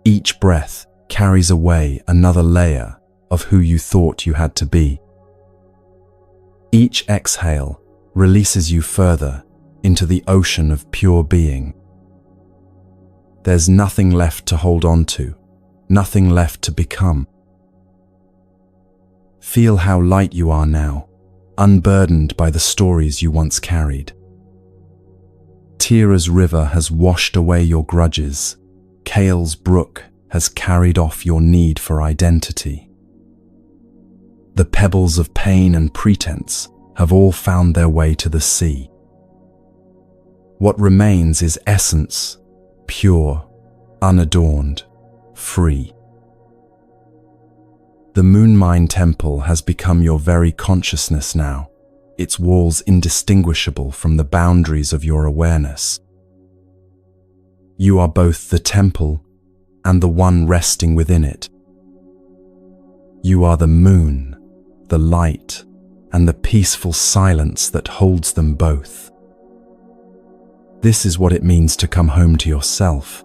Each breath carries away another layer of who you thought you had to be. Each exhale releases you further into the ocean of pure being. There's nothing left to hold on to, nothing left to become. Feel how light you are now, unburdened by the stories you once carried. Tira's river has washed away your grudges. Kale's brook has carried off your need for identity. The pebbles of pain and pretense have all found their way to the sea. What remains is essence, pure, unadorned, free. The Moonmine Temple has become your very consciousness now, its walls indistinguishable from the boundaries of your awareness. You are both the temple and the one resting within it. You are the moon, the light, and the peaceful silence that holds them both. This is what it means to come home to yourself.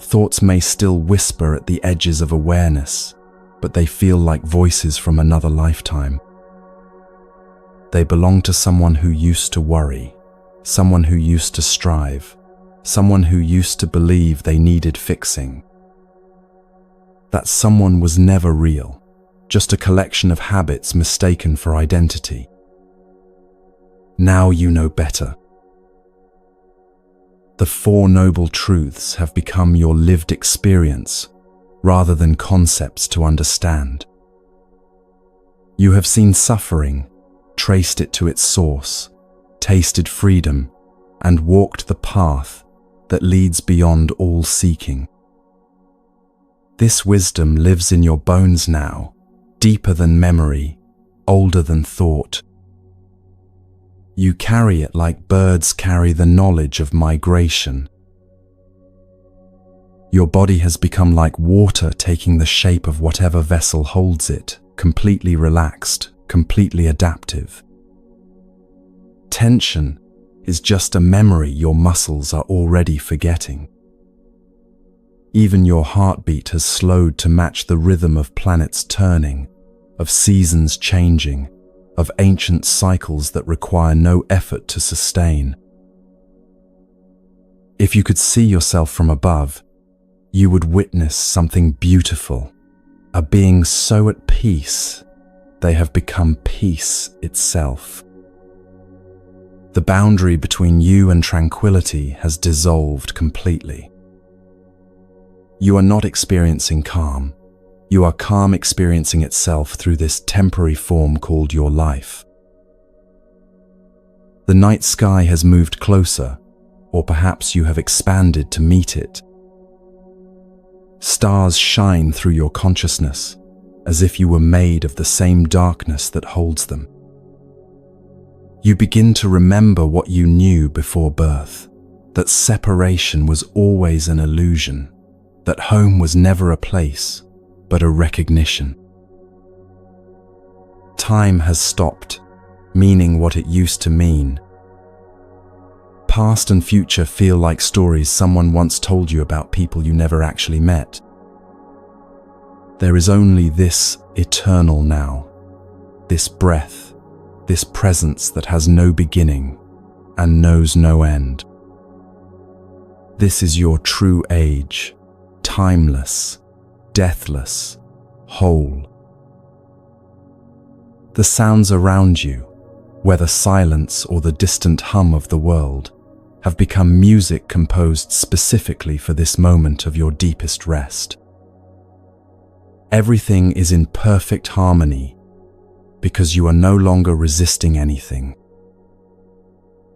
Thoughts may still whisper at the edges of awareness, but they feel like voices from another lifetime. They belong to someone who used to worry, someone who used to strive, someone who used to believe they needed fixing. That someone was never real, just a collection of habits mistaken for identity. Now you know better. The Four Noble Truths have become your lived experience, rather than concepts to understand. You have seen suffering, traced it to its source, tasted freedom, and walked the path that leads beyond all seeking. This wisdom lives in your bones now, deeper than memory, older than thought. You carry it like birds carry the knowledge of migration. Your body has become like water taking the shape of whatever vessel holds it, completely relaxed, completely adaptive. Tension is just a memory your muscles are already forgetting. Even your heartbeat has slowed to match the rhythm of planets turning, of seasons changing, of ancient cycles that require no effort to sustain. If you could see yourself from above, you would witness something beautiful, a being so at peace, they have become peace itself. The boundary between you and tranquility has dissolved completely. You are not experiencing calm. You are calm experiencing itself through this temporary form called your life. The night sky has moved closer, or perhaps you have expanded to meet it. Stars shine through your consciousness, as if you were made of the same darkness that holds them. You begin to remember what you knew before birth, that separation was always an illusion, that home was never a place, but a recognition. Time has stopped, meaning what it used to mean. Past and future feel like stories someone once told you about people you never actually met. There is only this eternal now, this breath, this presence that has no beginning and knows no end. This is your true age, timeless, deathless, whole. The sounds around you, whether silence or the distant hum of the world, have become music composed specifically for this moment of your deepest rest. Everything is in perfect harmony because you are no longer resisting anything.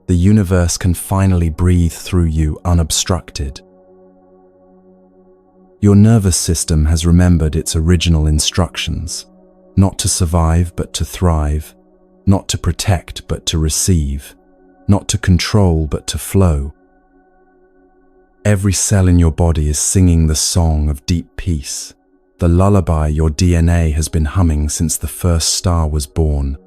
The universe can finally breathe through you unobstructed. Your nervous system has remembered its original instructions, not to survive but to thrive, not to protect but to receive, not to control but to flow. Every cell in your body is singing the song of deep peace, the lullaby your DNA has been humming since the first star was born.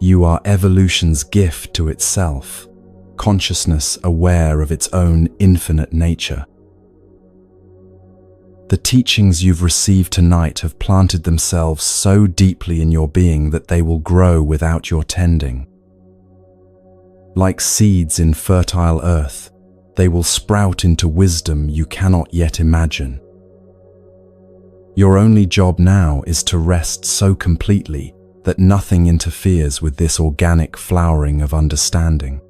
You are evolution's gift to itself, consciousness aware of its own infinite nature. The teachings you've received tonight have planted themselves so deeply in your being that they will grow without your tending. Like seeds in fertile earth, they will sprout into wisdom you cannot yet imagine. Your only job now is to rest so completely that nothing interferes with this organic flowering of understanding.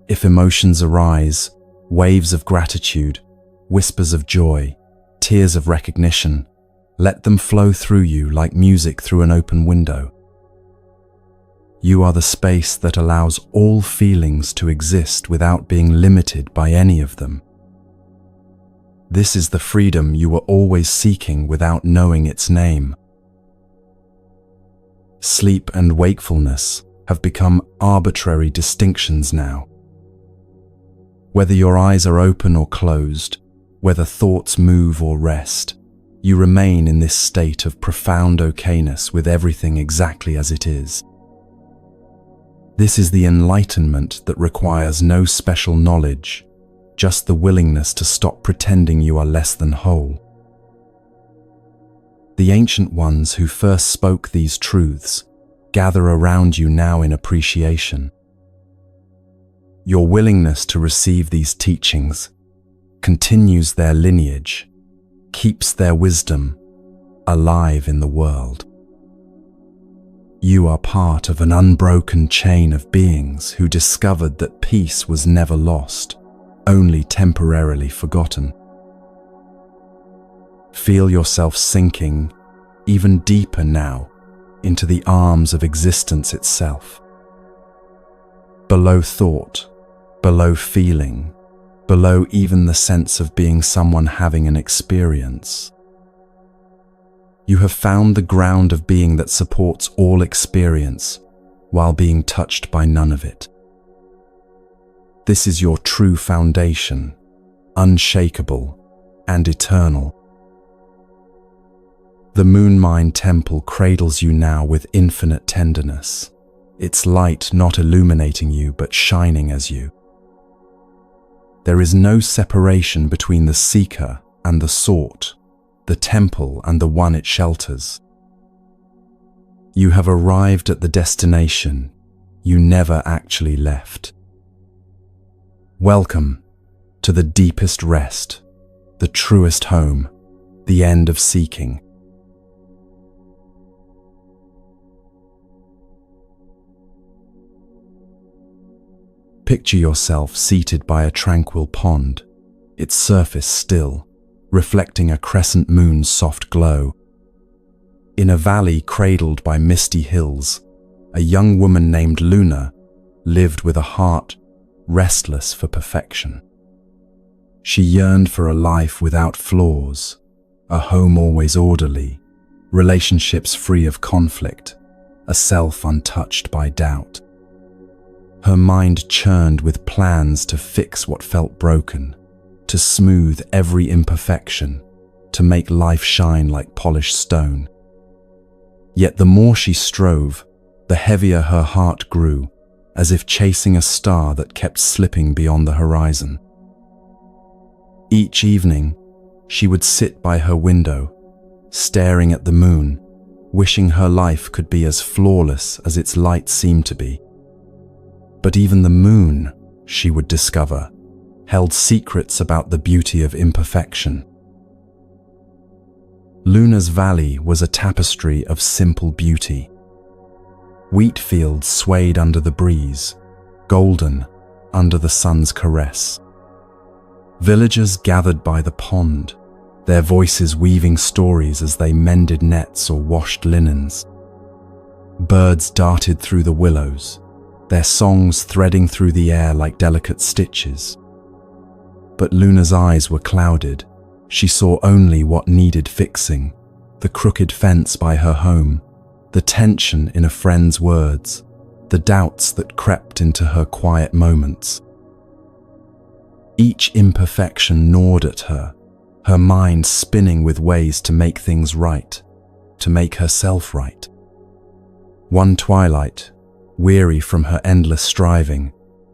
If emotions arise, waves of gratitude, whispers of joy, tears of recognition, let them flow through you like music through an open window. You are the space that allows all feelings to exist without being limited by any of them. This is the freedom you were always seeking without knowing its name. Sleep and wakefulness have become arbitrary distinctions now. Whether your eyes are open or closed, whether thoughts move or rest, you remain in this state of profound okayness with everything exactly as it is. This is the enlightenment that requires no special knowledge, just the willingness to stop pretending you are less than whole. The ancient ones who first spoke these truths gather around you now in appreciation. Your willingness to receive these teachings continues their lineage, keeps their wisdom alive in the world. You are part of an unbroken chain of beings who discovered that peace was never lost, only temporarily forgotten. Feel yourself sinking even deeper now into the arms of existence itself. Below thought, below feeling, below even the sense of being someone having an experience. You have found the ground of being that supports all experience while being touched by none of it. This is your true foundation, unshakable and eternal. The Moon Mind Temple cradles you now with infinite tenderness, its light not illuminating you but shining as you. There is no separation between the seeker and the sought, the temple and the one it shelters. You have arrived at the destination you never actually left. Welcome to the deepest rest, the truest home, the end of seeking. Picture yourself seated by a tranquil pond, its surface still, reflecting a crescent moon's soft glow. In a valley cradled by misty hills, a young woman named Luna lived with a heart restless for perfection. She yearned for a life without flaws, a home always orderly, relationships free of conflict, a self untouched by doubt. Her mind churned with plans to fix what felt broken, to smooth every imperfection, to make life shine like polished stone. Yet the more she strove, the heavier her heart grew, as if chasing a star that kept slipping beyond the horizon. Each evening, she would sit by her window, staring at the moon, wishing her life could be as flawless as its light seemed to be. But even the moon, she would discover, held secrets about the beauty of imperfection. Luna's valley was a tapestry of simple beauty. Wheat fields swayed under the breeze, golden under the sun's caress. Villagers gathered by the pond, their voices weaving stories as they mended nets or washed linens. Birds darted through the willows, their songs threading through the air like delicate stitches. But Luna's eyes were clouded. She saw only what needed fixing: the crooked fence by her home, the tension in a friend's words, the doubts that crept into her quiet moments. Each imperfection gnawed at her, her mind spinning with ways to make things right, to make herself right. One twilight, weary from her endless striving,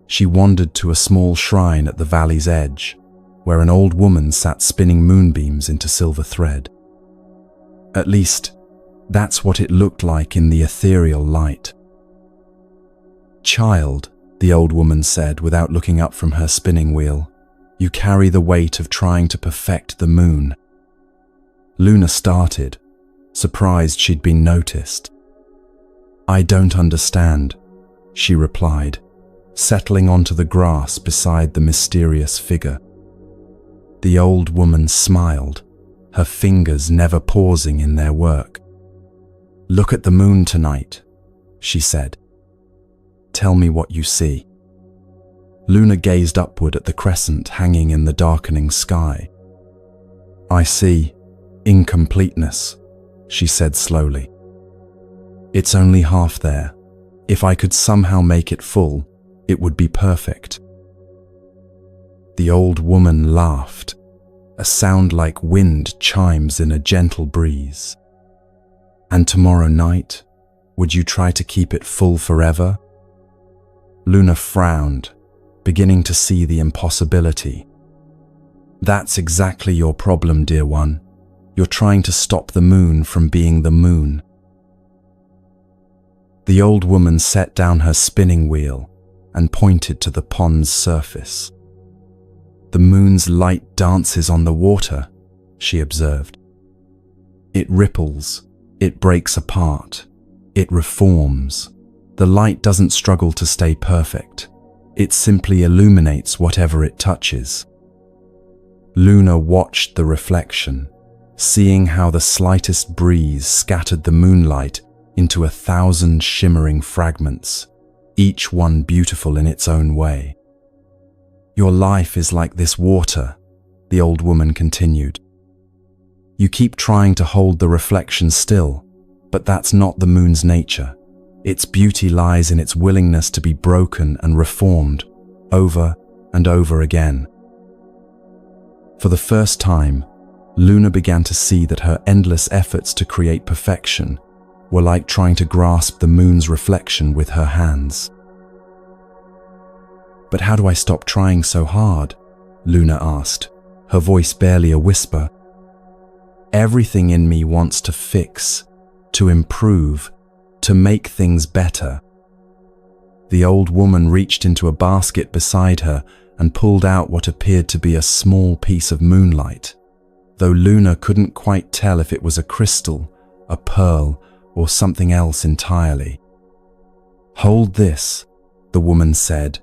she wandered to a small shrine at the valley's edge, where an old woman sat spinning moonbeams into silver thread. At least, that's what it looked like in the ethereal light. "Child," the old woman said without looking up from her spinning wheel, "you carry the weight of trying to perfect the moon." Luna started, surprised she'd been noticed. "I don't understand," she replied, settling onto the grass beside the mysterious figure. The old woman smiled, her fingers never pausing in their work. "Look at the moon tonight," she said. "Tell me what you see." Luna gazed upward at the crescent hanging in the darkening sky. "I see incompleteness," she said slowly. "It's only half there. If I could somehow make it full, it would be perfect." The old woman laughed, a sound like wind chimes in a gentle breeze. "And tomorrow night, would you try to keep it full forever?" Luna frowned, beginning to see the impossibility. "That's exactly your problem, dear one. You're trying to stop the moon from being the moon." The old woman set down her spinning wheel and pointed to the pond's surface. "The moon's light dances on the water," she observed. "It ripples, it breaks apart, it reforms. The light doesn't struggle to stay perfect. It simply illuminates whatever it touches." Luna watched the reflection, seeing how the slightest breeze scattered the moonlight into 1,000 shimmering fragments, each one beautiful in its own way. "Your life is like this water," the old woman continued. "You keep trying to hold the reflection still, but that's not the moon's nature. Its beauty lies in its willingness to be broken and reformed over and over again." For the first time, Luna began to see that her endless efforts to create perfection were like trying to grasp the moon's reflection with her hands. "But how do I stop trying so hard?" Luna asked, her voice barely a whisper. "Everything in me wants to fix, to improve, to make things better." The old woman reached into a basket beside her and pulled out what appeared to be a small piece of moonlight, though Luna couldn't quite tell if it was a crystal, a pearl, or something else entirely. "Hold this," the woman said,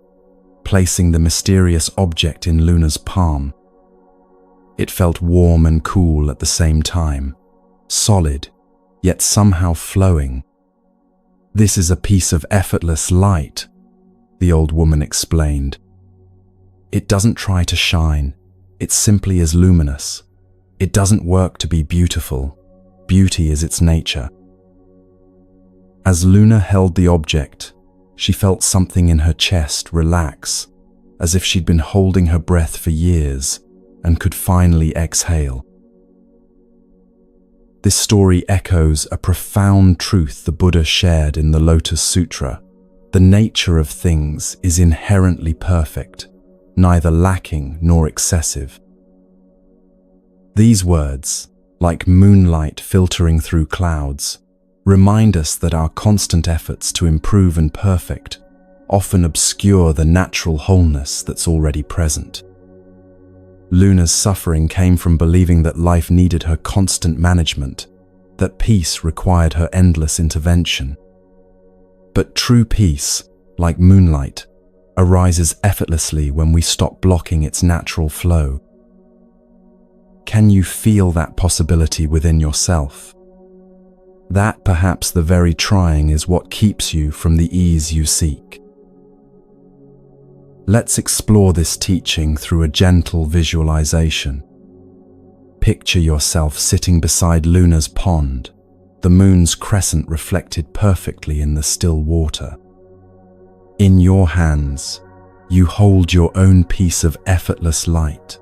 placing the mysterious object in Luna's palm. It felt warm and cool at the same time, solid, yet somehow flowing. "This is a piece of effortless light," the old woman explained. "It doesn't try to shine, it simply is luminous. It doesn't work to be beautiful. Beauty is its nature." As Luna held the object, she felt something in her chest relax, as if she'd been holding her breath for years and could finally exhale. This story echoes a profound truth the Buddha shared in the Lotus Sutra. The nature of things is inherently perfect, neither lacking nor excessive. These words, like moonlight filtering through clouds, remind us that our constant efforts to improve and perfect often obscure the natural wholeness that's already present. Luna's suffering came from believing that life needed her constant management, that peace required her endless intervention. But true peace, like moonlight, arises effortlessly when we stop blocking its natural flow. Can you feel that possibility within yourself? That perhaps the very trying is what keeps you from the ease you seek. Let's explore this teaching through a gentle visualization. Picture yourself sitting beside Luna's pond, the moon's crescent reflected perfectly in the still water. In your hands, you hold your own piece of effortless light.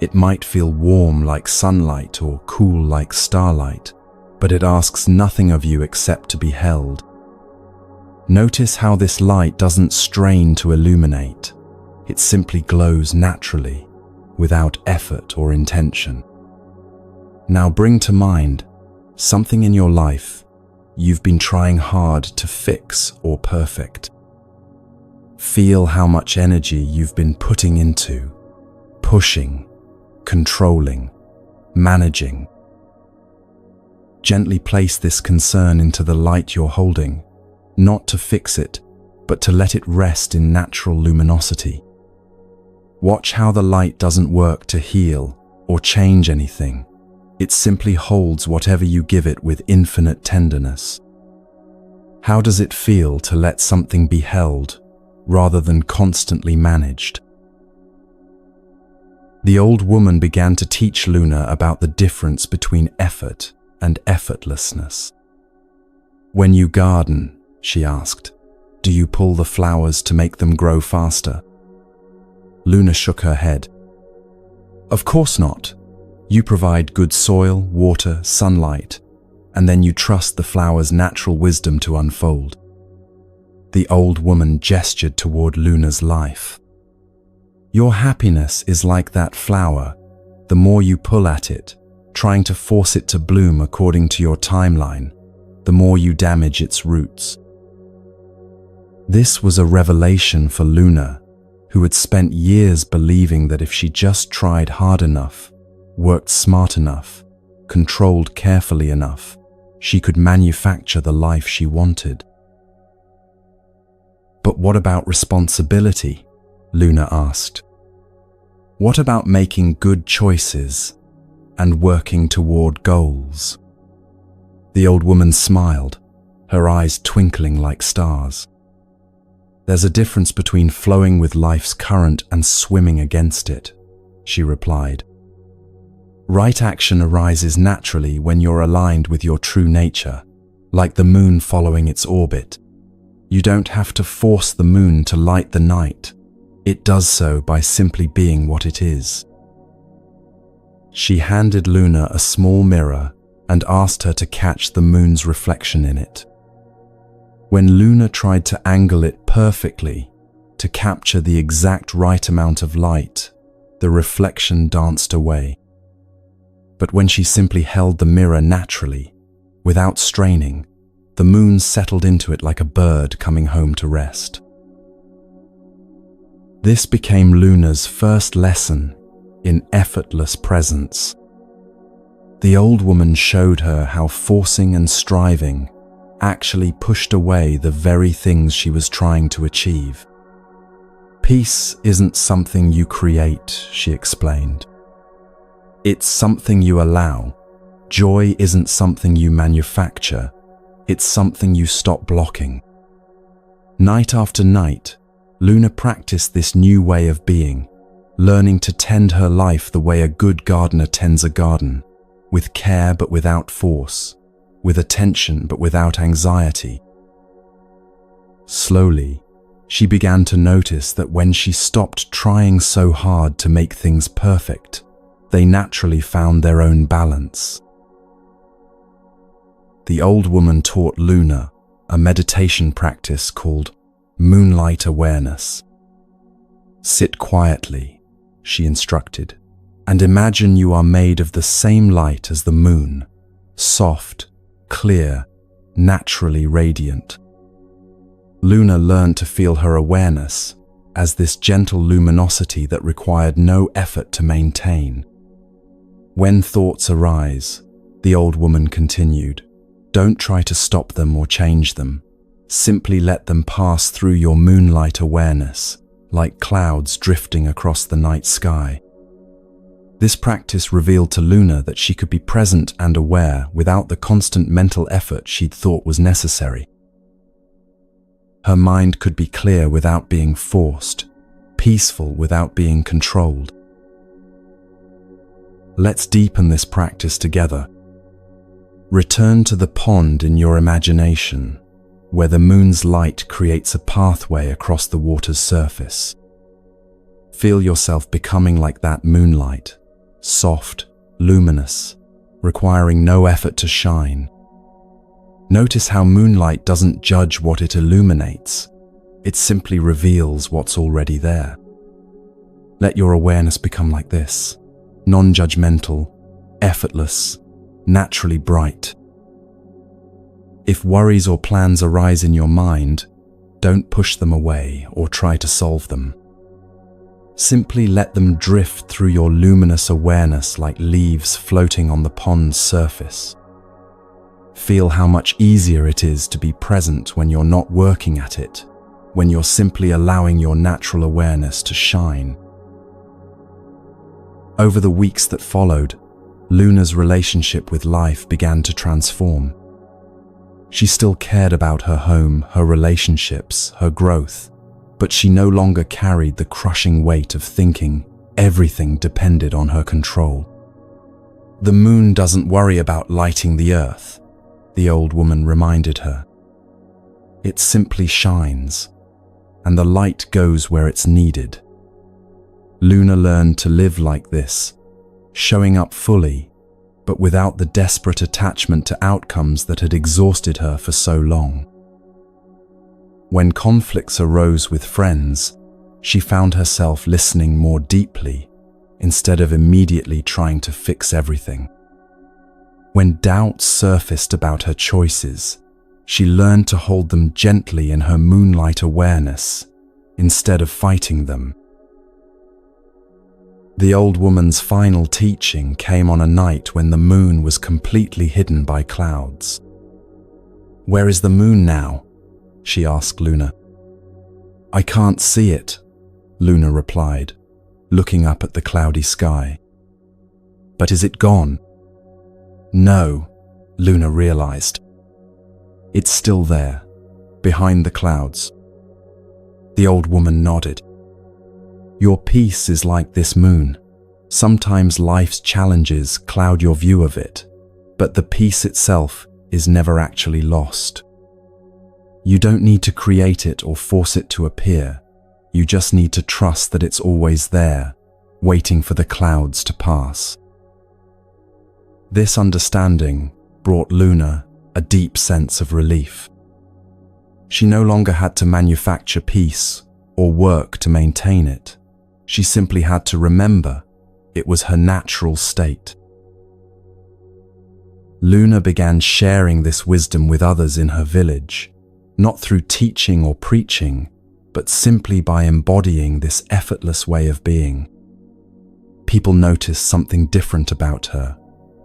It might feel warm like sunlight or cool like starlight, but it asks nothing of you except to be held. Notice how this light doesn't strain to illuminate. It simply glows naturally, without effort or intention. Now bring to mind something in your life you've been trying hard to fix or perfect. Feel how much energy you've been putting into, pushing, controlling, managing. Gently place this concern into the light you're holding, not to fix it, but to let it rest in natural luminosity. Watch how the light doesn't work to heal or change anything. It simply holds whatever you give it with infinite tenderness. How does it feel to let something be held rather than constantly managed? The old woman began to teach Luna about the difference between effort and effortlessness. When you garden, she asked, do you pull the flowers to make them grow faster? Luna shook her head. Of course not. You provide good soil, water, sunlight, and then you trust the flower's natural wisdom to unfold. The old woman gestured toward Luna's life. Your happiness is like that flower. The more you pull at it, trying to force it to bloom according to your timeline, the more you damage its roots. This was a revelation for Luna, who had spent years believing that if she just tried hard enough, worked smart enough, controlled carefully enough, she could manufacture the life she wanted. But what about responsibility? Luna asked. What about making good choices and working toward goals? The old woman smiled, her eyes twinkling like stars. There's a difference between flowing with life's current and swimming against it, she replied. Right action arises naturally when you're aligned with your true nature, like the moon following its orbit. You don't have to force the moon to light the night. It does so by simply being what it is. She handed Luna a small mirror and asked her to catch the moon's reflection in it. When Luna tried to angle it perfectly to capture the exact right amount of light, the reflection danced away. But when she simply held the mirror naturally, without straining, the moon settled into it like a bird coming home to rest. This became Luna's first lesson in effortless presence. The old woman showed her how forcing and striving actually pushed away the very things she was trying to achieve. Peace isn't something you create, she explained. It's something you allow. Joy isn't something you manufacture. It's something you stop blocking. Night after night, Luna practiced this new way of being, learning to tend her life the way a good gardener tends a garden, with care but without force, with attention but without anxiety. Slowly, she began to notice that when she stopped trying so hard to make things perfect, they naturally found their own balance. The old woman taught Luna a meditation practice called moonlight awareness. Sit quietly, she instructed, and imagine you are made of the same light as the moon, soft, clear, naturally radiant. Luna learned to feel her awareness as this gentle luminosity that required no effort to maintain. When thoughts arise, the old woman continued, don't try to stop them or change them. Simply let them pass through your moonlight awareness, like clouds drifting across the night sky. This practice revealed to Luna that she could be present and aware without the constant mental effort she'd thought was necessary. Her mind could be clear without being forced, peaceful without being controlled. Let's deepen this practice together. Return to the pond in your imagination, where the moon's light creates a pathway across the water's surface. Feel yourself becoming like that moonlight, soft, luminous, requiring no effort to shine. Notice how moonlight doesn't judge what it illuminates, it simply reveals what's already there. Let your awareness become like this, non-judgmental, effortless, naturally bright. If worries or plans arise in your mind, don't push them away or try to solve them. Simply let them drift through your luminous awareness like leaves floating on the pond's surface. Feel how much easier it is to be present when you're not working at it, when you're simply allowing your natural awareness to shine. Over the weeks that followed, Luna's relationship with life began to transform. She still cared about her home, her relationships, her growth, but she no longer carried the crushing weight of thinking everything depended on her control. The moon doesn't worry about lighting the earth, the old woman reminded her. It simply shines, and the light goes where it's needed. Luna learned to live like this, showing up fully, but without the desperate attachment to outcomes that had exhausted her for so long. When conflicts arose with friends, she found herself listening more deeply instead of immediately trying to fix everything. When doubts surfaced about her choices, she learned to hold them gently in her moonlight awareness instead of fighting them. The old woman's final teaching came on a night when the moon was completely hidden by clouds. "Where is the moon now?" she asked Luna. "I can't see it," Luna replied, looking up at the cloudy sky. "But is it gone?" "No," Luna realized. "It's still there, behind the clouds." The old woman nodded. "Your peace is like this moon. Sometimes life's challenges cloud your view of it, but the peace itself is never actually lost. You don't need to create it or force it to appear. You just need to trust that it's always there, waiting for the clouds to pass." This understanding brought Luna a deep sense of relief. She no longer had to manufacture peace or work to maintain it. She simply had to remember it was her natural state. Luna began sharing this wisdom with others in her village, not through teaching or preaching, but simply by embodying this effortless way of being. People noticed something different about her,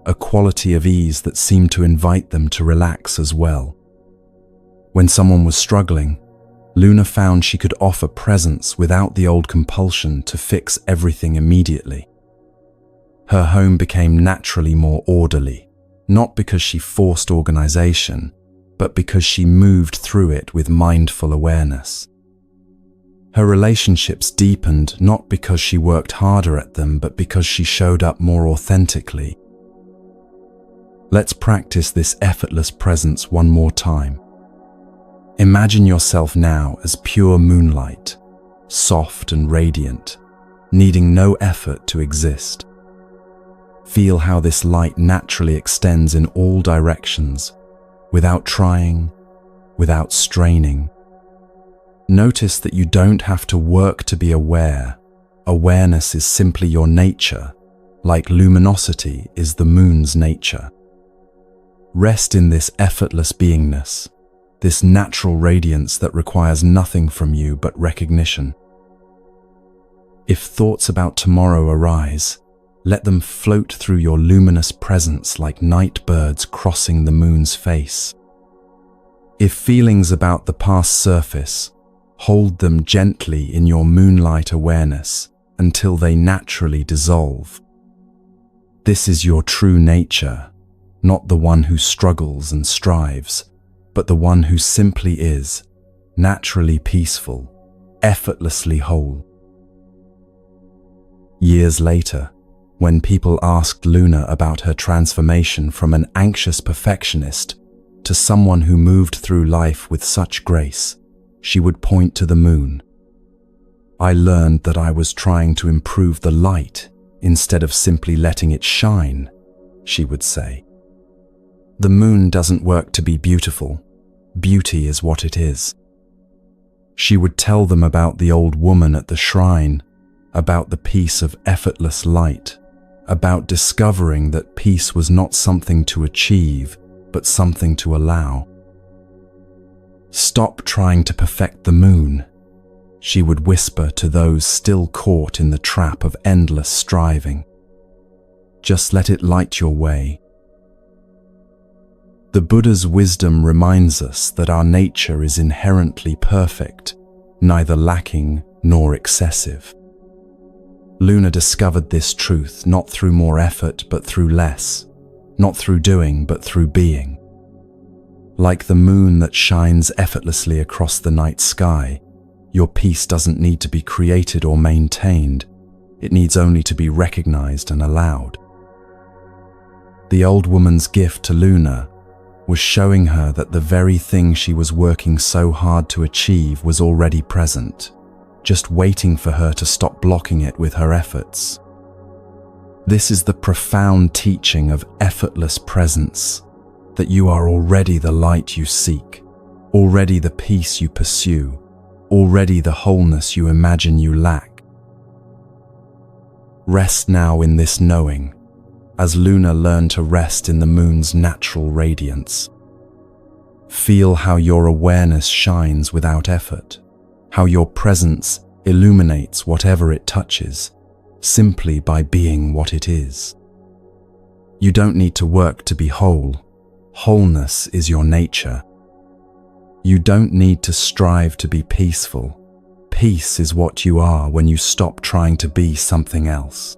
a quality of ease that seemed to invite them to relax as well. When someone was struggling, Luna found she could offer presence without the old compulsion to fix everything immediately. Her home became naturally more orderly, not because she forced organization, but because she moved through it with mindful awareness. Her relationships deepened not because she worked harder at them, but because she showed up more authentically. Let's practice this effortless presence one more time. Imagine yourself now as pure moonlight, soft and radiant, needing no effort to exist. Feel how this light naturally extends in all directions, without trying, without straining. Notice that you don't have to work to be aware. Awareness is simply your nature, like luminosity is the moon's nature. Rest in this effortless beingness, this natural radiance that requires nothing from you but recognition. If thoughts about tomorrow arise, let them float through your luminous presence like night birds crossing the moon's face. If feelings about the past surface, hold them gently in your moonlight awareness until they naturally dissolve. This is your true nature, not the one who struggles and strives, but the one who simply is, naturally peaceful, effortlessly whole. Years later, when people asked Luna about her transformation from an anxious perfectionist to someone who moved through life with such grace, she would point to the moon. "I learned that I was trying to improve the light instead of simply letting it shine," she would say. The moon doesn't work to be beautiful. Beauty is what it is. She would tell them about the old woman at the shrine, about the peace of effortless light, about discovering that peace was not something to achieve, but something to allow. "Stop trying to perfect the moon," she would whisper to those still caught in the trap of endless striving. "Just let it light your way." The Buddha's wisdom reminds us that our nature is inherently perfect, neither lacking nor excessive. Luna discovered this truth not through more effort but through less, not through doing but through being. Like the moon that shines effortlessly across the night sky, your peace doesn't need to be created or maintained, it needs only to be recognized and allowed. The old woman's gift to Luna was showing her that the very thing she was working so hard to achieve was already present, just waiting for her to stop blocking it with her efforts. This is the profound teaching of effortless presence, that you are already the light you seek, already the peace you pursue, already the wholeness you imagine you lack. Rest now in this knowing, as Luna learned to rest in the moon's natural radiance. Feel how your awareness shines without effort, how your presence illuminates whatever it touches, simply by being what it is. You don't need to work to be whole. Wholeness is your nature. You don't need to strive to be peaceful. Peace is what you are when you stop trying to be something else.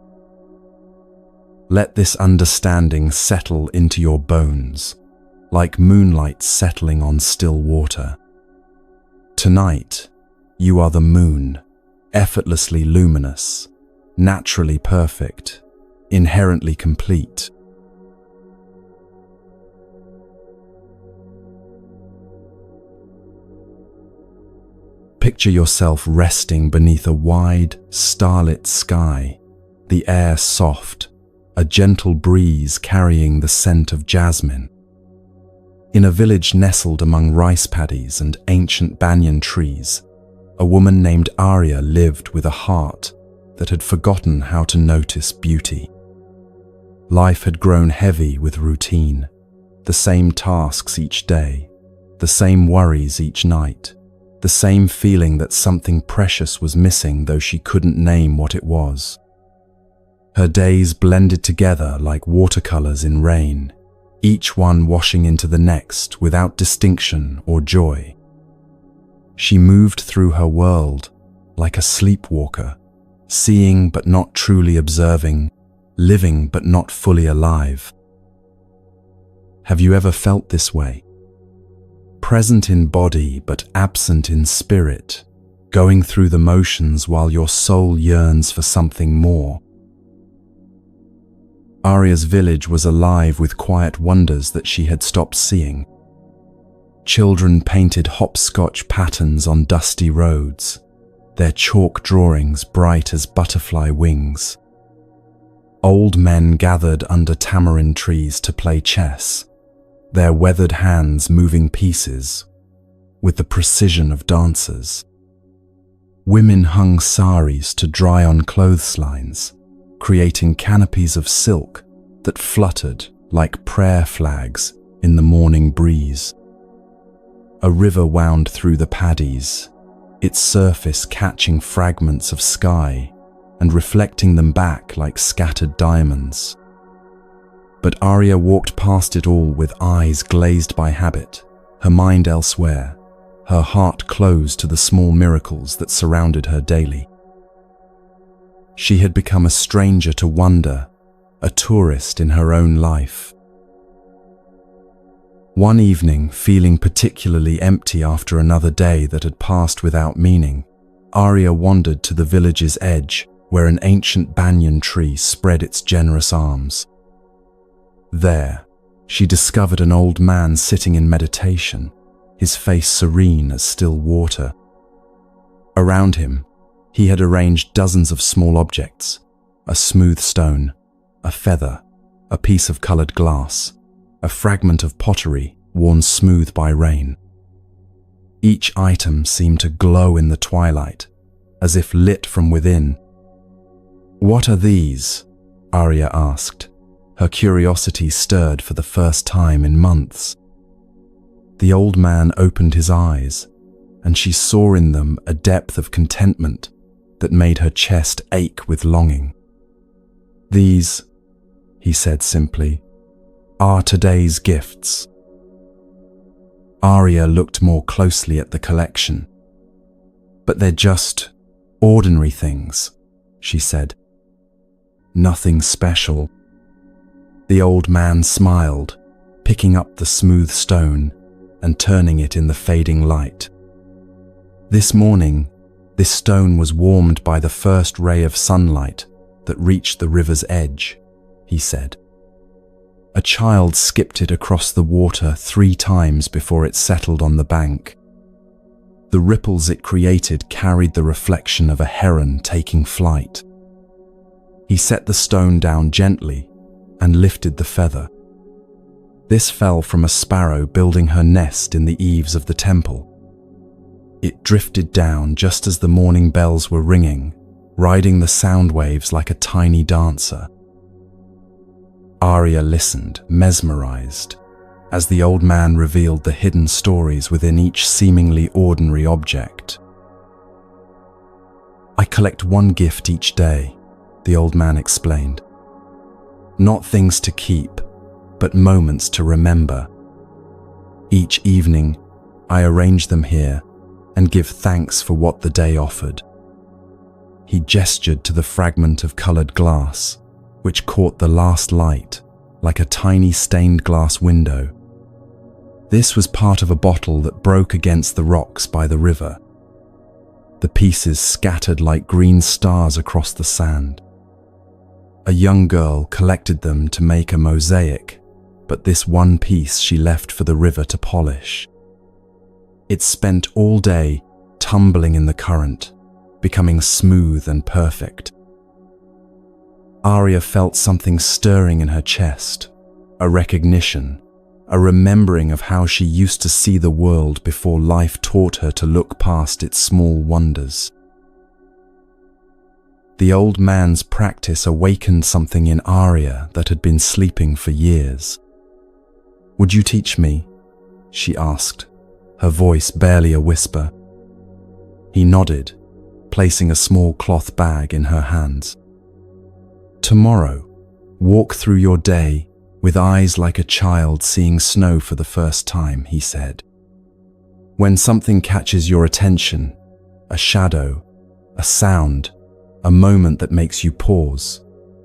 Let this understanding settle into your bones, like moonlight settling on still water. Tonight, you are the moon, effortlessly luminous, naturally perfect, inherently complete. Picture yourself resting beneath a wide, starlit sky, the air soft, a gentle breeze carrying the scent of jasmine. In a village nestled among rice paddies and ancient banyan trees, a woman named Arya lived with a heart that had forgotten how to notice beauty. Life had grown heavy with routine, the same tasks each day, the same worries each night, the same feeling that something precious was missing though she couldn't name what it was. Her days blended together like watercolors in rain, each one washing into the next without distinction or joy. She moved through her world like a sleepwalker, seeing but not truly observing, living but not fully alive. Have you ever felt this way? Present in body but absent in spirit, going through the motions while your soul yearns for something more. Arya's village was alive with quiet wonders that she had stopped seeing. Children painted hopscotch patterns on dusty roads, their chalk drawings bright as butterfly wings. Old men gathered under tamarind trees to play chess, their weathered hands moving pieces with the precision of dancers. Women hung saris to dry on clotheslines, creating canopies of silk that fluttered like prayer flags in the morning breeze. A river wound through the paddies, its surface catching fragments of sky and reflecting them back like scattered diamonds. But Arya walked past it all with eyes glazed by habit, her mind elsewhere, her heart closed to the small miracles that surrounded her daily. She had become a stranger to wonder, a tourist in her own life. One evening, feeling particularly empty after another day that had passed without meaning, Arya wandered to the village's edge, where an ancient banyan tree spread its generous arms. There, she discovered an old man sitting in meditation, his face serene as still water. Around him, he had arranged dozens of small objects: a smooth stone, a feather, a piece of colored glass, a fragment of pottery worn smooth by rain. Each item seemed to glow in the twilight, as if lit from within. "What are these?" Arya asked, her curiosity stirred for the first time in months. The old man opened his eyes, and she saw in them a depth of contentment that made her chest ache with longing. "These," he said simply, "are today's gifts." Arya looked more closely at the collection. "But they're just ordinary things," she said. "Nothing special." The old man smiled, picking up the smooth stone and turning it in the fading light. "This morning, this stone was warmed by the first ray of sunlight that reached the river's edge," he said. "A child skipped it across the water 3 times before it settled on the bank. The ripples it created carried the reflection of a heron taking flight." He set the stone down gently and lifted the feather. This fell from a sparrow building her nest in the eaves of the temple. It drifted down just as the morning bells were ringing, riding the sound waves like a tiny dancer. Arya listened, mesmerized, as the old man revealed the hidden stories within each seemingly ordinary object. "I collect one gift each day," the old man explained. "Not things to keep, but moments to remember. Each evening, I arrange them here and give thanks for what the day offered." He gestured to the fragment of colored glass, which caught the last light like a tiny stained glass window. This was part of a bottle that broke against the rocks by the river. The pieces scattered like green stars across the sand. A young girl collected them to make a mosaic, but this one piece she left for the river to polish. It spent all day tumbling in the current, becoming smooth and perfect. Arya felt something stirring in her chest, a recognition, a remembering of how she used to see the world before life taught her to look past its small wonders. The old man's practice awakened something in Arya that had been sleeping for years. "Would you teach me?" she asked, her voice barely a whisper. He nodded, placing a small cloth bag in her hands. "Tomorrow, walk through your day with eyes like a child seeing snow for the first time," he said. "When something catches your attention, a shadow, a sound, a moment that makes you pause,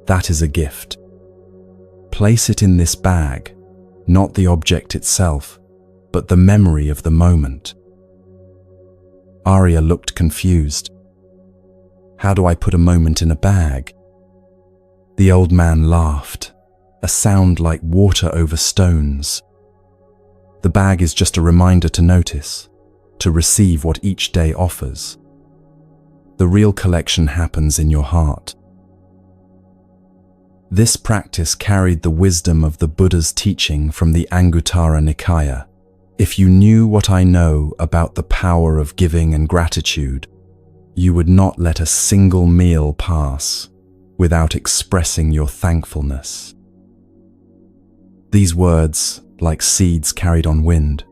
that is a gift. Place it in this bag, not the object itself, but the memory of the moment." Arya looked confused. "How do I put a moment in a bag?" The old man laughed, a sound like water over stones. "The bag is just a reminder to notice, to receive what each day offers. The real collection happens in your heart." This practice carried the wisdom of the Buddha's teaching from the Anguttara Nikaya. "If you knew what I know about the power of giving and gratitude, you would not let a single meal pass without expressing your thankfulness." These words, like seeds carried on wind,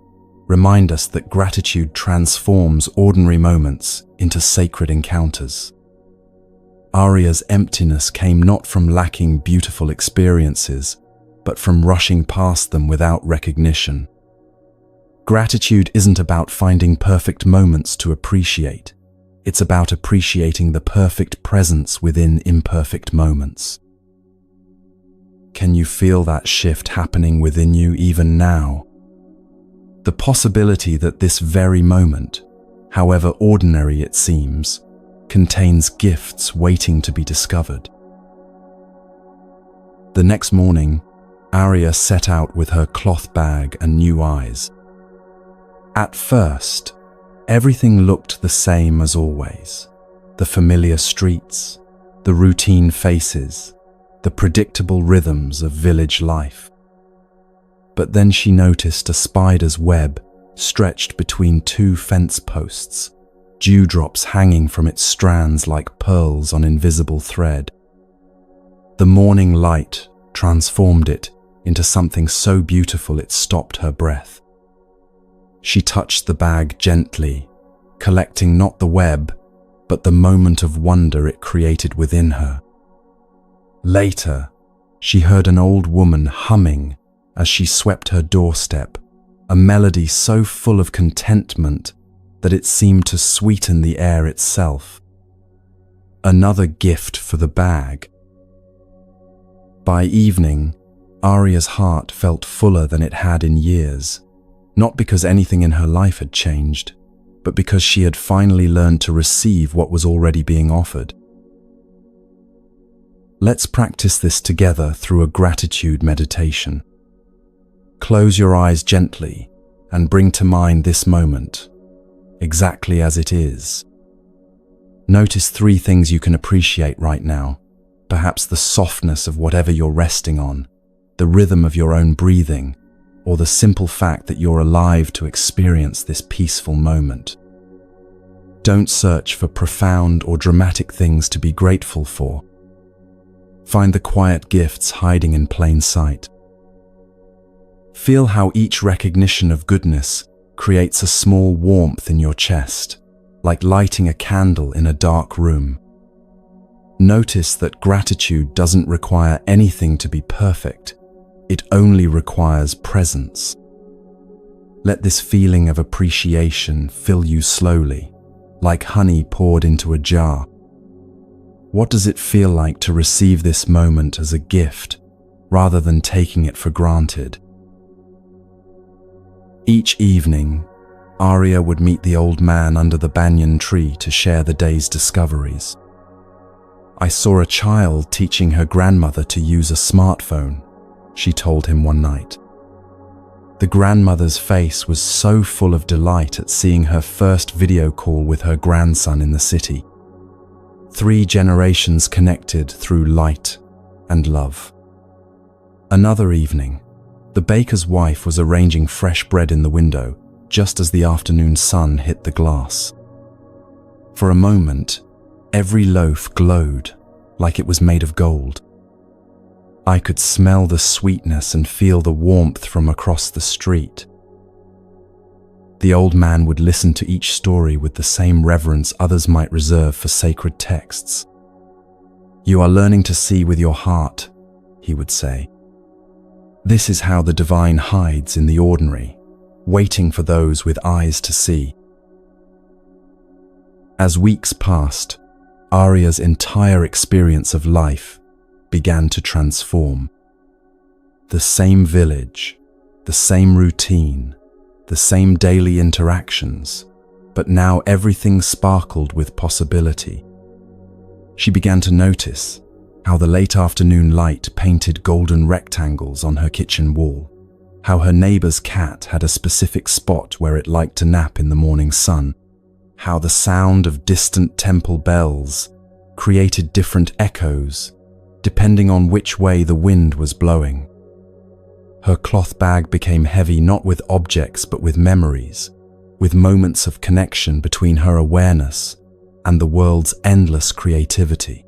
remind us that gratitude transforms ordinary moments into sacred encounters. Arya's emptiness came not from lacking beautiful experiences, but from rushing past them without recognition. Gratitude isn't about finding perfect moments to appreciate. It's about appreciating the perfect presence within imperfect moments. Can you feel that shift happening within you even now? The possibility that this very moment, however ordinary it seems, contains gifts waiting to be discovered. The next morning, Arya set out with her cloth bag and new eyes. At first, everything looked the same as always. The familiar streets, the routine faces, the predictable rhythms of village life. But then she noticed a spider's web stretched between two fence posts, dewdrops hanging from its strands like pearls on invisible thread. The morning light transformed it into something so beautiful it stopped her breath. She touched the bag gently, collecting not the web, but the moment of wonder it created within her. Later, she heard an old woman humming as she swept her doorstep, a melody so full of contentment that it seemed to sweeten the air itself. Another gift for the bag. By evening, Arya's heart felt fuller than it had in years, not because anything in her life had changed, but because she had finally learned to receive what was already being offered. Let's practice this together through a gratitude meditation. Close your eyes gently and bring to mind this moment, exactly as it is. Notice 3 things you can appreciate right now, perhaps the softness of whatever you're resting on, the rhythm of your own breathing, or the simple fact that you're alive to experience this peaceful moment. Don't search for profound or dramatic things to be grateful for. Find the quiet gifts hiding in plain sight. Feel how each recognition of goodness creates a small warmth in your chest, like lighting a candle in a dark room. Notice that gratitude doesn't require anything to be perfect. It only requires presence. Let this feeling of appreciation fill you slowly, like honey poured into a jar. What does it feel like to receive this moment as a gift, rather than taking it for granted? Each evening, Arya would meet the old man under the banyan tree to share the day's discoveries. "I saw a child teaching her grandmother to use a smartphone," she told him one night. The grandmother's face was so full of delight at seeing her first video call with her grandson in the city. 3 generations connected through light and love. Another evening, the baker's wife was arranging fresh bread in the window just as the afternoon sun hit the glass. For a moment, every loaf glowed like it was made of gold. I could smell the sweetness and feel the warmth from across the street. The old man would listen to each story with the same reverence others might reserve for sacred texts. "You are learning to see with your heart," he would say. "This is how the divine hides in the ordinary, waiting for those with eyes to see." As weeks passed, Arya's entire experience of life began to transform. The same village, the same routine, the same daily interactions, but now everything sparkled with possibility. She began to notice how the late afternoon light painted golden rectangles on her kitchen wall, how her neighbor's cat had a specific spot where it liked to nap in the morning sun, how the sound of distant temple bells created different echoes depending on which way the wind was blowing. Her cloth bag became heavy not with objects but with memories, with moments of connection between her awareness and the world's endless creativity.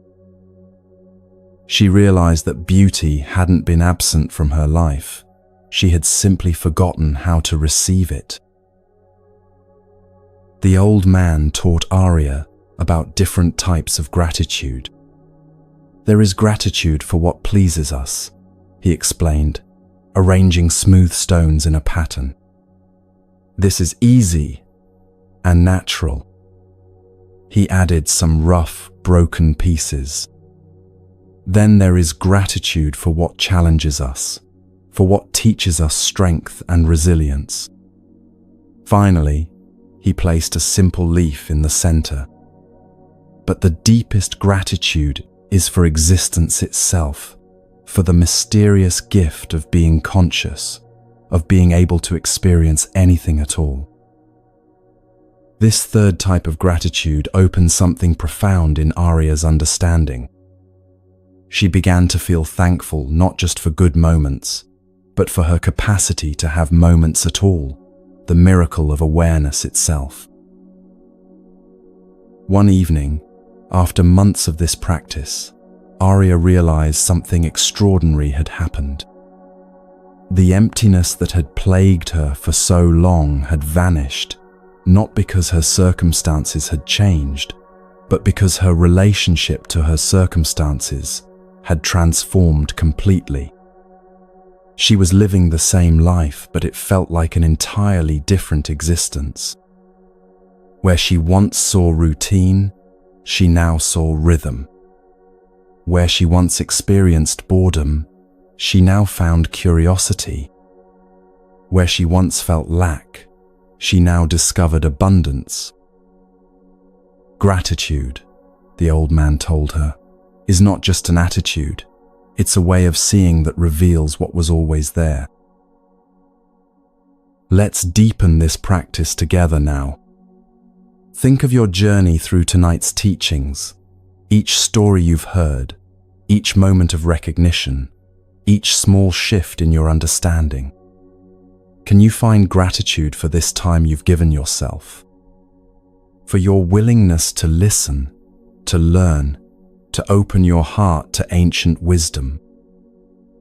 She realized that beauty hadn't been absent from her life. She had simply forgotten how to receive it. The old man taught Arya about different types of gratitude. "There is gratitude for what pleases us," he explained, arranging smooth stones in a pattern. "This is easy and natural." He added some rough, broken pieces. Then there is gratitude for what challenges us, for what teaches us strength and resilience. Finally, he placed a simple leaf in the center. But the deepest gratitude is for existence itself, for the mysterious gift of being conscious, of being able to experience anything at all. This third type of gratitude opened something profound in Arya's understanding. She began to feel thankful not just for good moments, but for her capacity to have moments at all, the miracle of awareness itself. One evening, after months of this practice, Arya realized something extraordinary had happened. The emptiness that had plagued her for so long had vanished, not because her circumstances had changed, but because her relationship to her circumstances had transformed completely. She was living the same life, but it felt like an entirely different existence. Where she once saw routine, she now saw rhythm. Where she once experienced boredom, she now found curiosity. Where she once felt lack, she now discovered abundance. Gratitude, the old man told her, is not just an attitude, it's a way of seeing that reveals what was always there. Let's deepen this practice together now. Think of your journey through tonight's teachings, each story you've heard, each moment of recognition, each small shift in your understanding. Can you find gratitude for this time you've given yourself? For your willingness to listen, to learn, to open your heart to ancient wisdom.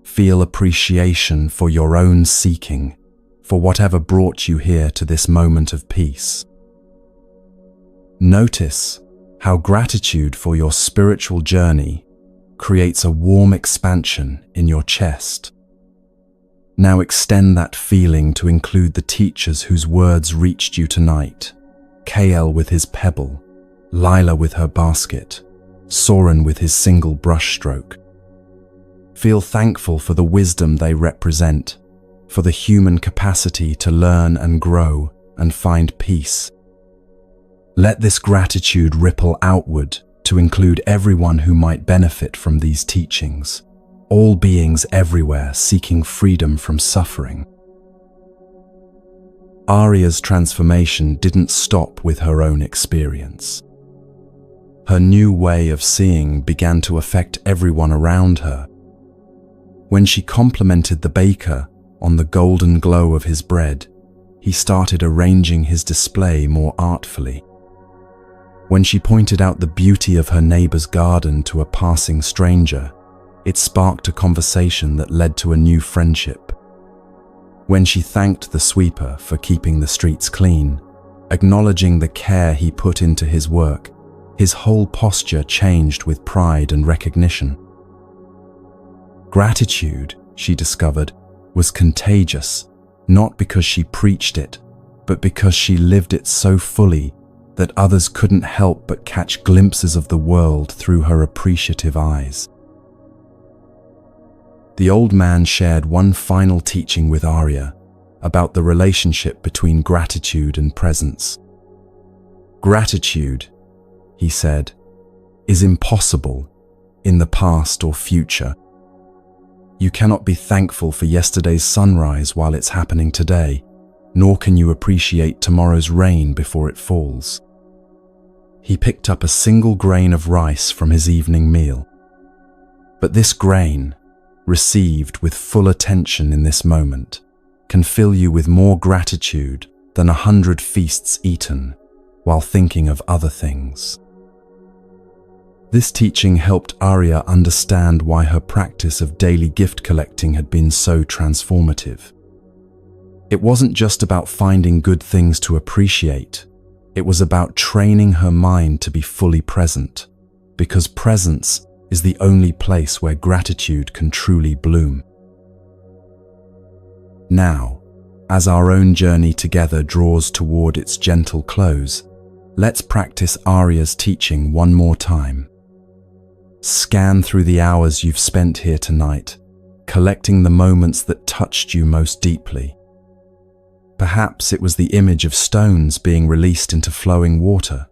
Feel appreciation for your own seeking, for whatever brought you here to this moment of peace. Notice how gratitude for your spiritual journey creates a warm expansion in your chest. Now extend that feeling to include the teachers whose words reached you tonight. Kael with his pebble, Lila with her basket, Soren with his single brushstroke. Feel thankful for the wisdom they represent, for the human capacity to learn and grow and find peace. Let this gratitude ripple outward to include everyone who might benefit from these teachings, all beings everywhere seeking freedom from suffering. Arya's transformation didn't stop with her own experience. Her new way of seeing began to affect everyone around her. When she complimented the baker on the golden glow of his bread, he started arranging his display more artfully. When she pointed out the beauty of her neighbor's garden to a passing stranger, it sparked a conversation that led to a new friendship. When she thanked the sweeper for keeping the streets clean, acknowledging the care he put into his work, his whole posture changed with pride and recognition. Gratitude, she discovered, was contagious, not because she preached it, but because she lived it so fully that others couldn't help but catch glimpses of the world through her appreciative eyes. The old man shared one final teaching with Arya about the relationship between gratitude and presence. Gratitude, he said, is impossible in the past or future. You cannot be thankful for yesterday's sunrise while it's happening today, nor can you appreciate tomorrow's rain before it falls. He picked up a single grain of rice from his evening meal. But this grain, received with full attention in this moment, can fill you with more gratitude than 100 feasts eaten while thinking of other things. This teaching helped Arya understand why her practice of daily gift collecting had been so transformative. It wasn't just about finding good things to appreciate, it was about training her mind to be fully present, because presence is the only place where gratitude can truly bloom. Now, as our own journey together draws toward its gentle close, let's practice Arya's teaching one more time. Scan through the hours you've spent here tonight, collecting the moments that touched you most deeply. Perhaps it was the image of stones being released into flowing water,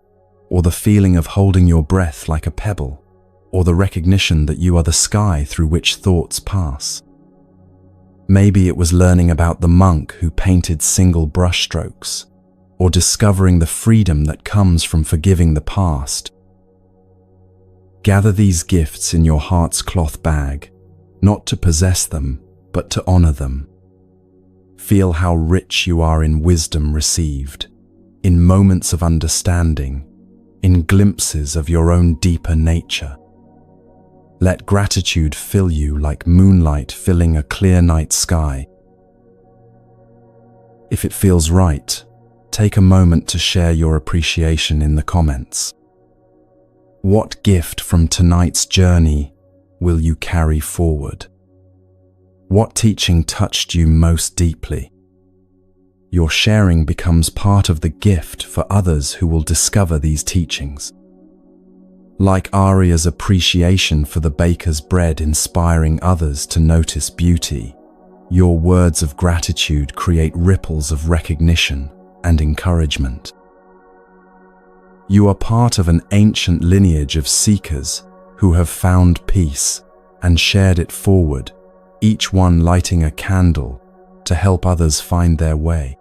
or the feeling of holding your breath like a pebble, or the recognition that you are the sky through which thoughts pass. Maybe it was learning about the monk who painted single brushstrokes, or discovering the freedom that comes from forgiving the past. Gather these gifts in your heart's cloth bag, not to possess them, but to honor them. Feel how rich you are in wisdom received, in moments of understanding, in glimpses of your own deeper nature. Let gratitude fill you like moonlight filling a clear night sky. If it feels right, take a moment to share your appreciation in the comments. What gift from tonight's journey will you carry forward? What teaching touched you most deeply? Your sharing becomes part of the gift for others who will discover these teachings. Like Arya's appreciation for the baker's bread inspiring others to notice beauty, your words of gratitude create ripples of recognition and encouragement. You are part of an ancient lineage of seekers who have found peace and shared it forward, each one lighting a candle to help others find their way.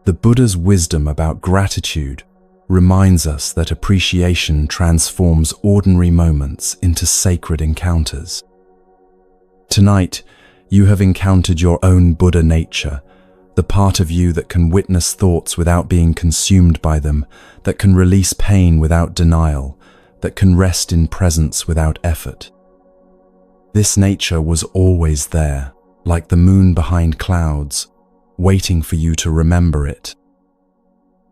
The Buddha's wisdom about gratitude reminds us that appreciation transforms ordinary moments into sacred encounters. Tonight, you have encountered your own Buddha nature, the part of you that can witness thoughts without being consumed by them, that can release pain without denial, that can rest in presence without effort. This nature was always there, like the moon behind clouds, waiting for you to remember it.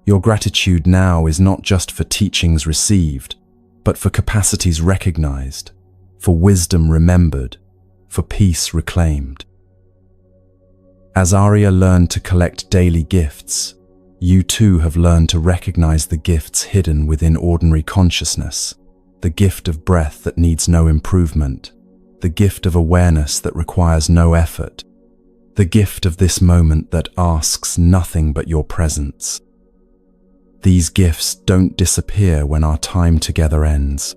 Your gratitude now is not just for teachings received, but for capacities recognized, for wisdom remembered, for peace reclaimed. As Arya learned to collect daily gifts, you too have learned to recognize the gifts hidden within ordinary consciousness, the gift of breath that needs no improvement, the gift of awareness that requires no effort, the gift of this moment that asks nothing but your presence. These gifts don't disappear when our time together ends.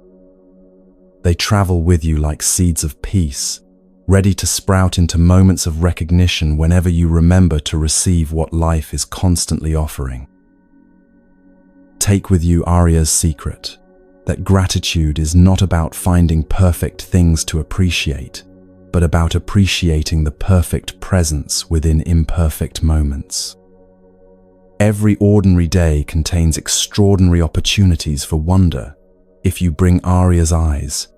They travel with you like seeds of peace, ready to sprout into moments of recognition whenever you remember to receive what life is constantly offering. Take with you Arya's secret, that gratitude is not about finding perfect things to appreciate, but about appreciating the perfect presence within imperfect moments. Every ordinary day contains extraordinary opportunities for wonder if you bring Arya's eyes,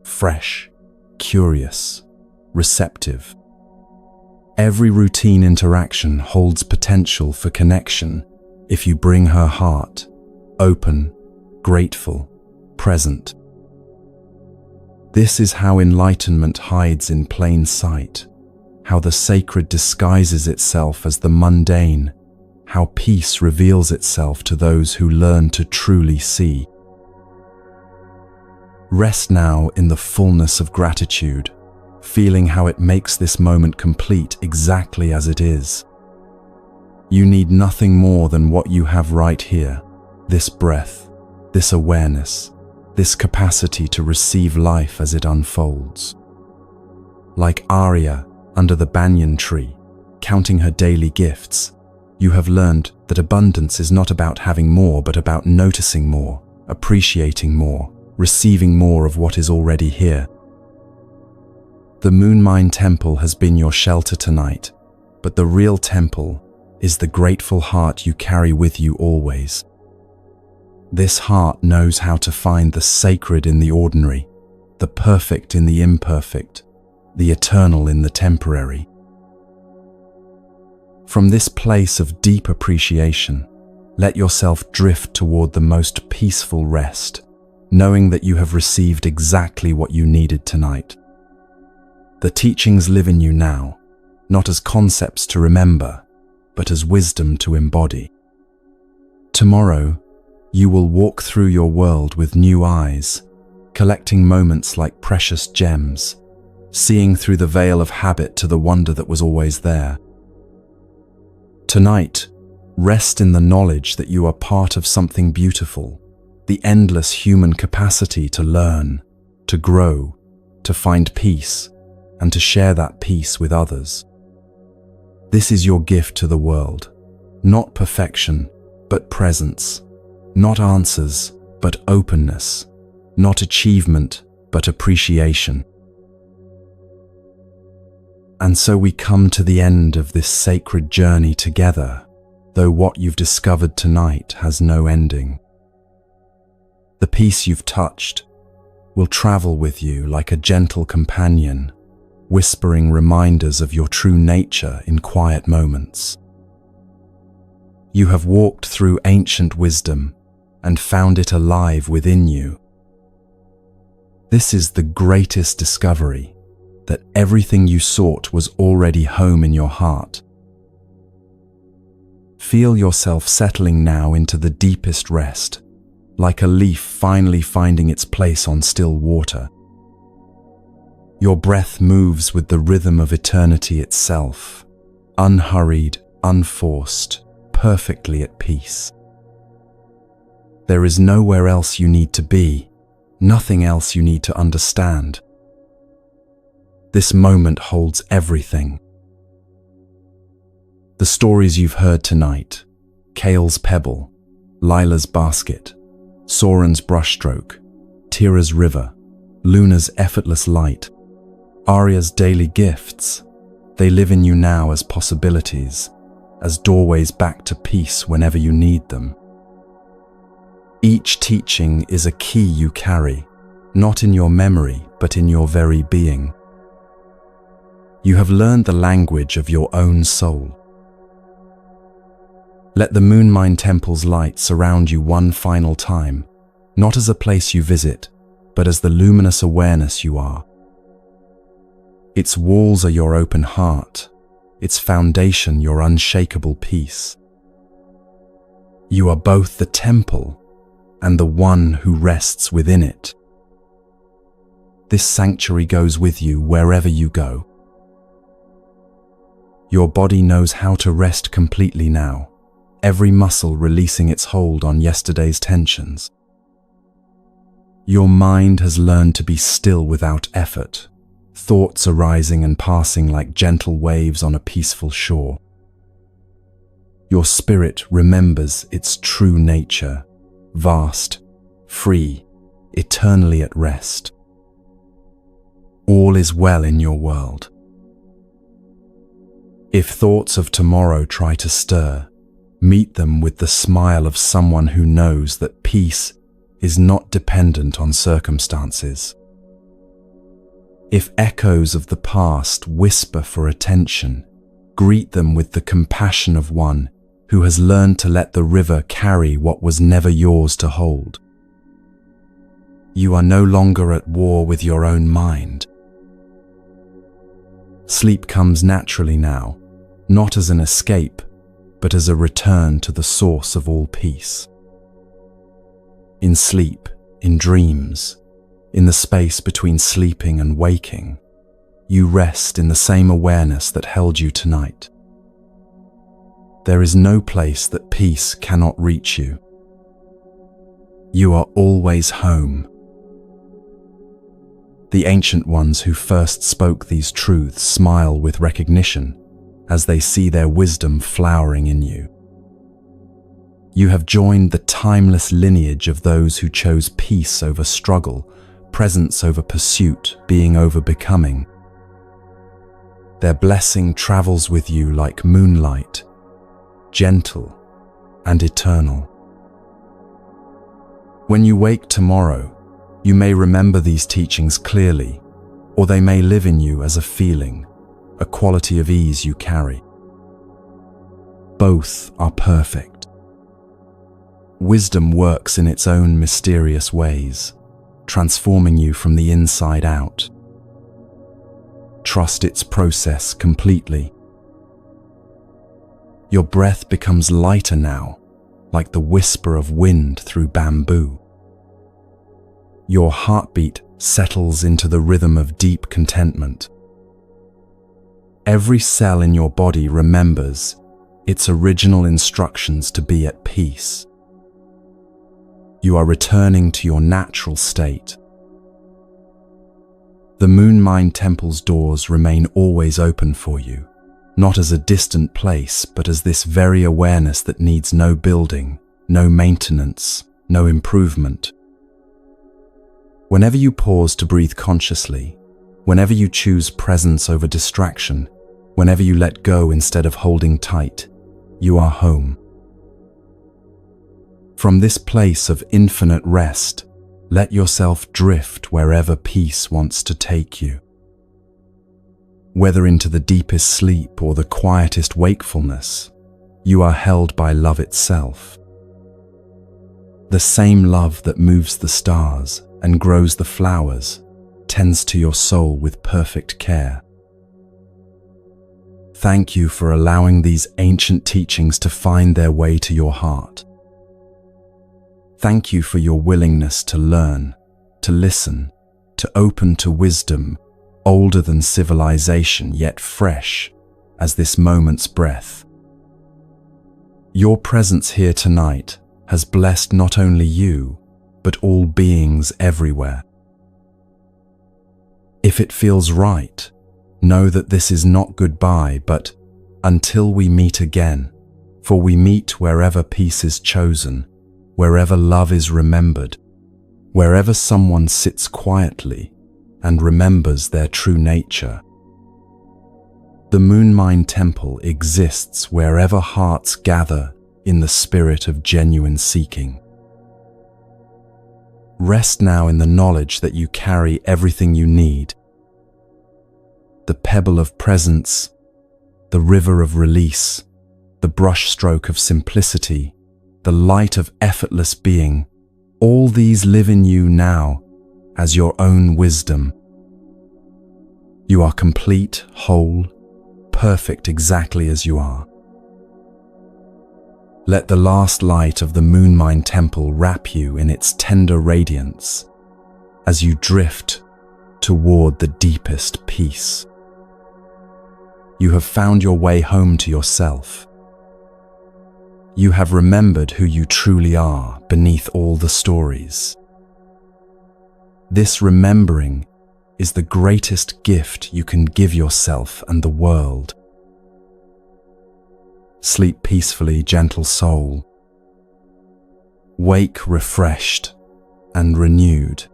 fresh, curious, receptive. Every routine interaction holds potential for connection if you bring her heart, open, grateful, present. This is how enlightenment hides in plain sight, how the sacred disguises itself as the mundane, how peace reveals itself to those who learn to truly see. Rest now in the fullness of gratitude, feeling how it makes this moment complete exactly as it is. You need nothing more than what you have right here, this breath, this awareness, this capacity to receive life as it unfolds. Like Arya under the banyan tree, counting her daily gifts, you have learned that abundance is not about having more, but about noticing more, appreciating more, receiving more of what is already here. The Moon Mine Temple has been your shelter tonight, but the real temple is the grateful heart you carry with you always. This heart knows how to find the sacred in the ordinary, the perfect in the imperfect, the eternal in the temporary. From this place of deep appreciation, let yourself drift toward the most peaceful rest, knowing that you have received exactly what you needed tonight. The teachings live in you now, not as concepts to remember, but as wisdom to embody. Tomorrow, you will walk through your world with new eyes, collecting moments like precious gems, seeing through the veil of habit to the wonder that was always there. Tonight, rest in the knowledge that you are part of something beautiful, the endless human capacity to learn, to grow, to find peace, and to share that peace with others. This is your gift to the world, not perfection, but presence, not answers, but openness, not achievement, but appreciation. And so we come to the end of this sacred journey together, though what you've discovered tonight has no ending. The peace you've touched will travel with you like a gentle companion, whispering reminders of your true nature in quiet moments. You have walked through ancient wisdom and found it alive within you. This is the greatest discovery, that everything you sought was already home in your heart. Feel yourself settling now into the deepest rest, like a leaf finally finding its place on still water. Your breath moves with the rhythm of eternity itself, unhurried, unforced, perfectly at peace. There is nowhere else you need to be, nothing else you need to understand. This moment holds everything. The stories you've heard tonight, Kale's pebble, Lila's basket, Soren's brushstroke, Tira's river, Luna's effortless light, Arya's daily gifts, they live in you now as possibilities, as doorways back to peace whenever you need them. Each teaching is a key you carry, not in your memory, but in your very being. You have learned the language of your own soul. Let the Moonmine Temple's light surround you one final time, not as a place you visit, but as the luminous awareness you are. Its walls are your open heart, its foundation your unshakable peace. You are both the temple and the one who rests within it. This sanctuary goes with you wherever you go. Your body knows how to rest completely now, every muscle releasing its hold on yesterday's tensions. Your mind has learned to be still without effort, thoughts arising and passing like gentle waves on a peaceful shore. Your spirit remembers its true nature, vast, free, eternally at rest. All is well in your world. If thoughts of tomorrow try to stir, meet them with the smile of someone who knows that peace is not dependent on circumstances. If echoes of the past whisper for attention, greet them with the compassion of one who has learned to let the river carry what was never yours to hold. You are no longer at war with your own mind. Sleep comes naturally now, not as an escape, but as a return to the source of all peace. In sleep, in dreams, in the space between sleeping and waking, you rest in the same awareness that held you tonight. There is no place that peace cannot reach you. You are always home. The ancient ones who first spoke these truths smile with recognition as they see their wisdom flowering in you. You have joined the timeless lineage of those who chose peace over struggle, presence over pursuit, being over becoming. Their blessing travels with you like moonlight, gentle and eternal. When you wake tomorrow, you may remember these teachings clearly, or they may live in you as a feeling, a quality of ease you carry. Both are perfect. Wisdom works in its own mysterious ways, transforming you from the inside out. Trust its process completely. Your breath becomes lighter now, like the whisper of wind through bamboo. your heartbeat settles into the rhythm of deep contentment. Every cell in your body remembers its original instructions to be at peace. You are returning to your natural state. The Moon Mind Temple's doors remain always open for you, not as a distant place, but as this very awareness that needs no building, no maintenance, no improvement. Whenever you pause to breathe consciously, whenever you choose presence over distraction, whenever you let go instead of holding tight, you are home. From this place of infinite rest, let yourself drift wherever peace wants to take you. Whether into the deepest sleep or the quietest wakefulness, you are held by love itself. The same love that moves the stars and grows the flowers tends to your soul with perfect care. Thank you for allowing these ancient teachings to find their way to your heart. Thank you for your willingness to learn, to listen, to open to wisdom older than civilization, yet fresh as this moment's breath. Your presence here tonight has blessed not only you, but all beings everywhere. If it feels right, know that this is not goodbye, but until we meet again, for we meet wherever peace is chosen, wherever love is remembered, wherever someone sits quietly and remembers their true nature. The Moon Mind Temple exists wherever hearts gather in the spirit of genuine seeking. Rest now in the knowledge that you carry everything you need. The pebble of presence, the river of release, the brushstroke of simplicity, the light of effortless being, all these live in you now as your own wisdom. You are complete, whole, perfect exactly as you are. Let the last light of the Moon Mind Temple wrap you in its tender radiance as you drift toward the deepest peace. You have found your way home to yourself. You have remembered who you truly are beneath all the stories. This remembering is the greatest gift you can give yourself and the world. Sleep peacefully, gentle soul. Wake refreshed and renewed.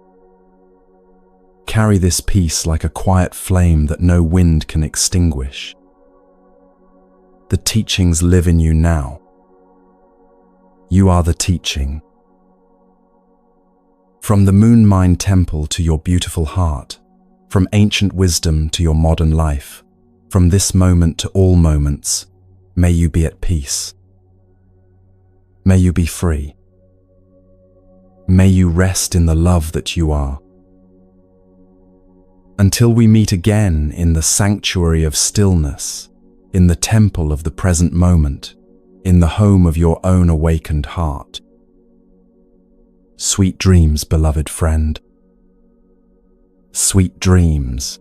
Carry this peace like a quiet flame that no wind can extinguish. The teachings live in you now. You are the teaching. From the Moon Mind Temple to your beautiful heart, from ancient wisdom to your modern life, from this moment to all moments, may you be at peace. May you be free. May you rest in the love that you are. Until we meet again in the sanctuary of stillness, in the temple of the present moment, in the home of your own awakened heart. Sweet dreams, beloved friend. Sweet dreams.